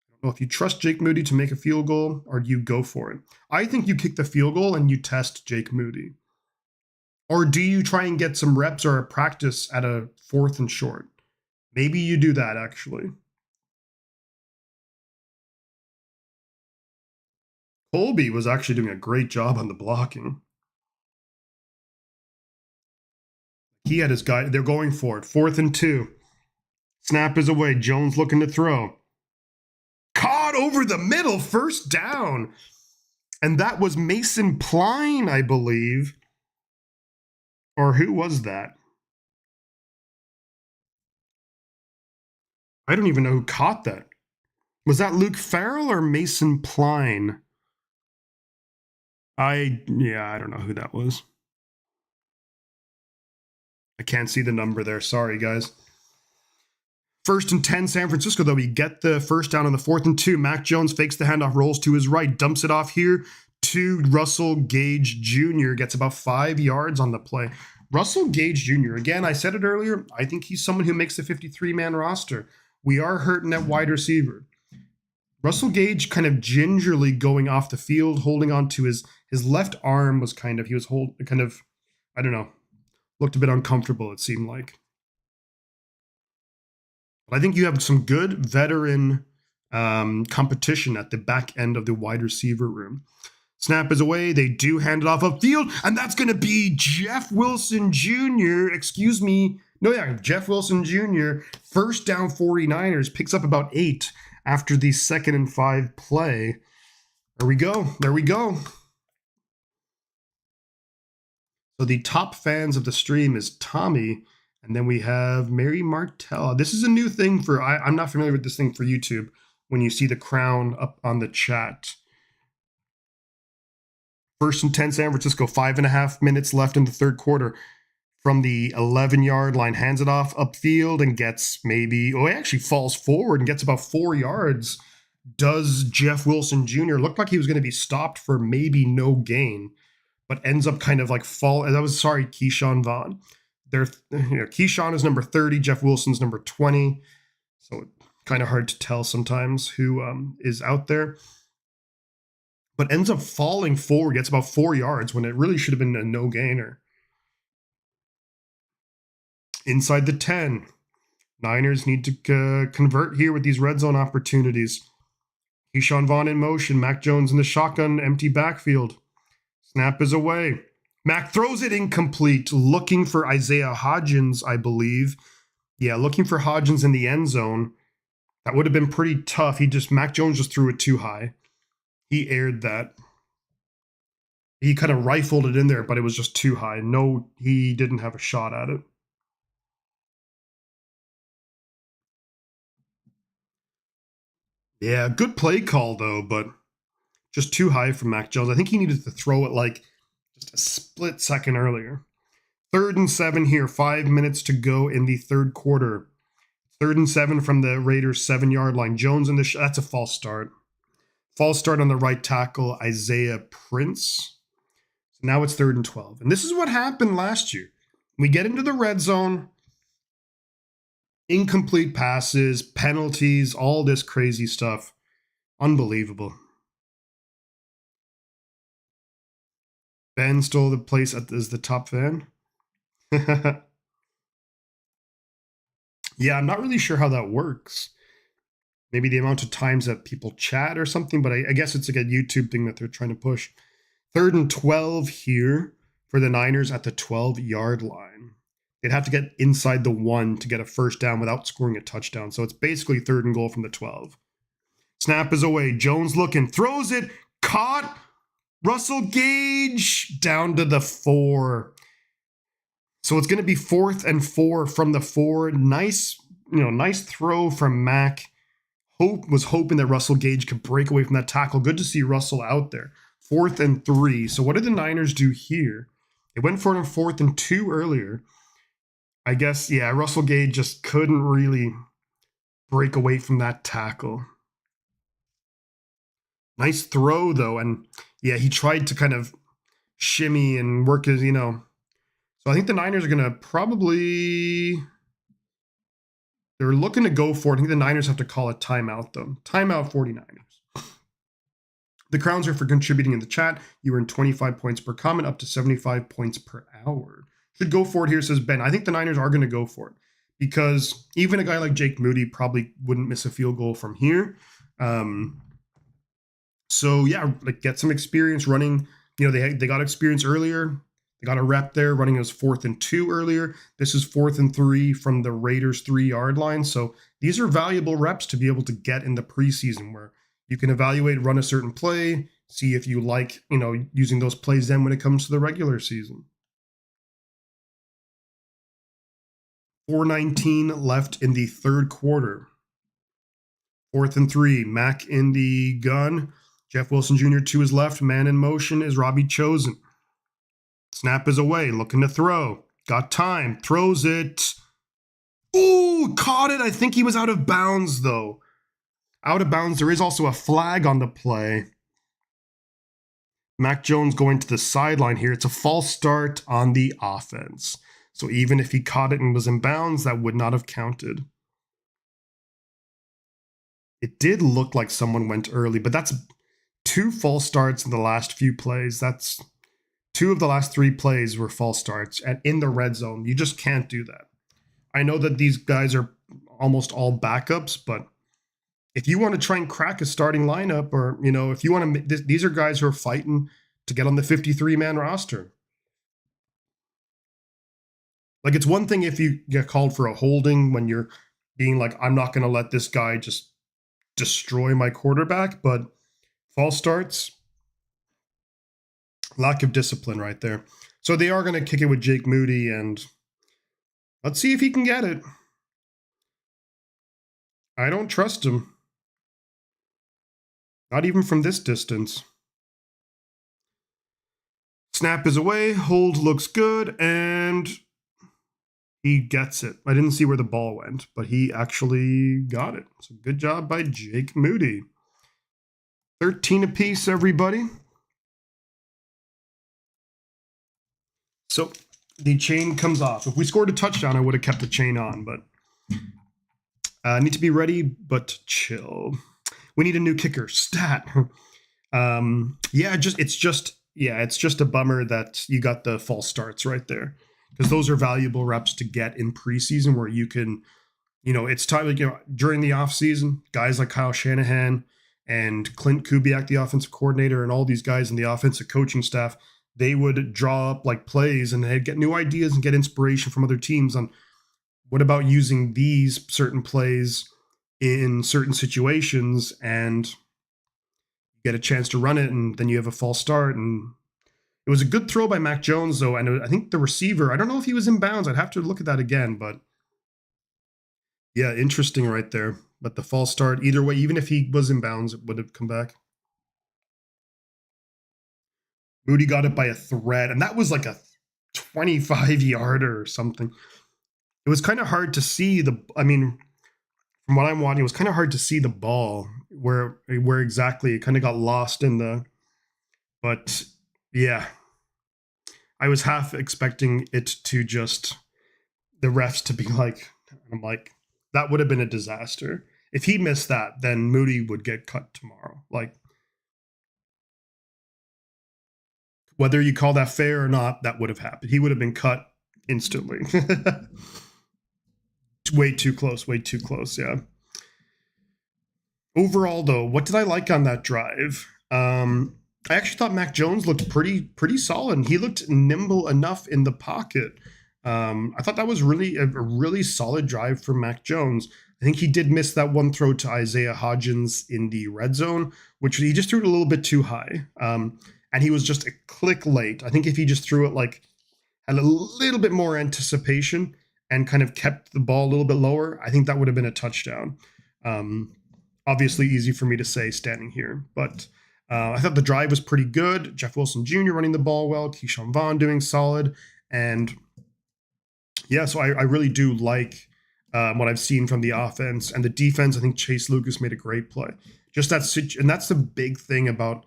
I don't know if you trust Jake Moody to make a field goal, or do you go for it? I think you kick the field goal and you test Jake Moody. Or do you try and get some reps or a practice at a 4th and short? Maybe you do that, actually. Colby was actually doing a great job on the blocking. He had his guy. They're going for it. 4th and 2. Snap is away. Jones looking to throw. Caught over the middle. First down. And that was Mason Pline, I believe. Or who was that? I don't even know who caught that. Was that Luke Farrell or Mason Pline? I don't know who that was. I can't see the number there. Sorry, guys. 1st and 10, San Francisco, though. We get the first down on the 4th and 2. Mac Jones fakes the handoff, rolls to his right, dumps it off here to Russell Gage Jr. Gets about 5 yards on the play. Russell Gage Jr., again, I said it earlier, I think he's someone who makes the 53-man roster. We are hurting at wide receiver. Russell Gage kind of gingerly going off the field, holding on to his left arm was I don't know, looked a bit uncomfortable, it seemed like. But I think you have some good veteran competition at the back end of the wide receiver room. Snap is away. They do hand it off upfield, and that's going to be Jeff Wilson Jr. Jeff Wilson Jr. First down 49ers, picks up about 8 after the 2nd and 5 play. There we go. So the top fans of the stream is Tommy, and then we have Mary Martell. This is a new thing I'm not familiar with this thing for YouTube, when you see the crown up on the chat. 1st and 10, San Francisco, 5.5 minutes left in the third quarter. From the 11-yard line, hands it off upfield and gets he actually falls forward and gets about 4 yards. Does Jeff Wilson Jr. looked like he was going to be stopped for maybe no gain, but ends up kind of like Keyshawn Vaughn. Keyshawn is number 30, Jeff Wilson's number 20. So kind of hard to tell sometimes who is out there. But ends up falling forward, gets about 4 yards when it really should have been a no-gainer. Inside the 10. Niners need to convert here with these red zone opportunities. Keyshawn Vaughn in motion. Mac Jones in the shotgun, empty backfield. Snap is away. Mac throws it incomplete, looking for Isaiah Hodgins, I believe. Yeah, looking for Hodgins in the end zone. That would have been pretty tough. Mac Jones just threw it too high. He aired that. He kind of rifled it in there, but it was just too high. No, he didn't have a shot at it. Yeah, good play call, though, but just too high for Mac Jones. I think he needed to throw it like just a split second earlier. 3rd and 7 here, 5 minutes to go in the third quarter. 3rd and 7 from the Raiders' 7-yard line. Jones in that's a false start. False start on the right tackle, Isaiah Prince. So now it's 3rd and 12. And this is what happened last year. We get into the red zone, incomplete passes, penalties, all this crazy stuff. Unbelievable. Ben stole the place as the top fan. Yeah, I'm not really sure how that works. Maybe the amount of times that people chat or something, but I guess it's like a YouTube thing that they're trying to push. 3rd and 12 here for the Niners at the 12-yard line. They'd have to get inside the 1 to get a first down without scoring a touchdown. So it's basically 3rd and goal from the 12. Snap is away. Jones looking, throws it, caught. Russell Gage down to the 4. So it's going to be 4th and 4 from the 4. Nice throw from Mac. Was hoping that Russell Gage could break away from that tackle. Good to see Russell out there. 4th and 3. So what did the Niners do here? They went for it on 4th and 2 earlier. I guess, yeah, Russell Gage just couldn't really break away from that tackle. Nice throw, though. And, yeah, he tried to kind of shimmy and work his, So I think the Niners are going to probably... They're looking to go for it. I think the Niners have to call a timeout, though. Timeout 49ers. The crowns are for contributing in the chat. You earn 25 points per comment, up to 75 points per hour. Should go for it here, says Ben. I think the Niners are going to go for it because even a guy like Jake Moody probably wouldn't miss a field goal from here. So yeah, like get some experience running. They got experience earlier. They got a rep there running as 4th and 2 earlier. This is 4th and 3 from the Raiders 3-yard line. So these are valuable reps to be able to get in the preseason where you can evaluate, run a certain play, see if you like, using those plays then when it comes to the regular season. 4:19 left in the third quarter. 4th and 3, Mac in the gun. Jeff Wilson Jr. to his left, man in motion is Robbie Chosen. Snap is away, looking to throw. Got time, throws it. Ooh, caught it. I think he was out of bounds, though. Out of bounds. There is also a flag on the play. Mac Jones going to the sideline here. It's a false start on the offense. So even if he caught it and was in bounds, that would not have counted. It did look like someone went early, but that's 2 false starts in the last few plays. That's 2 of the last 3 plays were false starts and in the red zone. You just can't do that. I know that these guys are almost all backups, but if you want to try and crack a starting lineup, or if you want to, these are guys who are fighting to get on the 53-man roster. Like, it's one thing if you get called for a holding when you're being like, I'm not going to let this guy just destroy my quarterback, but false starts, lack of discipline right there. So they are going to kick it with Jake Moody, and let's see if he can get it. I don't trust him. Not even from this distance. Snap is away, hold looks good, and he gets it. I didn't see where the ball went, but he actually got it. So good job by Jake Moody. 13 apiece, everybody. So the chain comes off. If we scored a touchdown, I would have kept the chain on, but need to be ready, but chill. We need a new kicker. Stat. It's just a bummer that you got the false starts right there, because those are valuable reps to get in preseason where you can, it's time, during the offseason, guys like Kyle Shanahan and Clint Kubiak, the offensive coordinator, and all these guys in the offensive coaching staff, they would draw up like plays and they'd get new ideas and get inspiration from other teams on what about using these certain plays in certain situations, and get a chance to run it, and then you have a false start. And it was a good throw by Mac Jones, though, and I think the receiver, I don't know if he was in bounds. I'd have to look at that again, but yeah, interesting right there. But the false start, either way, even if he was in bounds, it would have come back. Moody got it by a thread, and that was like a 25-yarder or something. It was kind of hard to see from what I'm watching, it was kind of hard to see the ball where exactly it kind of got lost in the. But yeah, I was half expecting it to just the refs to be like, I'm like, that would have been a disaster. If he missed that, then Moody would get cut tomorrow. Like, whether you call that fair or not, that would have happened. He would have been cut instantly. Way too close, yeah. Overall, though, what did I like on that drive? I actually thought Mac Jones looked pretty solid. He looked nimble enough in the pocket. I thought that was really a really solid drive for Mac Jones. I think he did miss that one throw to Isaiah Hodgins in the red zone, which he just threw it a little bit too high. And he was just a click late. I think if he just threw it had a little bit more anticipation and kind of kept the ball a little bit lower, I think that would have been a touchdown. Obviously easy for me to say standing here, but I thought the drive was pretty good. Jeff Wilson Jr. running the ball well, Keyshawn Vaughn doing solid. And yeah, so I really do like what I've seen from the offense and the defense. I think Chase Lucas made a great play. And that's the big thing about,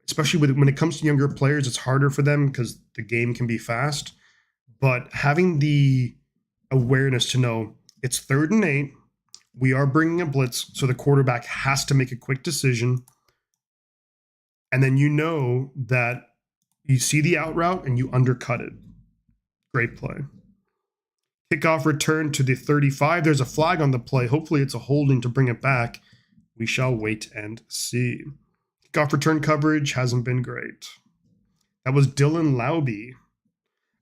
especially when it comes to younger players, it's harder for them because the game can be fast. But having the awareness to know it's 3rd and 8, we are bringing a blitz, so the quarterback has to make a quick decision. And then that you see the out route and you undercut it. Great play. Kickoff return to the 35. There's a flag on the play. Hopefully it's a holding to bring it back. We shall wait and see. Kickoff return coverage hasn't been great. That was Dylan Lauby.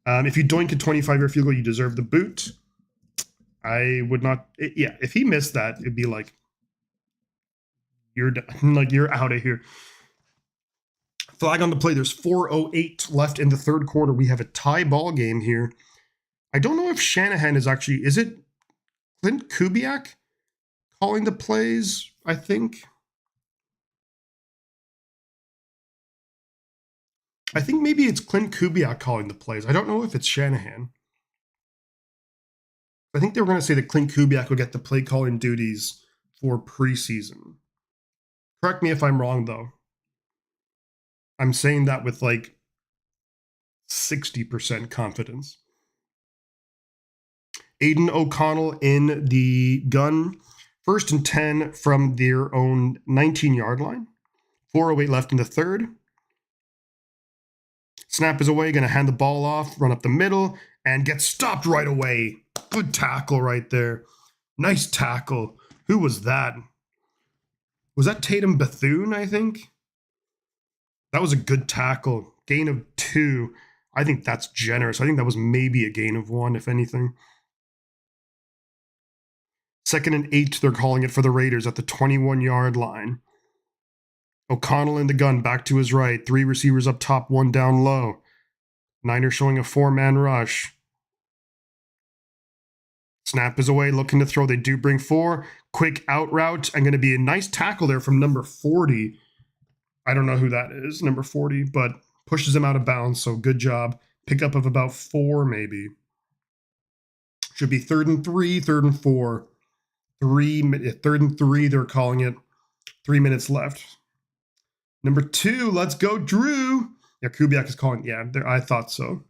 If you doink a 25-yard field goal, you deserve the boot. I would not. If he missed that, it'd be like, you're out of here. Flag on the play. There's 4:08 left in the third quarter. We have a tie ball game here. I don't know if Shanahan is actually. Is it Clint Kubiak calling the plays? I think maybe it's Clint Kubiak calling the plays. I don't know if it's Shanahan. I think they were going to say that Clint Kubiak will get the play calling duties for preseason. Correct me if I'm wrong, though. I'm saying that with like 60% confidence. Aiden O'Connell in the gun. 1st and 10 from their own 19-yard line. 4:08 left in the third. Snap is away, going to hand the ball off, run up the middle, and get stopped right away. Good tackle right there. Nice tackle. Who was that? Was that Tatum Bethune, I think? That was a good tackle. Gain of 2. I think that's generous. I think that was maybe a gain of 1, if anything. 2nd and 8, they're calling it for the Raiders at the 21-yard line. O'Connell in the gun, back to his right. 3 receivers up top, 1 down low. Niners showing a 4-man rush. Snap is away, looking to throw. They do bring 4. Quick out route, and going to be a nice tackle there from number 40. I don't know who that is, number 40, but pushes him out of bounds, so good job. Pickup of about 4, maybe. Should be 3rd and 3, 3rd and 4. 3rd and 3, they're calling it. 3 minutes left. Number 2, let's go, Drew. Yeah, Kubiak is calling. Yeah, I thought so.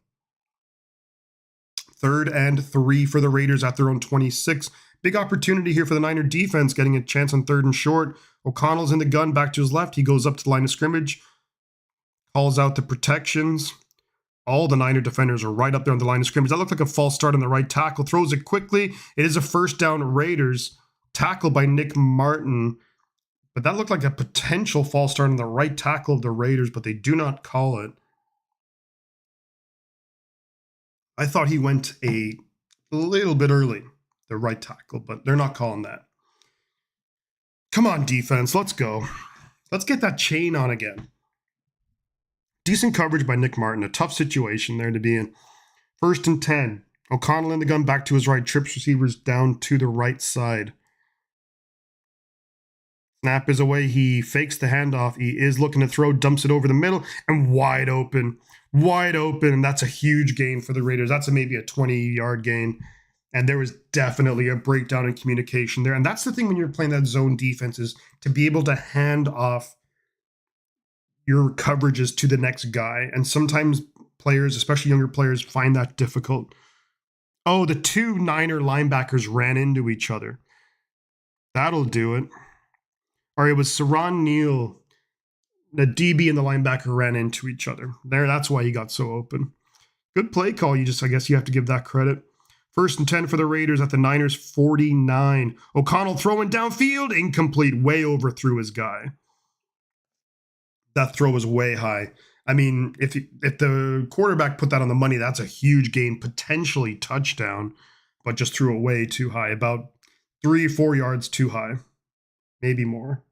3rd and 3 for the Raiders at their own 26. Big opportunity here for the Niner defense, getting a chance on 3rd and short. O'Connell's in the gun, back to his left. He goes up to the line of scrimmage, calls out the protections. All the Niner defenders are right up there on the line of scrimmage. That looked like a false start on the right tackle. Throws it quickly. It is a 1st down Raiders. Tackle by Nick Martin. But that looked like a potential false start on the right tackle of the Raiders, but they do not call it. I thought he went a little bit early, the right tackle, but they're not calling that. Come on, defense. Let's go. Let's get that chain on again. Decent coverage by Nick Martin. A tough situation there to be in. 1st and 10. O'Connell in the gun, back to his right. Trips receivers down to the right side. Snap is away. He fakes the handoff. He is looking to throw, dumps it over the middle, and wide open. Wide open, and that's a huge gain for the Raiders. That's maybe a 20-yard gain. And there was definitely a breakdown in communication there. And that's the thing when you're playing that zone defense, is to be able to hand off your coverages to the next guy. And sometimes players, especially younger players, find that difficult. Oh, the 2 Niner linebackers ran into each other. That'll do it. All right, it was Saron Neal. The DB and the linebacker ran into each other. That's why he got so open. Good play call. I guess you have to give that credit. 1st and 10 for the Raiders at the Niners 49. O'Connell throwing downfield, incomplete, way overthrew his guy. That throw was way high. I mean, if the quarterback put that on the money, that's a huge gain, potentially touchdown, but just threw it way too high, about 3 or 4 yards too high, maybe more.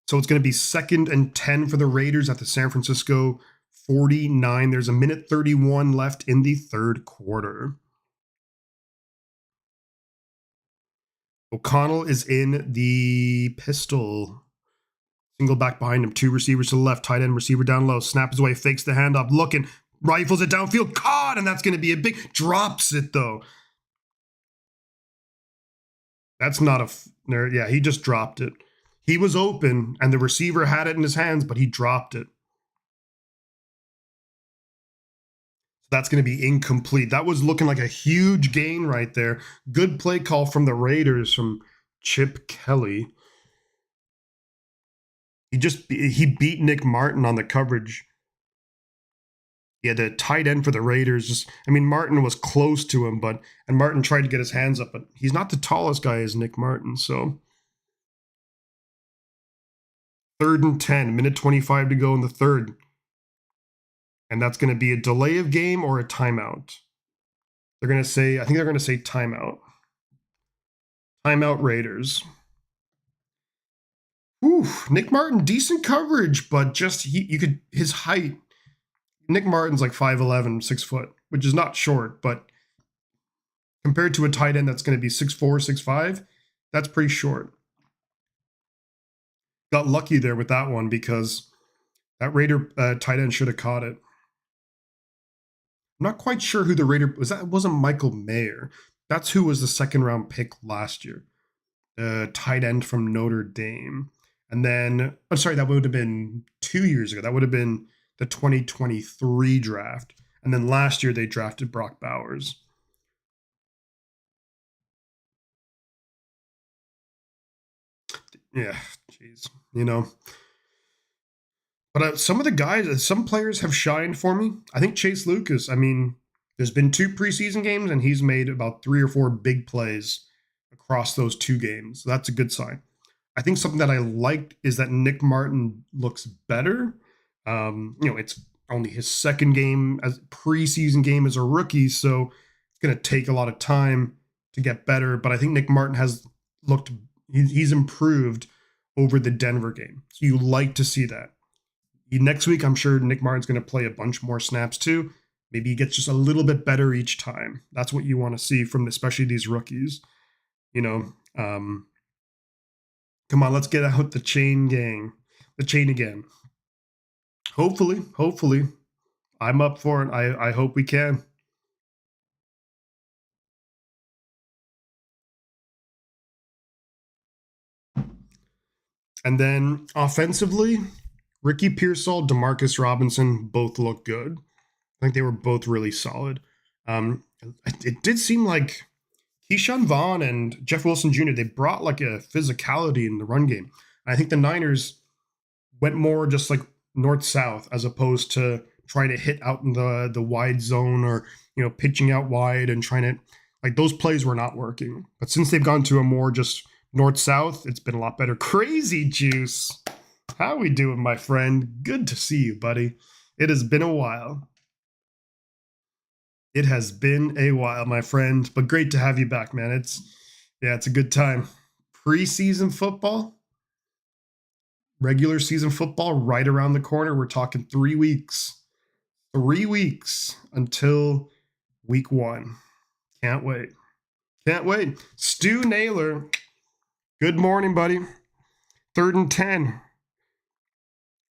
So it's going to be 2nd and 10 for the Raiders at the San Francisco 49. There's 1:31 left in the third quarter. O'Connell is in the pistol. Single back behind him. 2 receivers to the left. Tight end receiver down low. Snaps away. Fakes the handoff. Looking. Rifles it downfield. Caught. And that's going to be a big. Drops it though. That's not a. Yeah, he just dropped it. He was open and the receiver had it in his hands, but he dropped it. That's going to be incomplete. That was looking like a huge gain right there. Good play call from the Raiders from Chip Kelly. He beat Nick Martin on the coverage. Yeah, the tight end for the Raiders, Martin was close to him, and Martin tried to get his hands up, but he's not the tallest guy as Nick Martin, so. 3rd and 10, minute 25 to go in the third. And that's going to be a delay of game or a timeout. I think they're going to say timeout. Timeout Raiders. Ooh, Nick Martin, decent coverage, but just his height. Nick Martin's like 5'11", 6 foot, which is not short, but compared to a tight end that's going to be 6'4", 6'5", that's pretty short. Got lucky there with that one because that Raider tight end should have caught it. I'm not quite sure who the Raider was. That wasn't Michael Mayer. That's who was the 2nd round pick last year. Tight end from Notre Dame. And then, I'm sorry, that would have been 2 years ago. That would have been the 2023 draft. And then last year they drafted Brock Bowers. Yeah, jeez, But some of the guys, some players have shined for me. I think Chase Lucas, there's been 2 preseason games, and he's made about 3 or 4 big plays across those 2 games. So that's a good sign. I think something that I liked is that Nick Martin looks better. It's only his 2nd game as preseason game as a rookie, so it's going to take a lot of time to get better. But I think Nick Martin has he's improved over the Denver game. So you like to see that. Next week, I'm sure Nick Martin's going to play a bunch more snaps too. Maybe he gets just a little bit better each time. That's what you want to see from especially these rookies. Come on, let's get out the chain again. Hopefully. I'm up for it. I hope we can. And then offensively, Ricky Pearsall, Demarcus Robinson both look good. I think they were both really solid. It did seem like Keyshawn Vaughn and Jeff Wilson Jr., they brought like a physicality in the run game. I think the Niners went more just like north-south as opposed to trying to hit out in the wide zone or, pitching out wide and trying to, like, those plays were not working. But since they've gone to a more just north-south, it's been a lot better. Crazy Juice. How we doing, my friend? Good to see you, buddy. It has been a while. It has been a while, my friend, but great to have you back, man. It's a good time. Preseason football, regular season football right around the corner. We're talking 3 weeks. 3 weeks until week 1. Can't wait. Stu Naylor, good morning, buddy. 3rd and 10.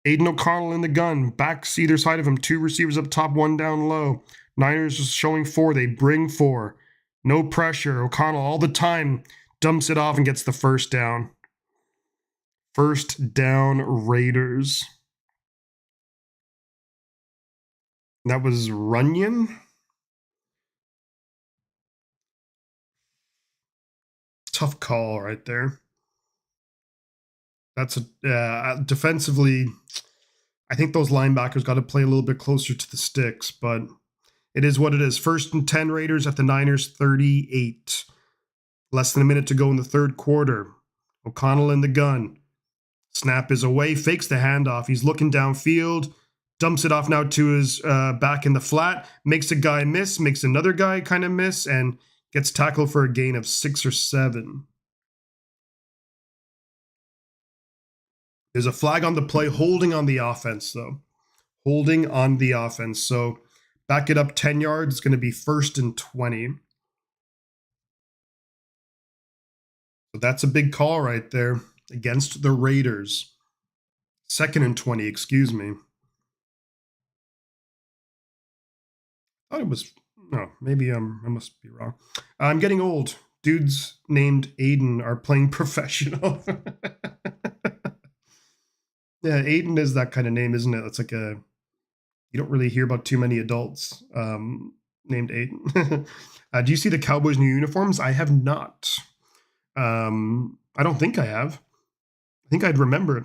Aiden O'Connell in the gun. Backs either side of him. 2 receivers up top, 1 down low. Niners just showing 4. They bring 4. No pressure. O'Connell all the time dumps it off and gets the first down. First down, Raiders. That was Runyon. Tough call right there. That's defensively, I think those linebackers got to play a little bit closer to the sticks, but it is what it is. 1st and 10 Raiders at the Niners 38. Less than a minute to go in the 3rd quarter. O'Connell in the gun. Snap is away, fakes the handoff. He's looking downfield, dumps it off now to his back in the flat, makes a guy miss, makes another guy kind of miss, and gets tackled for a gain of 6 or 7. There's a flag on the play, holding on the offense, though. Holding on the offense. So back it up 10 yards. It's going to be 1st and 20. So that's a big call right there against the Raiders. 2nd and 20, excuse me. I thought it was, no, maybe I must be wrong. I'm getting old. Dudes named Aiden are playing professional. Yeah, Aiden is that kind of name, isn't it? It's like you don't really hear about too many adults named Aiden. Do you see the Cowboys' new uniforms? I have not. I don't think I have. I think I'd remember it.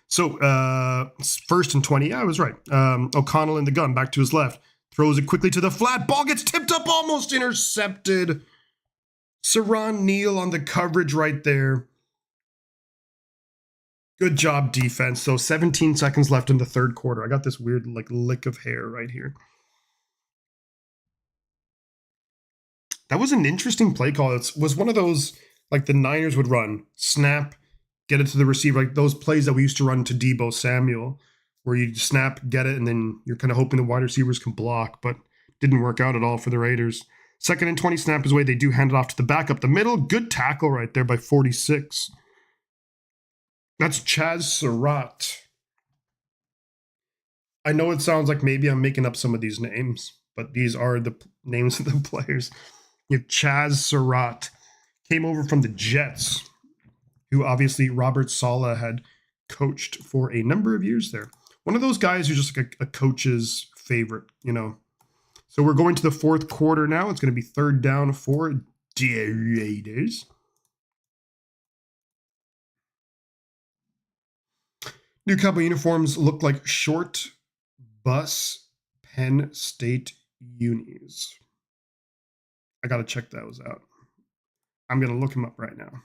So, 1st and 20. Yeah, I was right. O'Connell in the gun, back to his left. Throws it quickly to the flat. Ball gets tipped up, almost intercepted. Saron Neal on the coverage right there. Good job, defense. So 17 seconds left in the third quarter. I got this weird like lick of hair right here. That was an interesting play call. It was one of those like the Niners would run, snap, get it to the receiver, like those plays that we used to run to Deebo Samuel, where you snap, get it, and then you're kind of hoping the wide receivers can block, but didn't work out at all for the Raiders. 2nd and 20, snap is away. They do hand it off to the back up the middle. Good tackle right there by 46. That's Chaz Surratt. I know it sounds like maybe I'm making up some of these names, but these are the names of the players. You have Chaz Surratt. Came over from the Jets, who obviously Robert Saleh had coached for a number of years there. One of those guys who's just like a coach's favorite, you know. So we're going to the fourth quarter now. It's going to be 3rd down for the Raiders. New Cowboy uniforms look like short bus Penn State unis. I got to check those out. I'm going to look them up right now.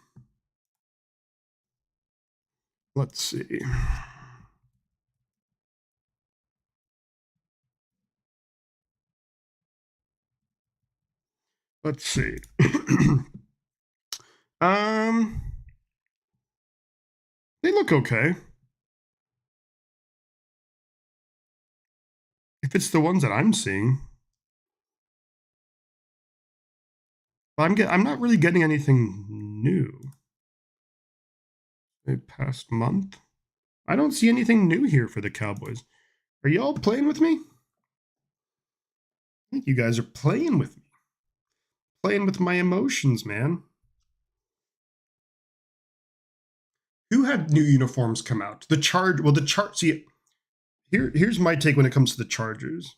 Let's see. Let's see. They look okay. If it's the ones that I'm seeing. But I'm not really getting anything new. The past month. I don't see anything new here for the Cowboys. Are y'all playing with me? I think you guys are playing with me. Playing with my emotions, man. Who had new uniforms come out? See, here's my take when it comes to the Chargers.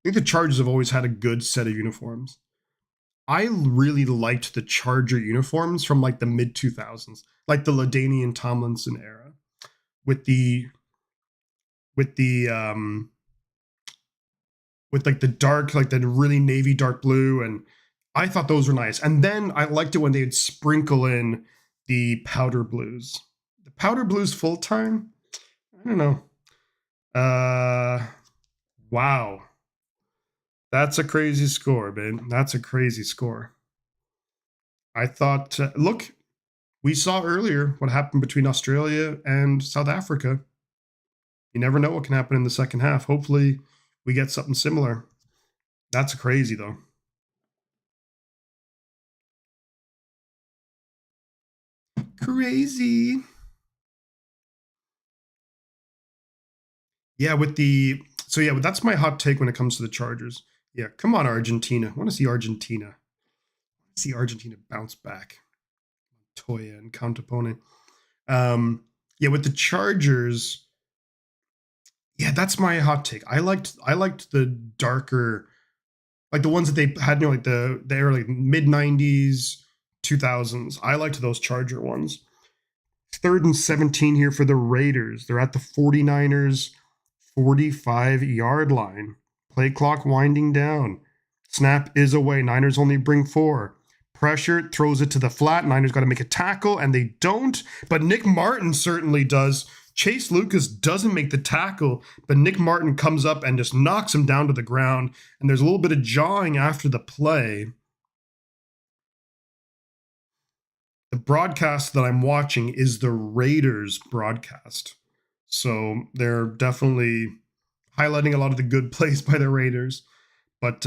I think the Chargers have always had a good set of uniforms. I really liked the Charger uniforms from like the mid 2000s, like the LaDainian Tomlinson era, with like the dark, like the really navy dark blue, and I thought those were nice. And then I liked it when they'd sprinkle in the powder blues. The powder blues full time? I don't know. Wow. That's a crazy score, man. That's a crazy score. I thought, look, we saw earlier what happened between Australia and South Africa. You never know what can happen in the second half. Hopefully, we get something similar. That's crazy, though. Crazy. Yeah, that's my hot take when it comes to the Chargers. Yeah, come on, Argentina. I want to see Argentina. See Argentina bounce back. Toya and Countapone. Yeah, with the Chargers, yeah, that's my hot take. I liked the darker, like the ones that they had, like the early mid 90s, 2000s. I liked those Charger ones. 3rd and 17 here for the Raiders. They're at the 49ers 45-yard line. Play clock winding down. Snap is away. Niners only bring 4. Pressure, throws it to the flat. Niners got to make a tackle, and they don't. But Nick Martin certainly does. Chase Lucas doesn't make the tackle, but Nick Martin comes up and just knocks him down to the ground. And there's a little bit of jawing after the play. The broadcast that I'm watching is the Raiders broadcast. So they're definitely highlighting a lot of the good plays by the Raiders. But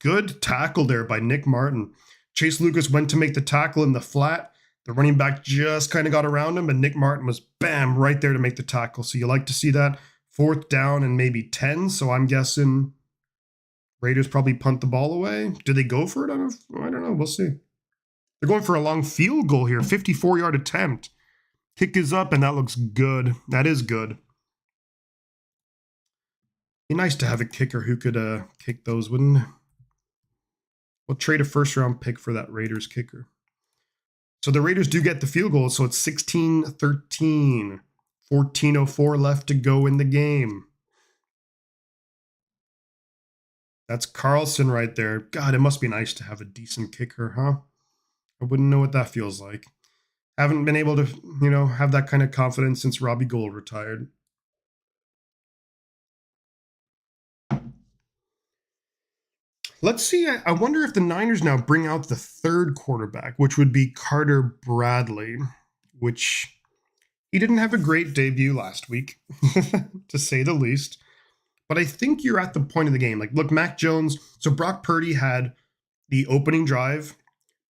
good tackle there by Nick Martin. Chase Lucas went to make the tackle in the flat. The running back just kind of got around him, and Nick Martin was, bam, right there to make the tackle. So you like to see that. 4th down and maybe 10. So I'm guessing Raiders probably punt the ball away. Do they go for it? I don't know. We'll see. They're going for a long field goal here. 54-yard attempt. Kick is up, and that looks good. That is good. Be nice to have a kicker who could kick those, wouldn't it? We'll trade a 1st-round pick for that Raiders kicker. So the Raiders do get the field goal, so it's 16-13. 14:04 left to go in the game. That's Carlson right there. God, it must be nice to have a decent kicker, huh? I wouldn't know what that feels like. Haven't been able to, have that kind of confidence since Robbie Gould retired. Let's see. I wonder if the Niners now bring out the third quarterback, which would be Carter Bradley, which he didn't have a great debut last week, to say the least. But I think you're at the point of the game. Like, look, Mac Jones. So Brock Purdy had the opening drive,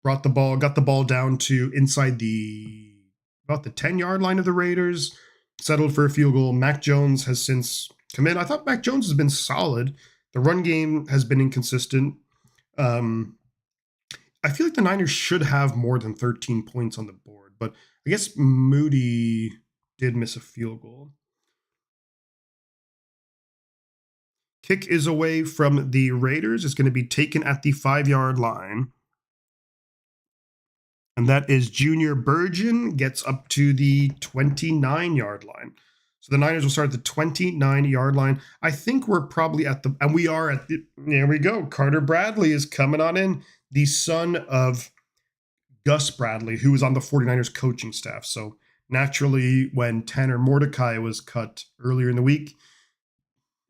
got the ball down to inside about the 10-yard line of the Raiders, settled for a field goal. Mac Jones has since come in. I thought Mac Jones has been solid. The run game has been inconsistent. I feel like the Niners should have more than 13 points on the board, but I guess Moody did miss a field goal. Kick is away from the Raiders. It's going to be taken at the 5-yard line. And that is Junior Burgeon, gets up to the 29-yard line. So the Niners will start at the 29-yard line. I think we're probably there we go. Carter Bradley is coming on in, the son of Gus Bradley, who was on the 49ers coaching staff. So naturally, when Tanner Mordecai was cut earlier in the week,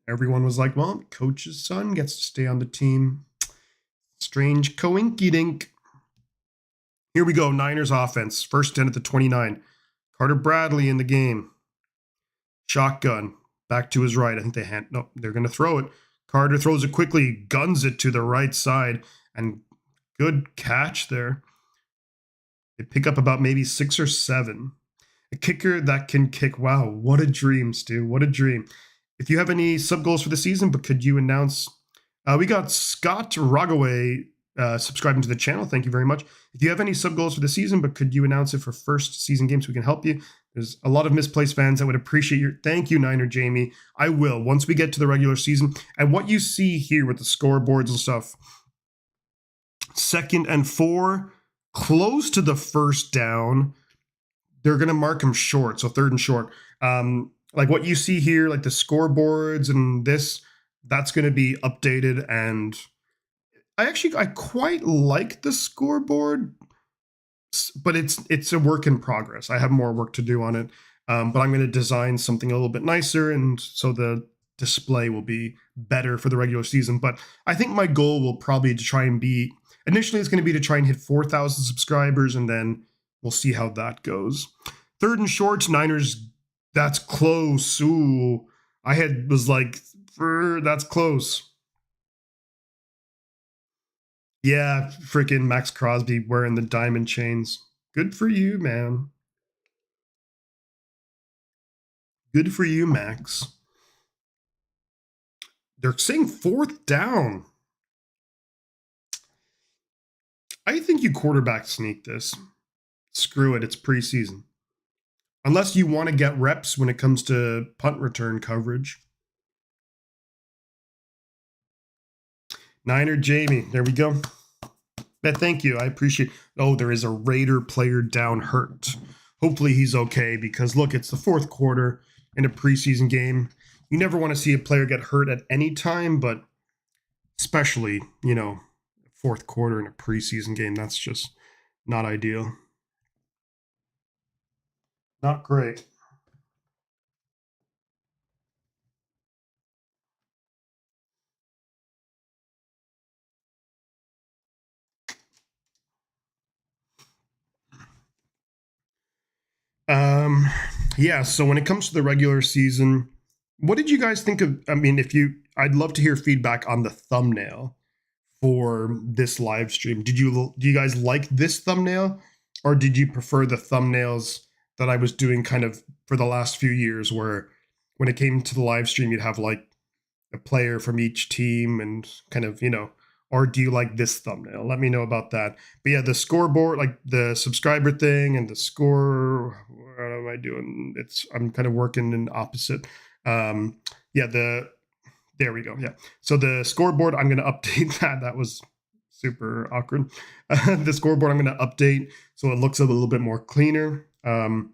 everyone was like, well, coach's son gets to stay on the team. Strange coinky-dink. Here we go, Niners offense. First 10 at the 29. Carter Bradley in the game. Shotgun. Back to his right. I think they're going to throw it. Carter throws it quickly, guns it to the right side, and good catch there. They pick up about maybe 6 or 7. A kicker that can kick. Wow, what a dream, Stu. What a dream. If you have any sub goals for the season, but could you announce? We got Scott Rogaway subscribing to the channel. Thank you very much. If you have any sub goals for the season, but could you announce it for first season games so we can help you? There's a lot of misplaced fans that would appreciate your. Thank you, Niner Jamie. I will once we get to the regular season. And what you see here with the scoreboards and stuff, 2nd and 4, close to the first down. They're going to mark them short, so 3rd and short. Like what you see here, like the scoreboards and this, that's going to be updated. And I quite like the scoreboard, but it's a work in progress. I have more work to do on it, but I'm going to design something a little bit nicer, and so the display will be better for the regular season. But I think my goal will probably to try and be, initially it's going to be to try and hit 4,000 subscribers, and then we'll see how that goes. 3rd and short, Niners, that's close. Ooh, was like, that's close. Yeah, freaking Max Crosby wearing the diamond chains. Good for you, man. Good for you, Max. They're saying 4th down. I think you quarterback sneak this. Screw it, it's preseason. Unless you want to get reps when it comes to punt return coverage. Niner Jamie, there we go. Thank you, I appreciate it. Oh, there is a Raider player down hurt. Hopefully he's okay, because look, it's the 4th quarter in a preseason game. You never want to see a player get hurt at any time, but especially, 4th quarter in a preseason game, that's just not ideal. Not great. Yeah, so when it comes to the regular season, what did you guys think of? I mean, I'd love to hear feedback on the thumbnail for this live stream. Do you guys like this thumbnail, or did you prefer the thumbnails that I was doing kind of for the last few years, where when it came to the live stream, you'd have like a player from each team and kind of, or do you like this thumbnail? Let me know about that. But yeah, the scoreboard, like the subscriber thing and the score, what am I doing? I'm kind of working in opposite. There we go. Yeah. So the scoreboard, I'm going to update that. That was super awkward. The scoreboard, I'm going to update so it looks a little bit more cleaner. And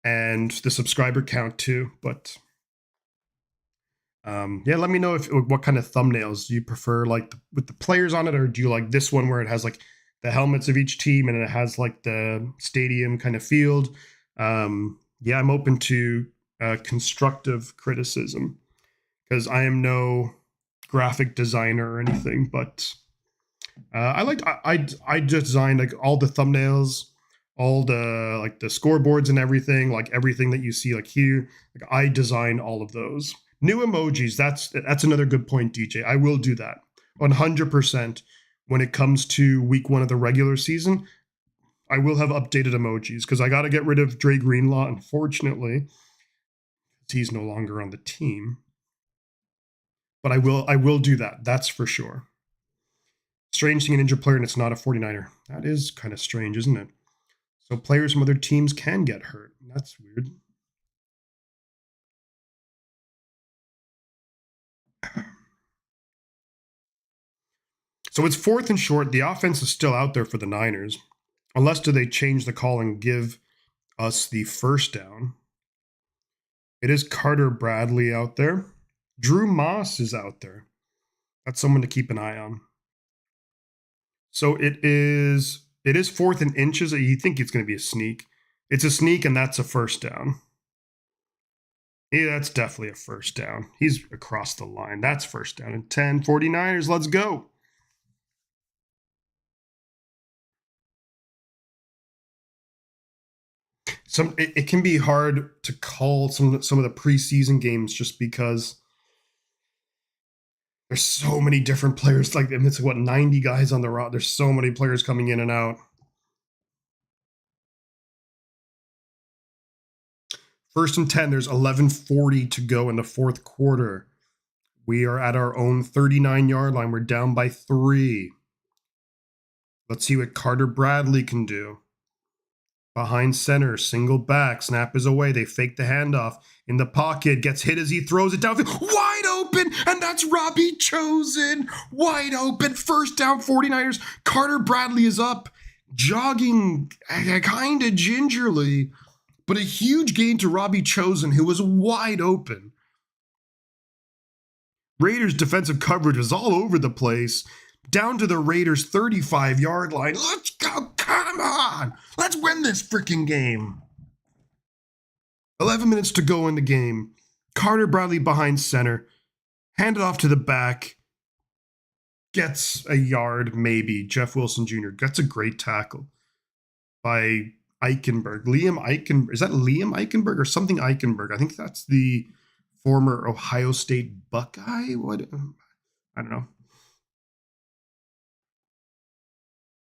and the subscriber count too. But yeah, let me know what kind of thumbnails you prefer, like with the players on it, or do you like this one where it has like the helmets of each team and it has like the stadium kind of field? Yeah, I'm open to constructive criticism because I am no graphic designer or anything, but I designed like all the thumbnails, all the like the scoreboards and everything, like everything that you see like here. Like I designed all of those. New emojis, that's another good point, DJ. I will do that 100% when it comes to week 1 of the regular season. I will have updated emojis because I got to get rid of Dre Greenlaw, unfortunately. He's no longer on the team. But I will do that. That's for sure. Strange seeing an injured player and it's not a 49er. That is kind of strange, isn't it? So players from other teams can get hurt. That's weird. So it's 4th and short. The offense is still out there for the Niners. Unless do they change the call and give us the first down. It is Carter Bradley out there. Drew Moss is out there. That's someone to keep an eye on. So it is 4th and inches. You think it's going to be a sneak. It's a sneak, and that's a first down. Yeah, that's definitely a first down. He's across the line. That's first down and 10. 49ers, let's go. It can be hard to call some of the preseason games just because there's so many different players. Like it's 90 guys on the roster. There's so many players coming in and out. First and 10. There's 11:40 to go in the 4th quarter. We are at our own 39-yard line. We're down by 3. Let's see what Carter Bradley can do. Behind center, single back, snap is away. They fake the handoff in the pocket, gets hit as he throws it down. Wide open, and that's Robbie Chosen. Wide open, first down 49ers. Carter Bradley is up, jogging kind of gingerly, but a huge gain to Robbie Chosen, who was wide open. Raiders defensive coverage was all over the place. Down to the Raiders' 35-yard line. Let's go. Come on. Let's win this freaking game. 11 minutes to go in the game. Carter Bradley behind center. Handed off to the back. Gets a yard, maybe. Jeff Wilson Jr. gets a great tackle by Eichenberg. Liam Eichenberg. Is that Liam Eichenberg or something Eichenberg? I think that's the former Ohio State Buckeye. What? I don't know.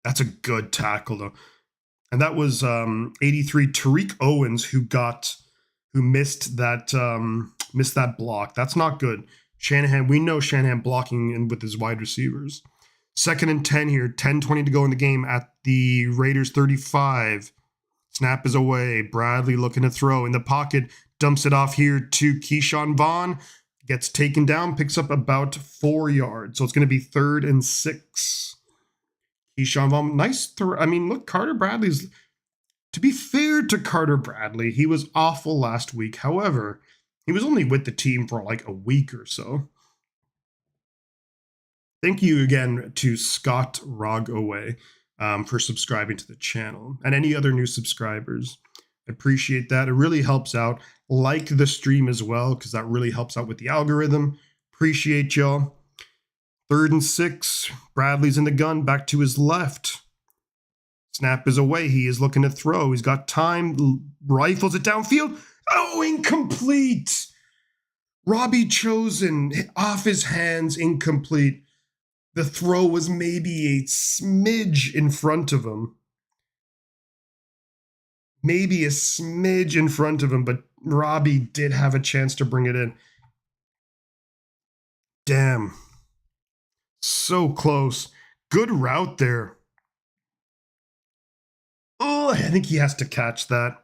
That's a good tackle, though. And that was 83 Tariq Owens who missed that block. That's not good. Shanahan, we know Shanahan blocking in with his wide receivers. 2nd and 10 here, 10:20 to go in the game at the Raiders 35. Snap is away. Bradley looking to throw in the pocket, dumps it off here to Keyshawn Vaughn. Gets taken down, picks up about 4 yards. So it's going to be 3rd and 6. Keyshawn Vaughn, nice throw. I mean, look, Carter Bradley's, to be fair to Carter Bradley, he was awful last week. However, he was only with the team for like a week or so. Thank you again to Scott Rogaway for subscribing to the channel and any other new subscribers. I appreciate that. It really helps out. Like the stream as well, because that really helps out with the algorithm. Appreciate y'all. 3rd and 6. Bradley's in the gun, back to his left. Snap is away. He is looking to throw. He's got time. Rifles it downfield. Oh, incomplete. Robbie Chosen off his hands, incomplete. The throw was maybe a smidge in front of him. Maybe a smidge in front of him, but Robbie did have a chance to bring it in. Damn. So close. Good route there. Oh, I think he has to catch that.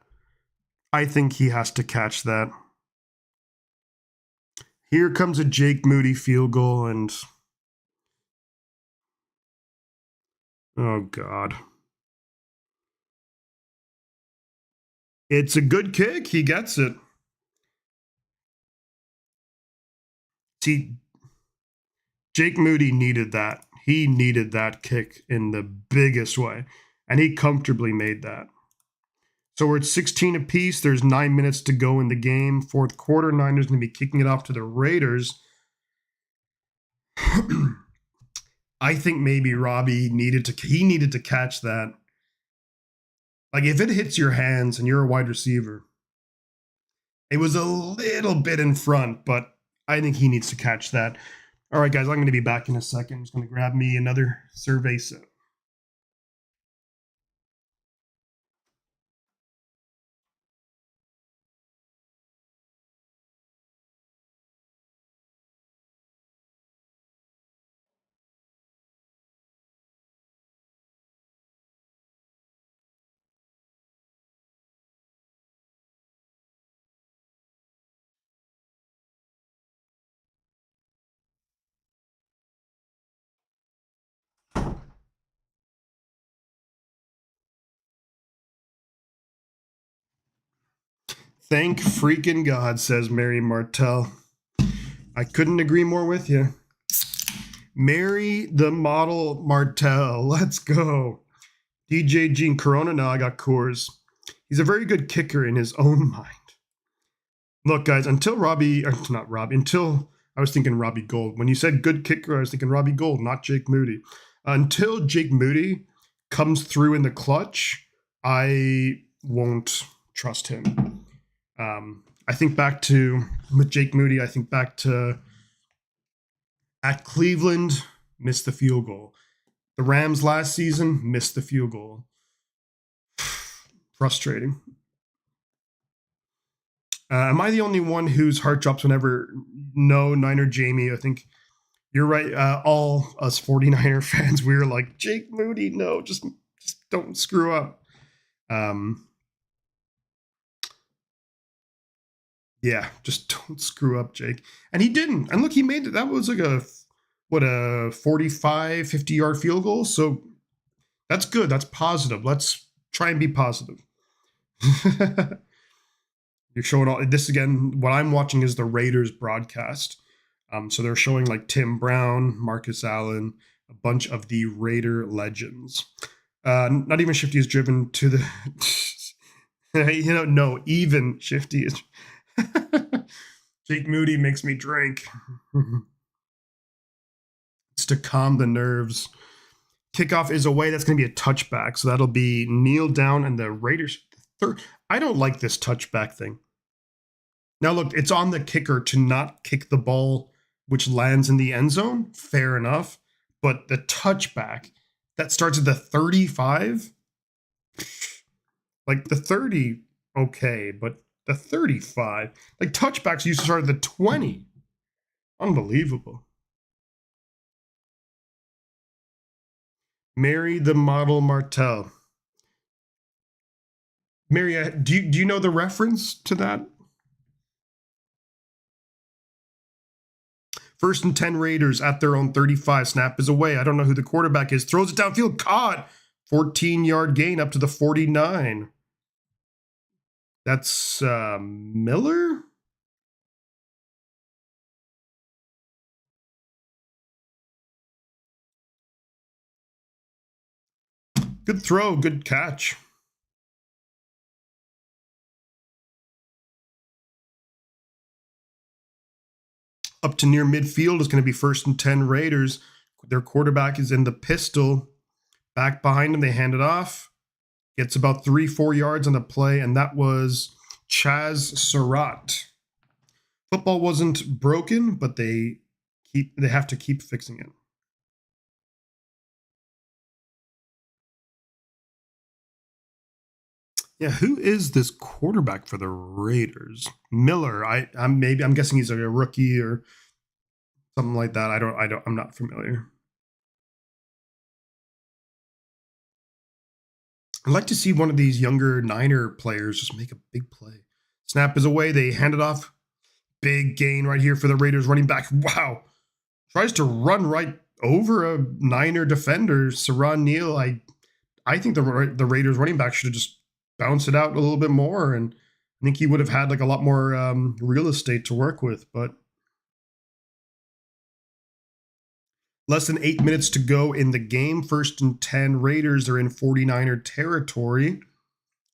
Here comes a Jake Moody field goal, and oh, God. It's a good kick. He gets it. See, Jake Moody needed that. He needed that kick in the biggest way, and he comfortably made that. So we're at 16 apiece. There's 9 minutes to go in the game. Fourth quarter, Niners going to be kicking it off to the Raiders. I think maybe Robbie needed to catch that. Like, if it hits your hands and you're a wide receiver, it was a little bit in front, but I think he needs to catch that. All right, guys, I'm going to be back in a second. I'm just going to grab me another survey set. Thank freaking God, says Mary Martell. I couldn't agree more with you. Mary the Model Martell. Let's go. DJ Gene Corona. No, I got Coors. He's a very good kicker in his own mind. Look, guys, until I was thinking Robbie Gould. When you said good kicker, I was thinking Robbie Gould, not Jake Moody. Until Jake Moody comes through in the clutch, I won't trust him. I think back to, with Jake Moody, I think back to at Cleveland, missed the field goal. The Rams last season, missed the field goal. Frustrating. Am I the only one whose heart drops whenever? No, Niner Jamie, I think you're right. All us 49er fans, we were like, Jake Moody, no, just don't screw up. Yeah, just don't screw up, Jake. And he didn't. And look, he made it. That was like a 45, 50-yard field goal. So that's good. That's positive. Let's try and be positive. You're showing all this again. What I'm watching is the Raiders broadcast. So they're showing like Tim Brown, Marcus Allen, a bunch of the Raider legends. Not even Shifty is driven to the, no, even Shifty is. Jake Moody makes me drink. It's to calm the nerves. Kickoff is away. That's going to be a touchback. So that'll be kneel down and the Raiders. I don't like this touchback thing. Now, look, it's on the kicker to not kick the ball, which lands in the end zone. Fair enough. But the touchback that starts at the 35, like the 30, okay, but the 35, like touchbacks used to start at the 20. Unbelievable. Mary the Model Martell. Mary, do you know the reference to that? First and 10 Raiders at their own 35. Snap is away. I don't know who the quarterback is. Throws it downfield. Caught. 14-yard gain up to the 49. That's Miller? Good throw. Good catch. Up to near midfield is going to be first and 10 Raiders. Their quarterback is in the pistol. Back behind him, they hand it off. Gets about 3-4 yards on the play, and that was Chaz Surratt. Football wasn't broken, but they have to keep fixing it. Yeah, who is this quarterback for the Raiders? Miller. I'm guessing he's like a rookie or something like that. I'm not familiar. I'd like to see one of these younger Niner players just make a big play. Snap is away. They hand it off. Big gain right here for the Raiders running back. Wow. Tries to run right over a Niner defender, Saran Neal. I think the Raiders running back should have just bounce it out a little bit more, and I think he would have had like a lot more real estate to work with. But less than 8 minutes to go in the game. 1st and 10 Raiders are in 49er territory.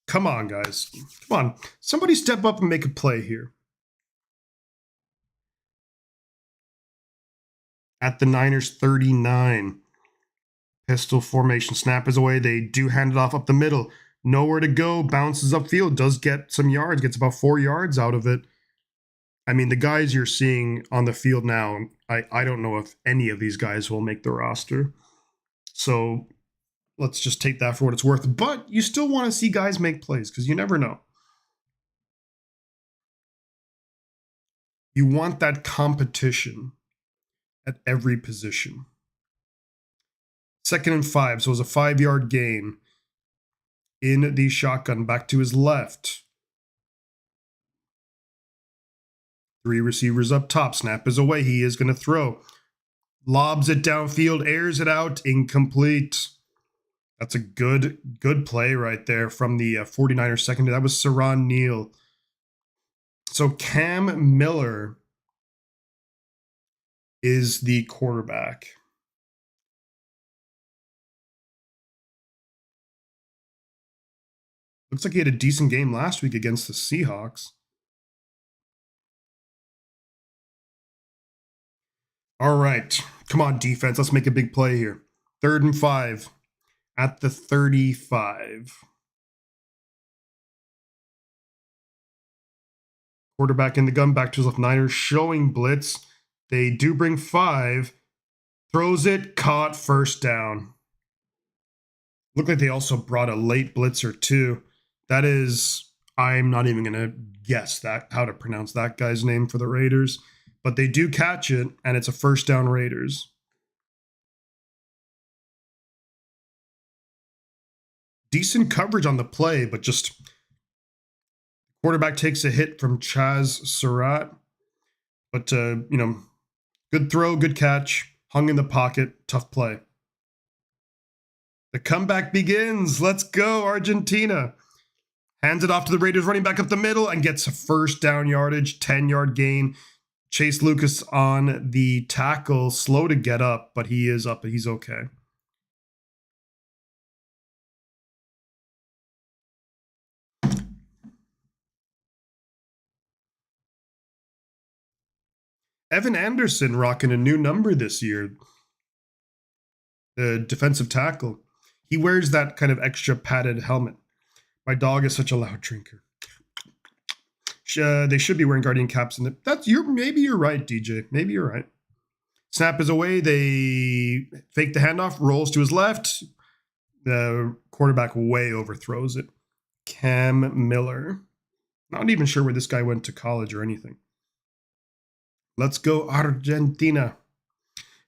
Come on, guys. Come on. Somebody step up and make a play here. At the Niners 39. Pistol formation. Snap is away. They do hand it off up the middle. Nowhere to go. Bounces upfield. Does get some yards. Gets about 4 yards out of it. I mean, the guys you're seeing on the field now, I don't know if any of these guys will make the roster. So let's just take that for what it's worth. But you still want to see guys make plays because you never know. You want that competition at every position. 2nd and 5, so it was a 5-yard gain in the shotgun. Back to his left. 3 receivers up top. Snap is away. He is going to throw. Lobs it downfield, airs it out, incomplete. That's a good play right there from the 49ers secondary. That was Saran Neal. So Cam Miller is the quarterback. Looks like he had a decent game last week against the Seahawks. All right. Come on, defense. Let's make a big play here. 3rd and 5 at the 35. Quarterback in the gun, back to his left. Niners showing blitz. They do bring 5. Throws it, caught, 1st down. Looked like they also brought a late blitzer too. That is, I'm not even going to guess how to pronounce that guy's name for the Raiders. But they do catch it, and it's a 1st down Raiders. Decent coverage on the play, but just quarterback takes a hit from Chaz Surratt. But, good throw, good catch, hung in the pocket, tough play. The comeback begins. Let's go, Argentina. Hands it off to the Raiders, running back up the middle, and gets a 1st down yardage, 10-yard gain. Chase Lucas on the tackle, slow to get up, but he is up. He's okay. Evan Anderson rocking a new number this year. The defensive tackle. He wears that kind of extra padded helmet. My dog is such a loud drinker. They should be wearing guardian caps. Maybe you're right, DJ. Maybe you're right. Snap is away. They fake the handoff. Rolls to his left. The quarterback way overthrows it. Cam Miller. Not even sure where this guy went to college or anything. Let's go Argentina.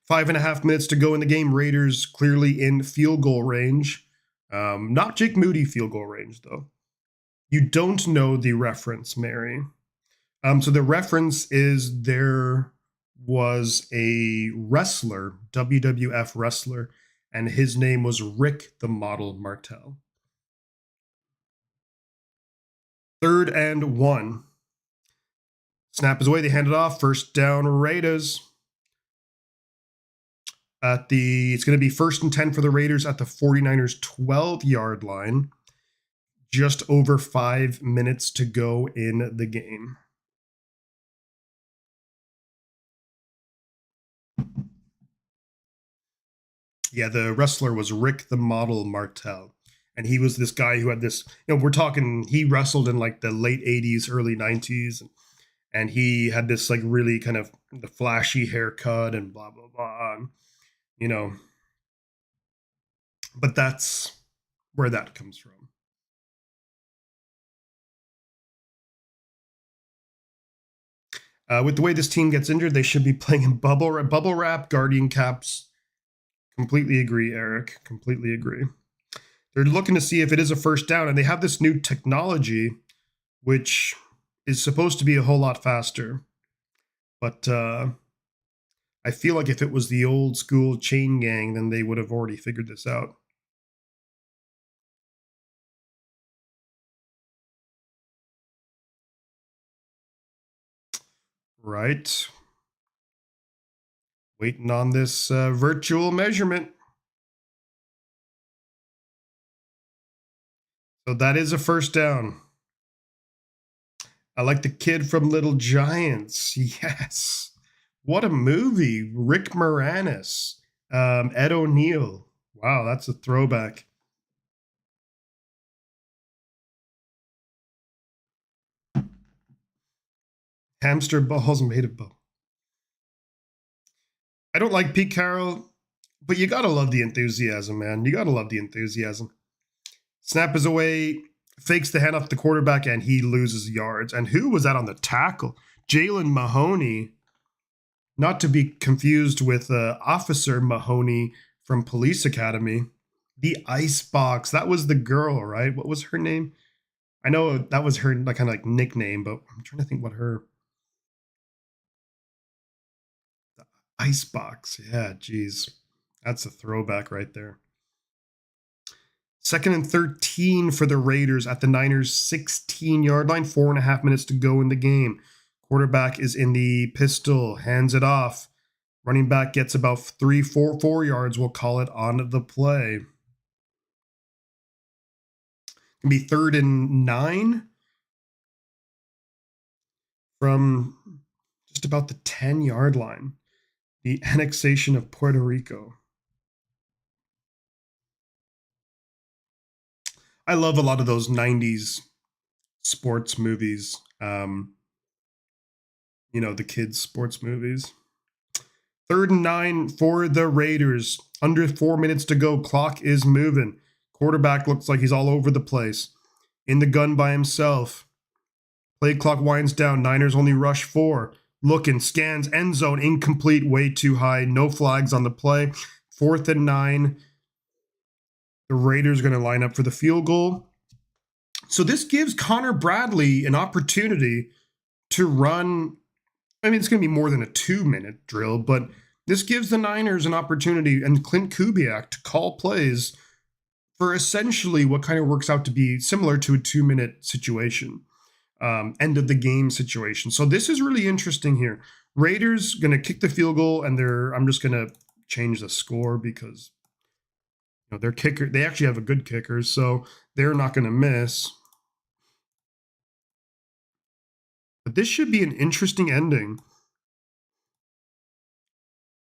5.5 minutes to go in the game. Raiders clearly in field goal range. Not Jake Moody field goal range, though. You don't know the reference, Mary. So the reference is there was a wrestler, WWF wrestler, and his name was Rick the Model Martel. 3rd and 1. Snap is away. They hand it off. 1st down Raiders. It's going to be 1st and 10 for the Raiders at the 49ers 12-yard line. Just over 5 minutes to go in the game. Yeah, the wrestler was Rick the Model Martel. And he was this guy who had this, we're talking, he wrestled in like the late 80s, early 90s. And he had this like really kind of the flashy haircut and blah, blah, blah. But that's where that comes from. With the way this team gets injured, they should be playing in bubble wrap, guardian caps. Completely agree, Eric. Completely agree. They're looking to see if it is a 1st down, and they have this new technology, which is supposed to be a whole lot faster. But I feel like if it was the old school chain gang, then they would have already figured this out. Right. Waiting on this virtual measurement. So that is a first down. I like the kid from Little Giants. Yes. What a movie. Rick Moranis. Ed O'Neill. Wow, that's a throwback. Hamster balls made of bone. I don't like Pete Carroll, but you gotta love the enthusiasm, man. You gotta love the enthusiasm. Snap is away, fakes the handoff to the quarterback, and he loses yards. And who was that on the tackle? Jalen Mahoney. Not to be confused with Officer Mahoney from Police Academy. The Icebox. That was the girl, right? What was her name? I know that was her kind of like nickname, but I'm trying to think what her... The Icebox. Yeah, geez. That's a throwback right there. 2nd and 13 for the Raiders at the Niners' 16-yard line. 4.5 minutes to go in the game. Quarterback is in the pistol, hands it off. Running back gets about 4 yards. We'll call it on the play. It'll be 3rd and 9 from just about the 10-yard line. The annexation of Puerto Rico. I love a lot of those 90s sports movies. The kids' sports movies. 3rd and 9 for the Raiders. Under 4 minutes to go. Clock is moving. Quarterback looks like he's all over the place. In the gun by himself. Play clock winds down. Niners only rush 4. Looking, scans, end zone, incomplete, way too high. No flags on the play. 4th and 9. The Raiders are going to line up for the field goal. So this gives Connor Bradley an opportunity to run. I mean, it's going to be more than a 2-minute drill, but this gives the Niners an opportunity and Clint Kubiak to call plays for essentially what kind of works out to be similar to a 2-minute situation, end of the game situation. So this is really interesting here. Raiders going to kick the field goal, and I'm just going to change the score because their kicker, they actually have a good kicker, so they're not going to miss. But this should be an interesting ending.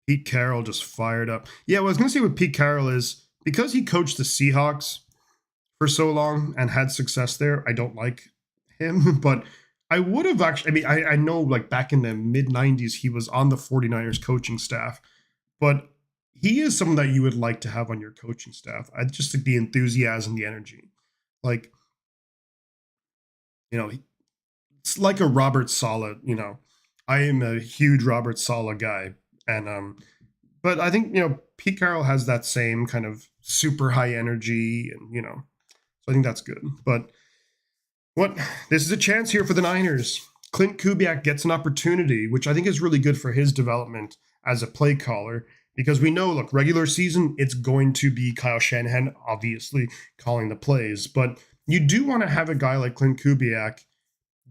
Pete Carroll just fired up. Yeah, what I was going to say with Pete Carroll is because he coached the Seahawks for so long and had success there, I don't like him. But I would have actually, I know like back in the mid-90s, he was on the 49ers coaching staff. But he is someone that you would like to have on your coaching staff. I just like the enthusiasm, the energy. Like, it's like a Robert Saleh, I am a huge Robert Saleh guy. And but I think Pete Carroll has that same kind of super high energy, and so I think that's good. But this is a chance here for the Niners. Clint Kubiak gets an opportunity, which I think is really good for his development as a play caller, because we know, look, regular season, it's going to be Kyle Shanahan obviously calling the plays, but you do want to have a guy like Clint Kubiak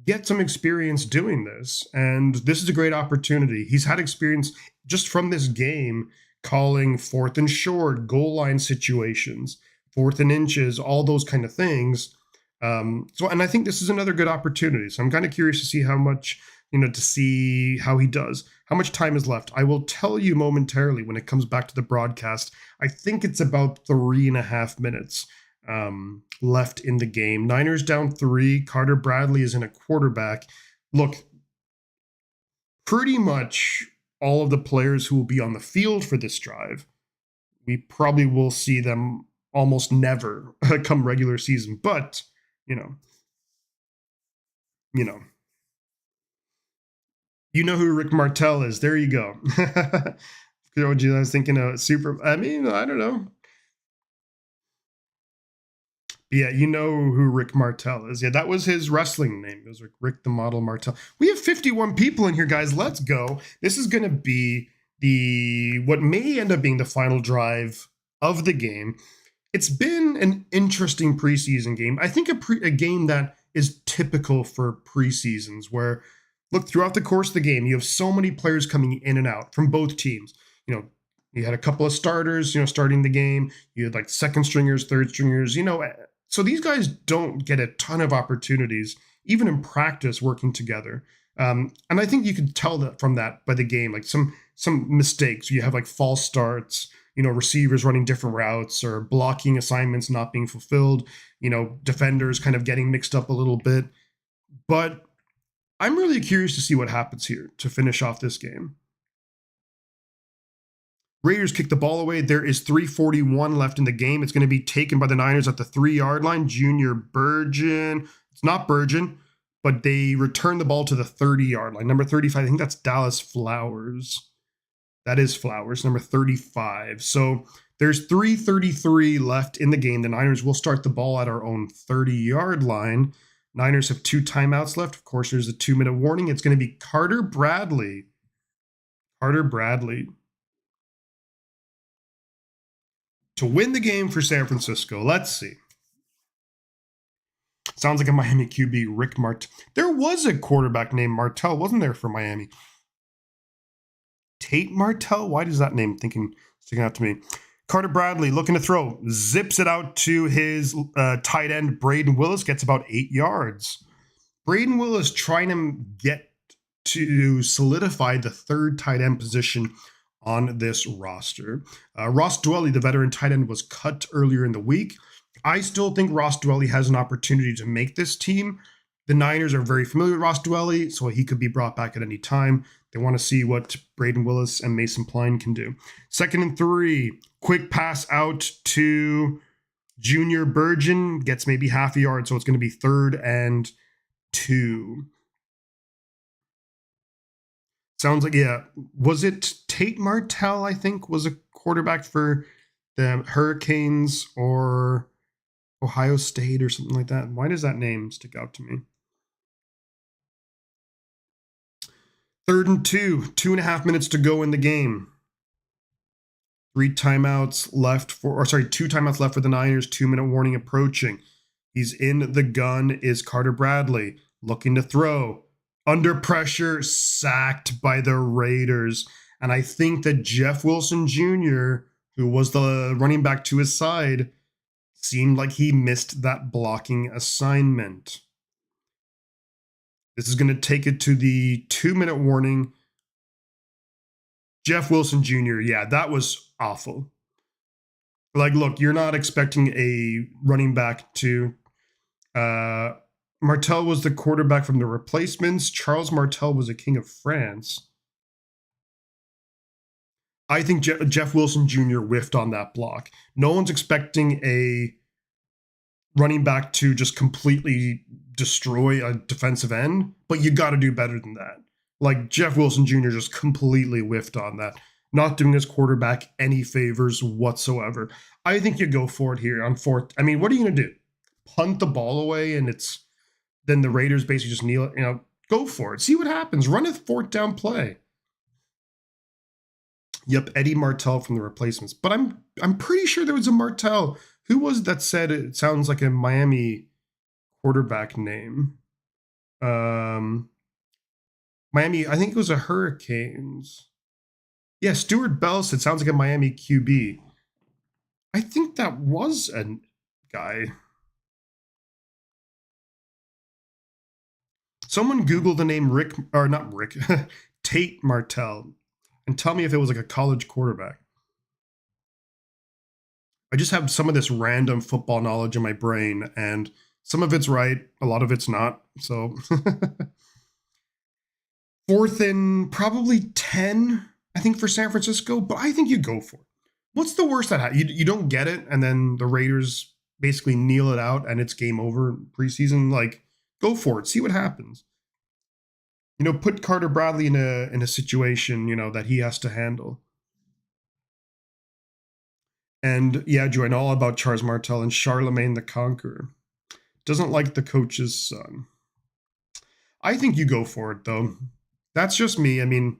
get some experience doing this. And this is a great opportunity. He's had experience just from this game calling 4th and short, goal line situations, 4th and inches, all those kind of things. And I think this is another good opportunity. So I'm kind of curious to see how much, to see how he does. How much time is left? I will tell you momentarily when it comes back to the broadcast. I think it's about 3.5 minutes left in the game. Niners down 3. Carter Bradley is in a quarterback. Look, pretty much all of the players who will be on the field for this drive, we probably will see them almost never come regular season. But, you know who Rick Martell is. There you go. I was thinking I don't know. Yeah, you know who Rick Martell is. Yeah, that was his wrestling name. It was Rick the Model Martell. We have 51 people in here, guys. Let's go. This is going to be what may end up being the final drive of the game. It's been an interesting preseason game. I think a game that is typical for preseasons where, look, throughout the course of the game, you have so many players coming in and out from both teams. You had a couple of starters, starting the game. You had like second stringers, third stringers, so these guys don't get a ton of opportunities, even in practice, working together. And I think you could tell that from that by the game, like some mistakes. You have like false starts, receivers running different routes or blocking assignments not being fulfilled, defenders kind of getting mixed up a little bit. But I'm really curious to see what happens here to finish off this game. Raiders kick the ball away. There is 3:41 left in the game. It's going to be taken by the Niners at the 3-yard line. Junior Burgeon. It's not Burgeon, but they return the ball to the 30-yard line. Number 35, I think that's Dallas Flowers. That is Flowers, number 35. So there's 3:33 left in the game. The Niners will start the ball at our own 30-yard line. Niners have 2 timeouts left. Of course, there's a 2-minute warning. It's going to be Carter Bradley. To win the game for San Francisco. Let's see. Sounds like a Miami QB, Rick Martell. There was a quarterback named Martell, wasn't there, for Miami? Tate Martell? Why does that name sticking out to me? Carter Bradley looking to throw. Zips it out to his tight end, Braden Willis. Gets about 8 yards. Braden Willis trying to get to solidify the 3rd tight end position on this roster. Ross Dwelly, the veteran tight end, was cut earlier in the week. I still think Ross Dwelly has an opportunity to make this team. The Niners are very familiar with Ross Dwelly, so he could be brought back at any time. They want to see what Braden Willis and Mason Pline can do. 2nd and 3. Quick pass out to Junior Burgeon. Gets maybe half a yard, so it's going to be 3rd and 2. Sounds like, yeah. Was it Tate Martell, I think, was a quarterback for the Hurricanes or Ohio State or something like that? Why does that name stick out to me? 3rd and 2. 2.5 minutes to go in the game. 2 timeouts left for the Niners. 2-minute warning approaching. He's in the gun is Carter Bradley. Looking to throw. Under pressure, sacked by the Raiders. And I think that Jeff Wilson Jr., who was the running back to his side, seemed like he missed that blocking assignment. This is going to take it to the 2-minute warning. Jeff Wilson Jr., yeah, that was awful. Like, look, you're not expecting a running back to... Martell was the quarterback from the replacements. Charles Martel was a king of France. I think Jeff Wilson Jr. whiffed on that block. No one's expecting a running back to just completely destroy a defensive end, but you got to do better than that. Like, Jeff Wilson Jr. just completely whiffed on that, not doing his quarterback any favors whatsoever. I think you go for it here on 4th. I mean, what are you going to do? Punt the ball away and then the Raiders basically just kneel it, go for it. See what happens. Run a 4th down play. Yep, Eddie Martell from the replacements. But I'm pretty sure there was a Martell. Who was it that said it sounds like a Miami quarterback name? Miami, I think it was a Hurricanes. Yeah, Stuart Bell said sounds like a Miami QB. I think that was a guy. Someone Google the name Tate Martell and tell me if it was like a college quarterback. I just have some of this random football knowledge in my brain, and some of it's right, a lot of it's not. So 4th and probably 10, I think, for San Francisco, but I think you go for it. What's the worst that happens? You don't get it, and then the Raiders basically kneel it out, and it's game over preseason. Like, go for it. See what happens. Put Carter Bradley in a situation, that he has to handle. And yeah, Drew, I know all about Charles Martel and Charlemagne the Conqueror. Doesn't like the coach's son. I think you go for it, though. That's just me. I mean,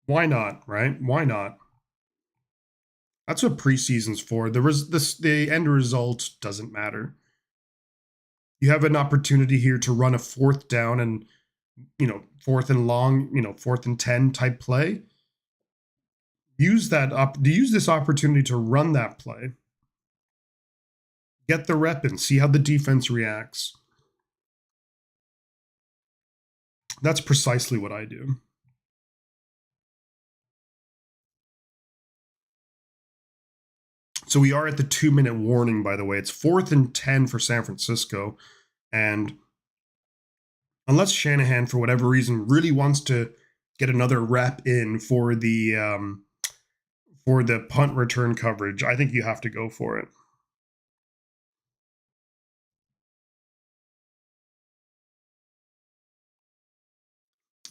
why not, right? Why not? That's what preseason's for. The end result doesn't matter. you have an opportunity here to run a 4th down and, 4th and long, 4th and 10 type play. Use this opportunity to run that play. Get the rep in, see how the defense reacts. That's precisely what I do. So we are at the 2-minute warning, by the way. It's 4th and 10 for San Francisco. And unless Shanahan, for whatever reason, really wants to get another rep in for the punt return coverage, I think you have to go for it.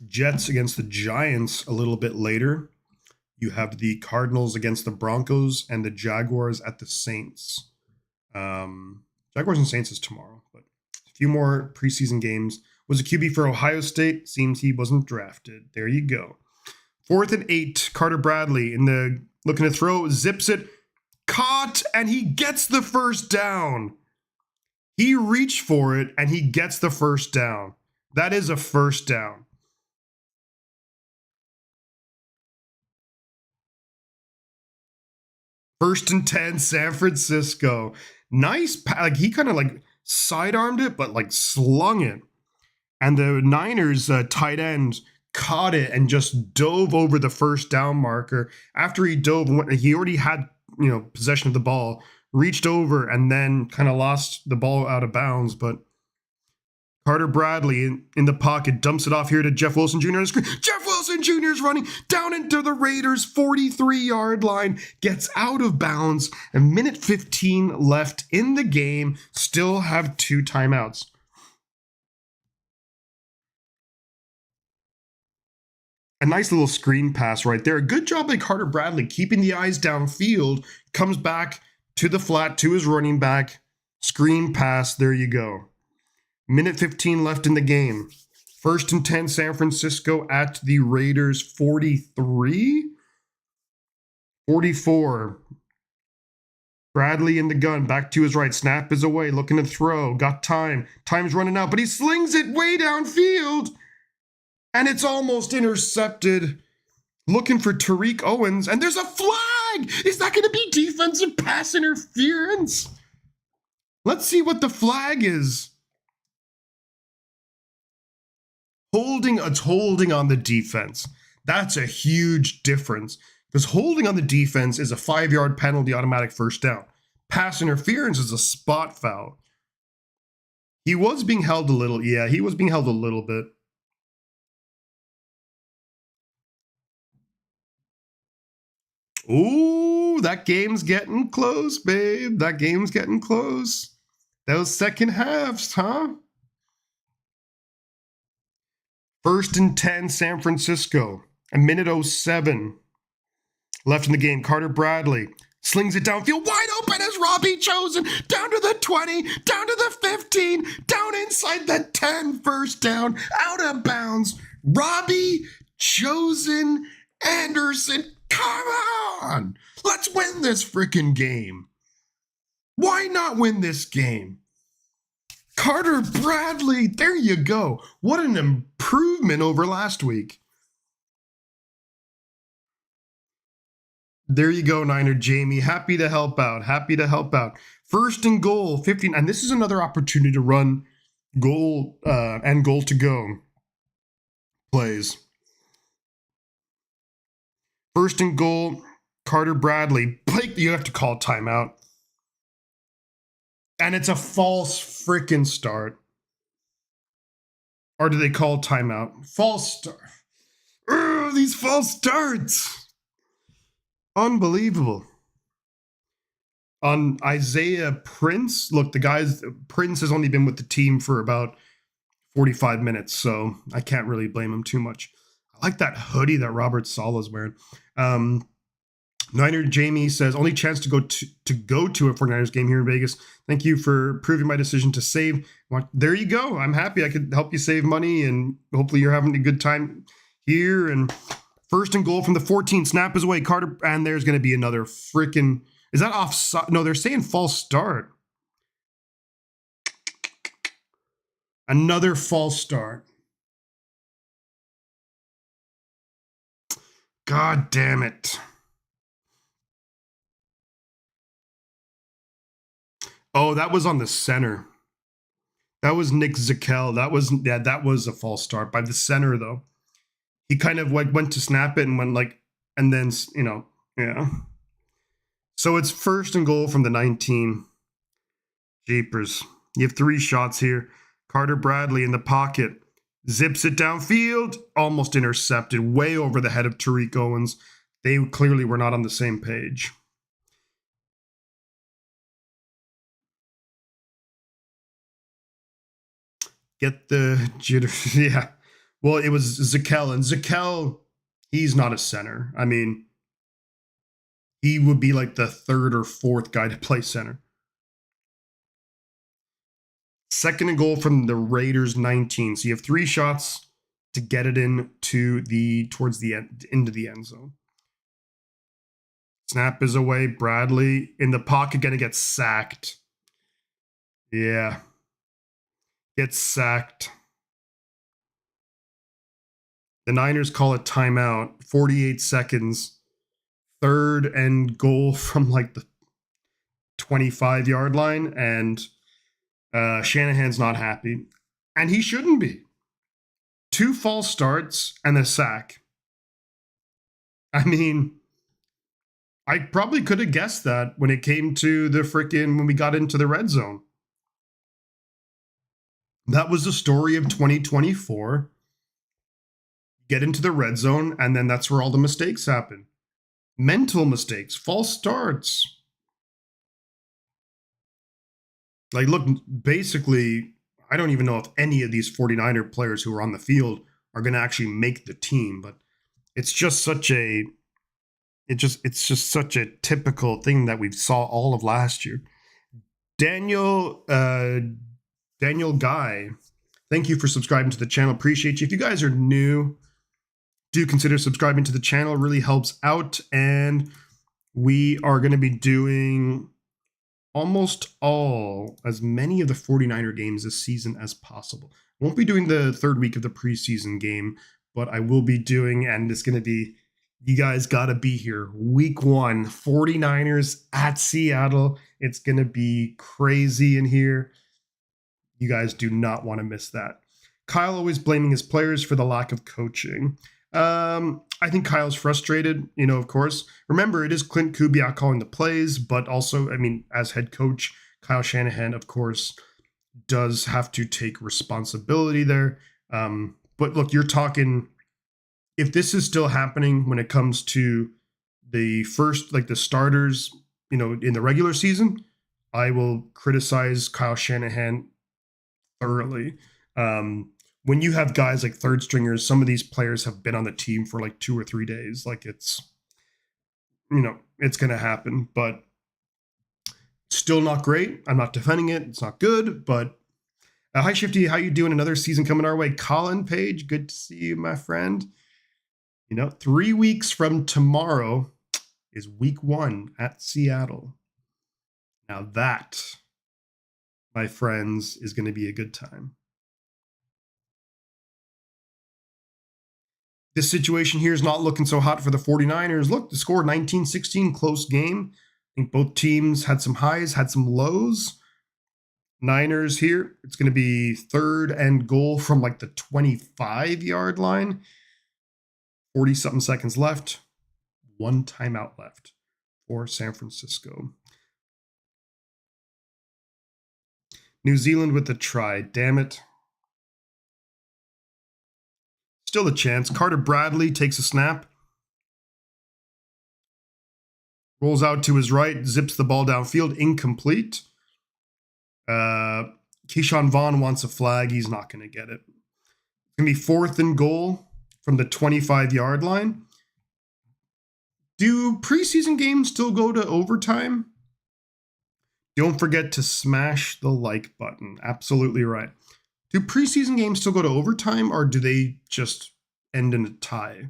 Jets against the Giants a little bit later. You have the Cardinals against the Broncos and the Jaguars at the Saints. Jaguars and Saints is tomorrow, but a few more preseason games. Was a QB for Ohio State. Seems he wasn't drafted. There you go. 4th and 8. Carter Bradley looking to throw, zips it, caught, and he gets the first down. He reached for it, and he gets the first down. That is a first down. First and 10, San Francisco. Nice, he kind of sidearmed it, but slung it. And the Niners tight end caught it and just dove over the first down marker. After he dove, he already had possession of the ball, reached over and then kind of lost the ball out of bounds. But Carter Bradley in the pocket dumps it off here to Jeff Wilson Jr. Jeff Wilson Jr. is running down into the Raiders' 43-yard line, gets out of bounds. A minute 15 left in the game. Still have 2 timeouts. A nice little screen pass right there. A good job by Carter Bradley keeping the eyes downfield. Comes back to the flat to his running back. Screen pass. There you go. Minute 15 left in the game. 1st and 10, San Francisco at the Raiders 43. 44. Bradley in the gun. Back to his right. Snap is away. Looking to throw. Got time. Time's running out. But he slings it way downfield. And it's almost intercepted. Looking for Tariq Owens. And there's a flag. Is that going to be defensive pass interference? Let's see what the flag is. It's holding on the defense. That's a huge difference. Because holding on the defense is a 5-yard penalty, automatic first down. Pass interference is a spot foul. He was being held a little. Yeah, he was being held a little bit. Ooh, that game's getting close, babe. That game's getting close. Those second halves, huh? 1st and 10, San Francisco. A minute 07 left in the game. Carter Bradley slings it downfield. Wide open as Robbie Chosen. Down to the 20, down to the 15, down inside the 10. First down, out of bounds. Robbie Chosen Anderson. Come on. Let's win this freaking game. Why not win this game? Carter Bradley, there you go. What an improvement over last week. There you go, Niner Jamie. Happy to help out. Happy to help out. 1st and goal, 15. And this is another opportunity to run goal and goal to go plays. 1st and goal, Carter Bradley. Blake, you have to call timeout. And it's a false freaking start. Or do they call timeout? False start. These false starts. Unbelievable. On Isaiah Prince, look, Prince has only been with the team for about 45 minutes, so I can't really blame him too much. I like that hoodie that Robert Saleh's wearing. Niner Jamie says, only chance to go to a 49ers game here in Vegas. Thank you for proving my decision to save. There you go. I'm happy I could help you save money, and hopefully you're having a good time here. And 1st and goal from the 14. Snap is away. Carter, and there's going to be another freaking... Is that offside? No, they're saying false start. Another false start. God damn it. Oh, that was on the center. That was Nick Zakel. That was a false start by the center though. He kind of like went to snap it and went like, and then, yeah. So it's 1st and goal from the 19. Jeepers. You have 3 shots here. Carter Bradley in the pocket. Zips it downfield. Almost intercepted. Way over the head of Tariq Owens. They clearly were not on the same page. Get the jitter. Yeah. Well, it was Zakel. And Zakel, he's not a center. I mean, he would be like the 3rd or 4th guy to play center. 2nd and goal from the Raiders 19. So you have 3 shots to get it into towards the end, into the end zone. Snap is away. Bradley in the pocket, gonna get sacked. Yeah. Gets sacked. The Niners call a timeout. 48 seconds. 3rd and goal from like the 25-yard line. And Shanahan's not happy. And he shouldn't be. 2 false starts and a sack. I mean, I probably could have guessed that when it came to when we got into the red zone. That was the story of 2024. Get into the red zone, and then that's where all the mistakes happen. Mental mistakes, false starts. Like, look, basically, I don't even know if any of these 49er players who are on the field are going to actually make the team, but it's just such a such a typical thing that we saw all of last year. Daniel Guy, thank you for subscribing to the channel. Appreciate you. If you guys are new, do consider subscribing to the channel. It really helps out. And we are going to be doing almost as many of the 49er games this season as possible. I won't be doing the 3rd week of the preseason game, but I will be doing, and it's going to be, you guys got to be here. Week 1, 49ers at Seattle. It's going to be crazy in here. You guys do not want to miss that. Kyle always blaming his players for the lack of coaching. I think Kyle's frustrated, of course. Remember, it is Clint Kubiak calling the plays, but also, I mean, as head coach, Kyle Shanahan, of course, does have to take responsibility there. But look, you're talking, if this is still happening when it comes to the first, like the starters, in the regular season, I will criticize Kyle Shanahan thoroughly. When you have guys like 3rd stringers, some of these players have been on the team for like 2 or 3 days. Like it's going to happen, but still not great. I'm not defending it. It's not good, but hi Shifty, how you doing? Another season coming our way. Colin Page, good to see you, my friend. 3 weeks from tomorrow is week 1 at Seattle. Now that, my friends, is going to be a good time. This situation here is not looking so hot for the 49ers. Look, the score 19-16, close game. I think both teams had some highs, had some lows. Niners here, it's going to be 3rd and goal from like the 25-yard line. 40-something seconds left. 1 timeout left for San Francisco. New Zealand with the try. Damn it. Still a chance. Carter Bradley takes a snap. Rolls out to his right. Zips the ball downfield. Incomplete. Keyshawn Vaughn wants a flag. He's not going to get it. It's going to be 4th and goal from the 25-yard line. Do preseason games still go to overtime? Don't forget to smash the like button. Absolutely right. Do preseason games still go to overtime, or do they just end in a tie?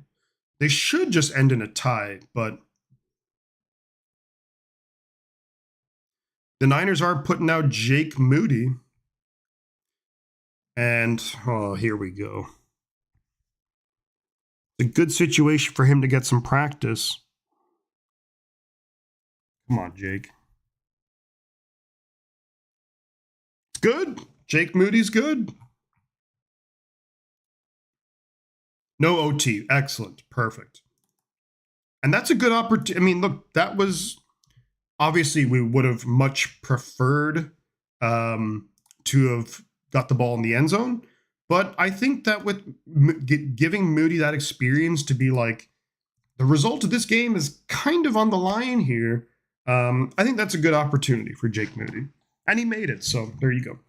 They should just end in a tie, but the Niners are putting out Jake Moody. And, oh, here we go. It's a good situation for him to get some practice. Come on, Jake. It's good. Jake Moody's good. No OT. Excellent. Perfect. And that's a good opportunity. I mean, look, that was obviously we would have much preferred to have got the ball in the end zone. But I think that with giving Moody that experience to be like, the result of this game is kind of on the line here. I think that's a good opportunity for Jake Moody. And he made it. So there you go.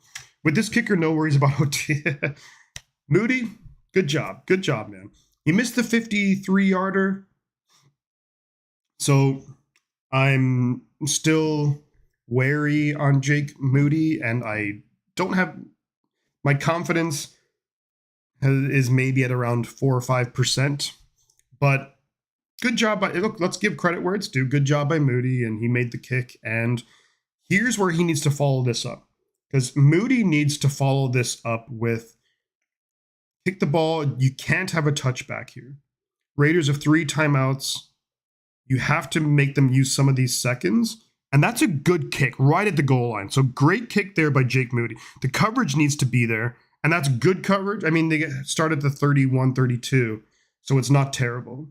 With this kicker, no worries about OT. Moody, good job. Good job, man. He missed the 53-yarder. So I'm still wary on Jake Moody, and I don't have my confidence is maybe at around 4 or 5%. But good job by, look, let's give credit where it's due. Good job by Moody, and he made the kick. And here's where he needs to follow this up. Because Moody needs to follow this up with kick the ball. You can't have a touchback here. Raiders have 3 timeouts. You have to make them use some of these seconds. And that's a good kick right at the goal line. So great kick there by Jake Moody. The coverage needs to be there. And that's good coverage. I mean, they start at the 31, 32. So it's not terrible.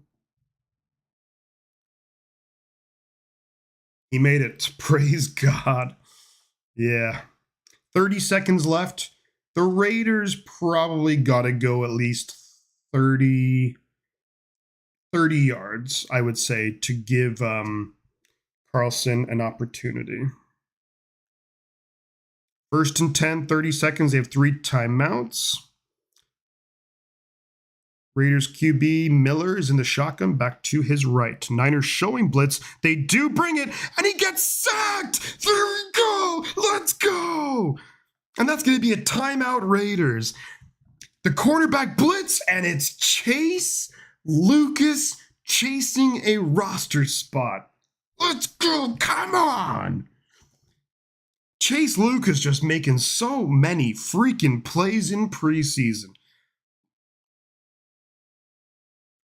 He made it. Praise God. Yeah. 30 seconds left. The Raiders probably got to go at least 30 yards, I would say, to give Carlson an opportunity. 1st and 10, 30 seconds. They have 3 timeouts. Raiders QB Miller is in the shotgun, back to his right. Niners showing blitz. They do bring it, and he gets sacked. There we go. Let's go. And that's going to be a timeout, Raiders. The cornerback blitz, and it's Chase Lucas chasing a roster spot. Let's go. Come on. Chase Lucas just making so many freaking plays in preseason.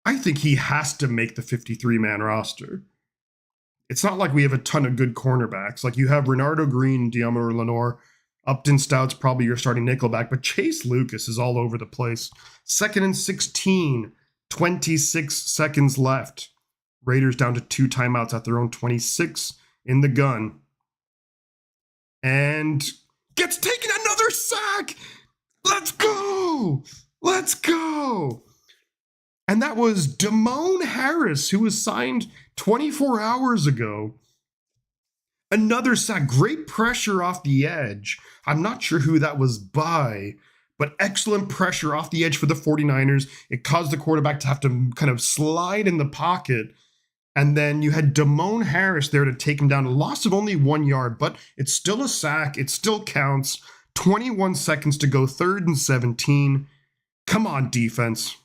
I think he has to make the 53-man roster. It's not like we have a ton of good cornerbacks. Like you have Renardo Green, Diamond Lenore, Upton Stout's probably your starting nickelback, but Chase Lucas is all over the place. 2nd and 16, 26 seconds left. Raiders down to 2 timeouts at their own 26 in the gun. And gets taken another sack. Let's go. Let's go. And that was Damone Harris, who was signed 24 hours ago. Another sack. Great pressure off the edge. I'm not sure who that was by, but excellent pressure off the edge for the 49ers. It caused the quarterback to have to kind of slide in the pocket. And then you had Damone Harris there to take him down. A loss of only 1 yard, but it's still a sack. It still counts. 21 seconds to go, 3rd and 17. Come on, defense.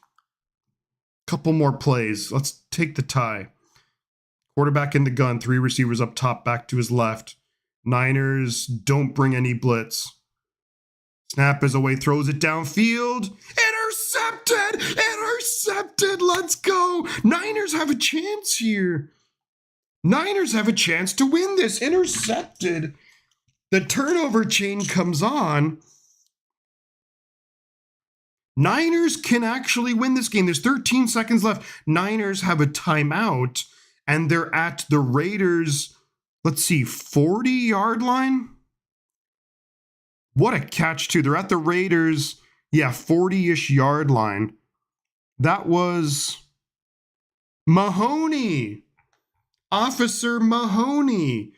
Couple more plays. Let's take the tie. Quarterback in the gun, 3 receivers up top, back to his left. Niners don't bring any blitz. Snap is away, throws it downfield. Intercepted! Intercepted! Let's go! Niners have a chance here. Niners have a chance to win this. Intercepted. The turnover chain comes on. Niners can actually win this game. There's 13 seconds left. Niners have a timeout, and they're at the Raiders, let's see, 40-yard line? What a catch, too. They're at the Raiders, 40-ish yard line. That was Mahoney. Officer Mahoney.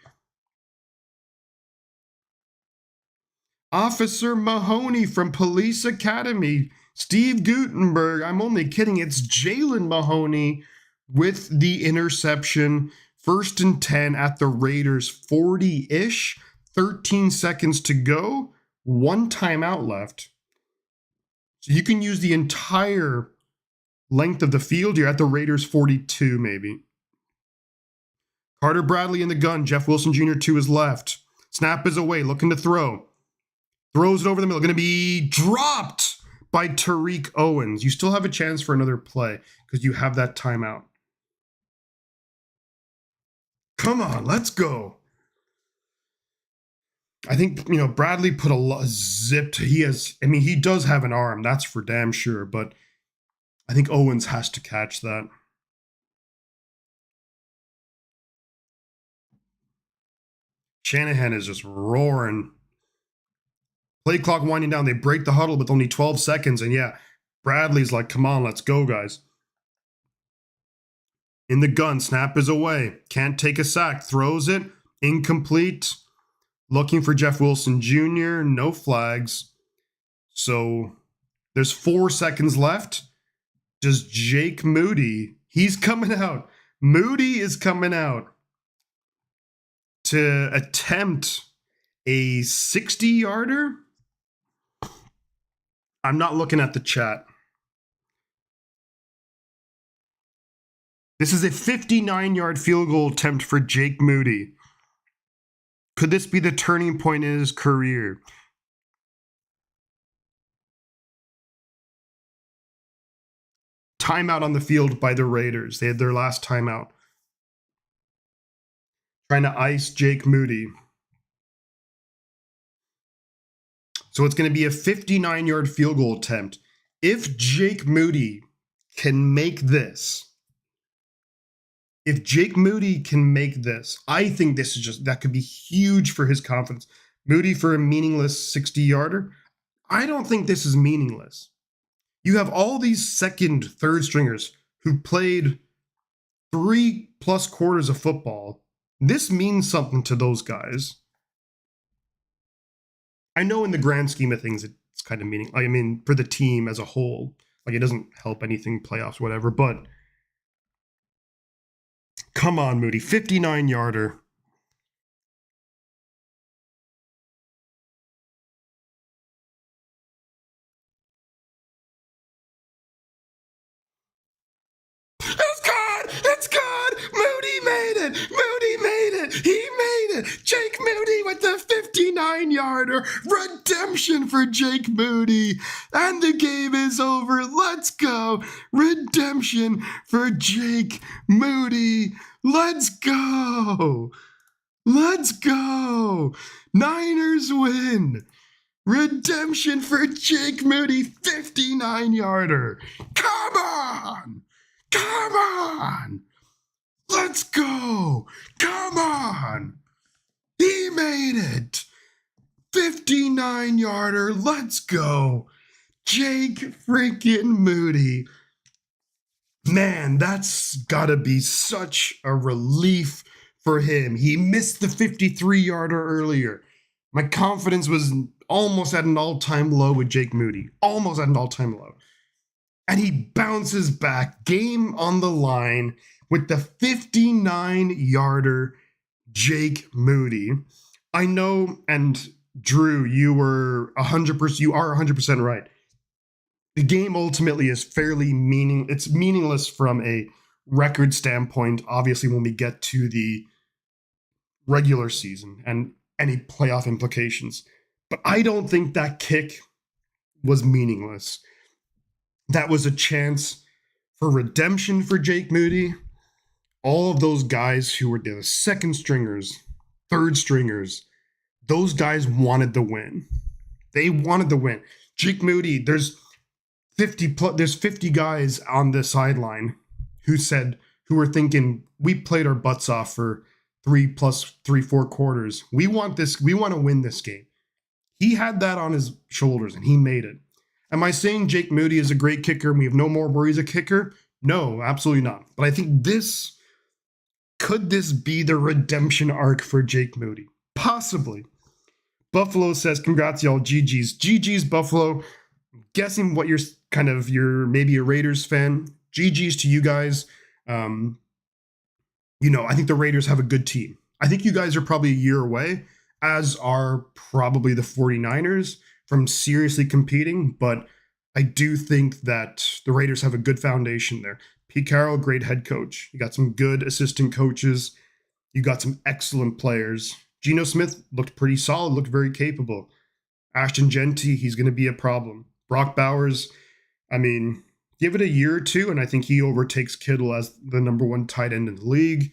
Officer Mahoney from Police Academy. Steve Gutenberg. I'm only kidding. It's Jalen Mahoney with the interception. 1st and 10 at the Raiders, 40-ish. 13 seconds to go. 1 timeout left. So you can use the entire length of the field. You're at the Raiders 42, maybe. Carter Bradley in the gun. Jeff Wilson Jr. to his left. Snap is away, looking to throw. Throws it over the middle. Going to be dropped by Tariq Owens. You still have a chance for another play because you have that timeout. Come on, let's go. I think, Bradley put a lot zipped. He does have an arm. That's for damn sure. But I think Owens has to catch that. Shanahan is just roaring. Play clock winding down. They break the huddle with only 12 seconds. And yeah, Bradley's like, come on, let's go, guys. In the gun, snap is away. Can't take a sack. Throws it. Incomplete. Looking for Jeff Wilson Jr. No flags. So there's 4 seconds left. Does Jake Moody, he's coming out. Moody is coming out to attempt a 60-yarder. I'm not looking at the chat. This is a 59-yard field goal attempt for Jake Moody. Could this be the turning point in his career? Timeout on the field by the Raiders. They had their last timeout. Trying to ice Jake Moody. So it's going to be a 59-yard field goal attempt. If Jake Moody can make this, I think this is that could be huge for his confidence. Moody for a meaningless 60-yarder. I don't think this is meaningless. You have all these second, third stringers who played 3+ quarters of football. This means something to those guys. I know in the grand scheme of things, it's kind of meaningless. For the team as a whole, it doesn't help anything, playoffs, whatever, but come on, Moody. 59-yarder. It's good! Moody made it! He made it! Jake Moody with the 59-yarder. Redemption for Jake Moody. And the game is over. Let's go. Redemption for Jake Moody. Let's go. Niners win. Redemption for Jake Moody. 59-yarder. Come on. Let's go. Come on. He made it. 59-yarder. Let's go. Jake freaking Moody. Man, that's gotta be such a relief for him. He missed the 53-yarder earlier. My confidence was almost at an all-time low with Jake Moody. And he bounces back, game on the line, with the 59-yarder Jake Moody. I know, and Drew, you are 100% right. The game ultimately is it's meaningless from a record standpoint, obviously, when we get to the regular season and any playoff implications. But I don't think that kick was meaningless. That was a chance for redemption for Jake Moody. All of those guys who were the second stringers, third stringers, those guys wanted the win. They wanted the win. Jake Moody, there's 50 guys on the sideline who were thinking, we played our butts off for 4 quarters. We want to win this game. He had that on his shoulders and he made it. Am I saying Jake Moody is a great kicker and we have no more worries a kicker? No, absolutely not. But I think could this be the redemption arc for Jake Moody? Possibly. Buffalo says, congrats y'all, GG's. GG's, Buffalo. I'm guessing what you're maybe a Raiders fan. GG's to you guys. I think the Raiders have a good team. I think you guys are probably a year away, as are probably the 49ers, from seriously competing, but I do think that the Raiders have a good foundation there. Pete Carroll, great head coach. You got some good assistant coaches. You got some excellent players. Geno Smith looked pretty solid, looked very capable. Ashton Genty, he's going to be a problem. Brock Bowers, I mean, give it a year or two, and I think he overtakes Kittle as the number one tight end in the league.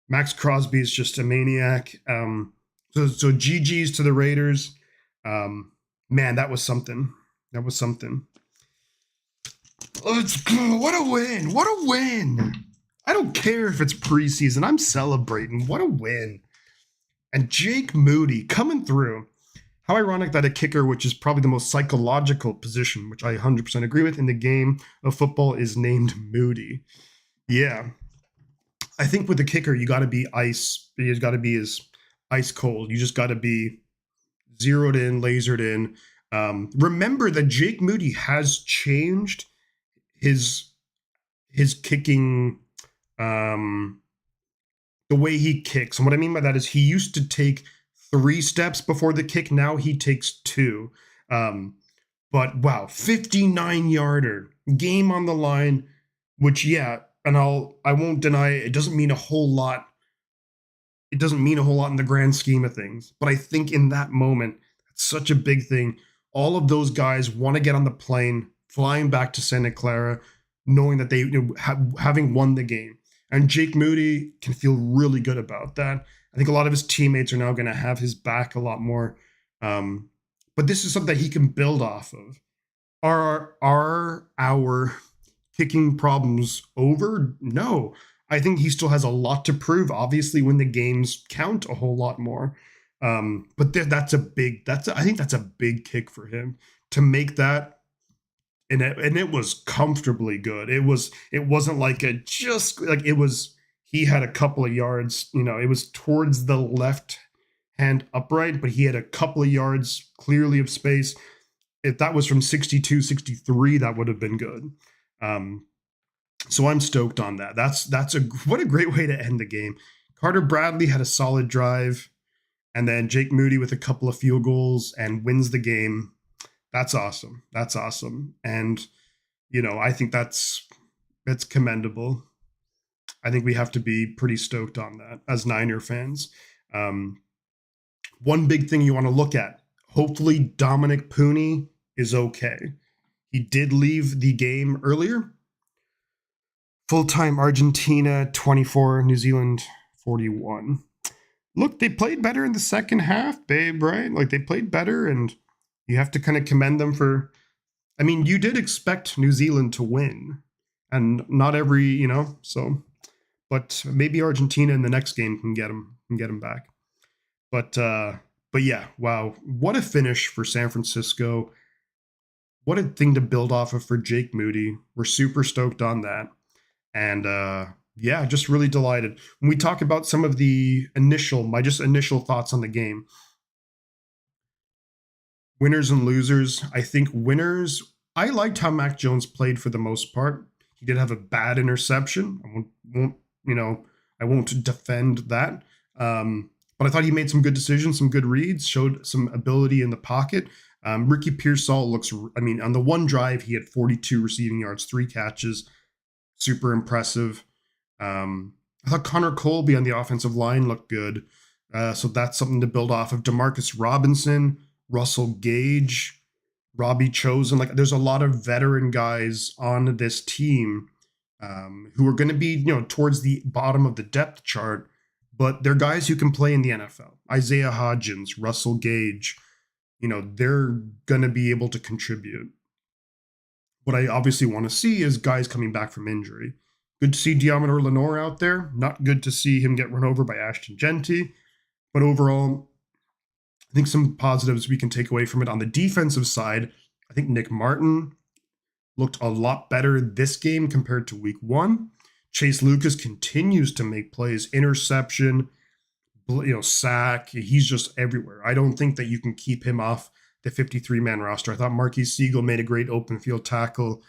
Max Crosby is just a maniac. So GG's to the Raiders. Man, that was something. That was something. Let's go. What a win. What a win. I don't care if it's preseason. I'm celebrating. What a win. And Jake Moody coming through. How ironic that a kicker, which is probably the most psychological position, which I 100% agree with in the game of football, is named Moody. Yeah. I think with the kicker, you got to be ice. You got to be as ice cold. You just got to be zeroed in, lasered in. Remember that Jake Moody has changed his kicking, the way he kicks. And what I mean by that is he used to take 3 steps before the kick. Now he takes 2. But wow, 59-yarder, game on the line, which, yeah, and I won't deny it doesn't mean a whole lot. It doesn't mean a whole lot in the grand scheme of things. But I think in that moment, it's such a big thing. All of those guys want to get on the plane, flying back to Santa Clara, knowing that they having won the game. And Jake Moody can feel really good about that. I think a lot of his teammates are now going to have his back a lot more. But this is something that he can build off of. Are our kicking problems over? No. I think he still has a lot to prove, obviously, when the games count a whole lot more. But I think that's a big kick for him to make that. And it was comfortably good. It wasn't like he had a couple of yards, it was towards the left hand upright, but he had a couple of yards clearly of space. If that was from 62, 63, that would have been good. So I'm stoked on that. What a great way to end the game. Carter Bradley had a solid drive, and then Jake Moody with a couple of field goals and wins the game. That's awesome. That's awesome. And, I think that's commendable. I think we have to be pretty stoked on that as Niner fans. One big thing you want to look at, hopefully Dominic Pooney is okay. He did leave the game earlier. Full-time Argentina 24, New Zealand 41. Look, they played better in the second half, babe, right? Like, they played better, and you have to kind of commend them for, you did expect New Zealand to win, and not every, but maybe Argentina in the next game can get them back. But yeah, wow, what a finish for San Francisco. What a thing to build off of for Jake Moody. We're super stoked on that. And yeah, just really delighted. When we talk about some of the initial thoughts on the game, winners and losers. I think winners, I liked how Mac Jones played for the most part. He did have a bad interception. I won't defend that. But I thought he made some good decisions, some good reads, showed some ability in the pocket. Ricky Pearsall looks, on the one drive, he had 42 receiving yards, 3 catches. Super impressive. I thought Connor Colby on the offensive line looked good. So that's something to build off of. Demarcus Robinson, Russell Gage, Robbie Chosen. There's a lot of veteran guys on this team who are going to be, towards the bottom of the depth chart, but they're guys who can play in the NFL. Isaiah Hodgins, Russell Gage, they're going to be able to contribute. What I obviously want to see is guys coming back from injury. Good to see Diamador Lenore out there. Not good to see him get run over by Ashton Genty. But overall, I think some positives we can take away from it. On the defensive side, I think Nick Martin looked a lot better this game compared to week 1. Chase Lucas continues to make plays, interception, sack. He's just everywhere. I don't think that you can keep him off the 53-man roster. I thought Marquise Siegel made a great open field tackle.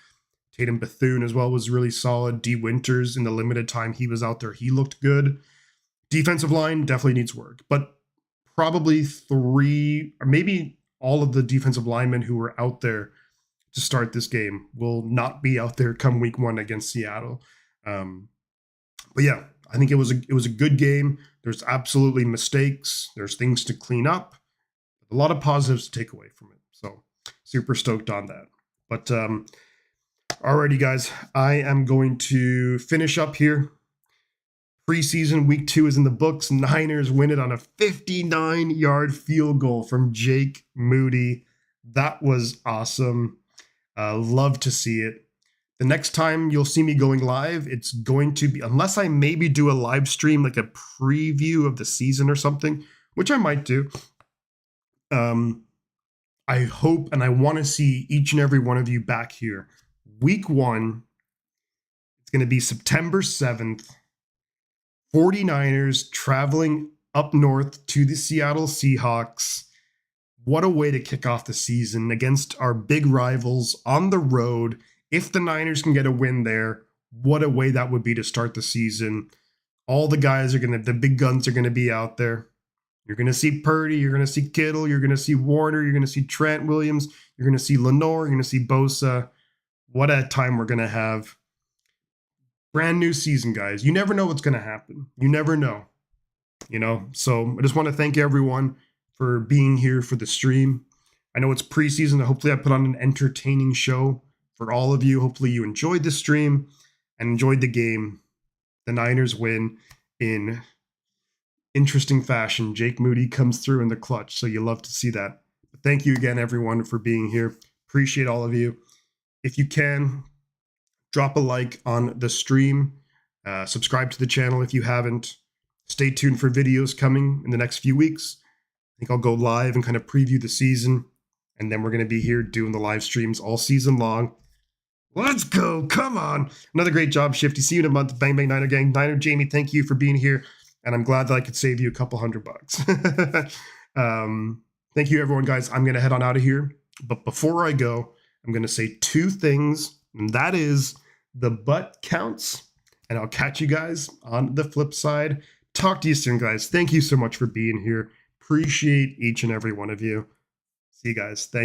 Tatum Bethune as well was really solid. D. Winters, in the limited time he was out there, he looked good. Defensive line definitely needs work, but probably 3 or maybe all of the defensive linemen who were out there to start this game will not be out there come week 1 against Seattle. But yeah, I think it was a good game. There's absolutely mistakes. There's things to clean up. A lot of positives to take away from it. So super stoked on that. But alrighty, guys, I am going to finish up here. Preseason week 2 is in the books. Niners win it on a 59-yard field goal from Jake Moody. That was awesome. Love to see it. The next time you'll see me going live, it's going to be, unless I maybe do a live stream, like a preview of the season or something, which I might do. I hope and I want to see each and every one of you back here. Week 1, it's going to be September 7th. 49ers traveling up north to the Seattle Seahawks. What a way to kick off the season against our big rivals on the road. If the Niners can get a win there, what a way that would be to start the season. All the guys the big guns are going to be out there. You're going to see Purdy, you're going to see Kittle, you're going to see Warner, you're going to see Trent Williams, you're going to see Lenore, you're going to see Bosa. What a time we're going to have. Brand new season, guys. You never know what's going to happen. You never know. So I just want to thank everyone for being here for the stream. I know it's preseason. Hopefully I put on an entertaining show for all of you. Hopefully you enjoyed the stream and enjoyed the game. The Niners win in interesting fashion. Jake Moody comes through in the clutch, so you love to see that. But thank you again, everyone, for being here. Appreciate all of you. If you can, drop a like on the stream. Subscribe to the channel if you haven't. Stay tuned for videos coming in the next few weeks. I think I'll go live and kind of preview the season. And then we're going to be here doing the live streams all season long. Let's go. Come on. Another great job, Shifty. See you in a month. Bang, bang, Niner gang. Niner Jamie, thank you for being here. And I'm glad that I could save you a couple $100. Thank you, everyone, guys. I'm going to head on out of here. But before I go, I'm going to say 2 things. And that is the butt counts. And I'll catch you guys on the flip side. Talk to you soon, guys. Thank you so much for being here. Appreciate each and every one of you. See you guys. Thank you.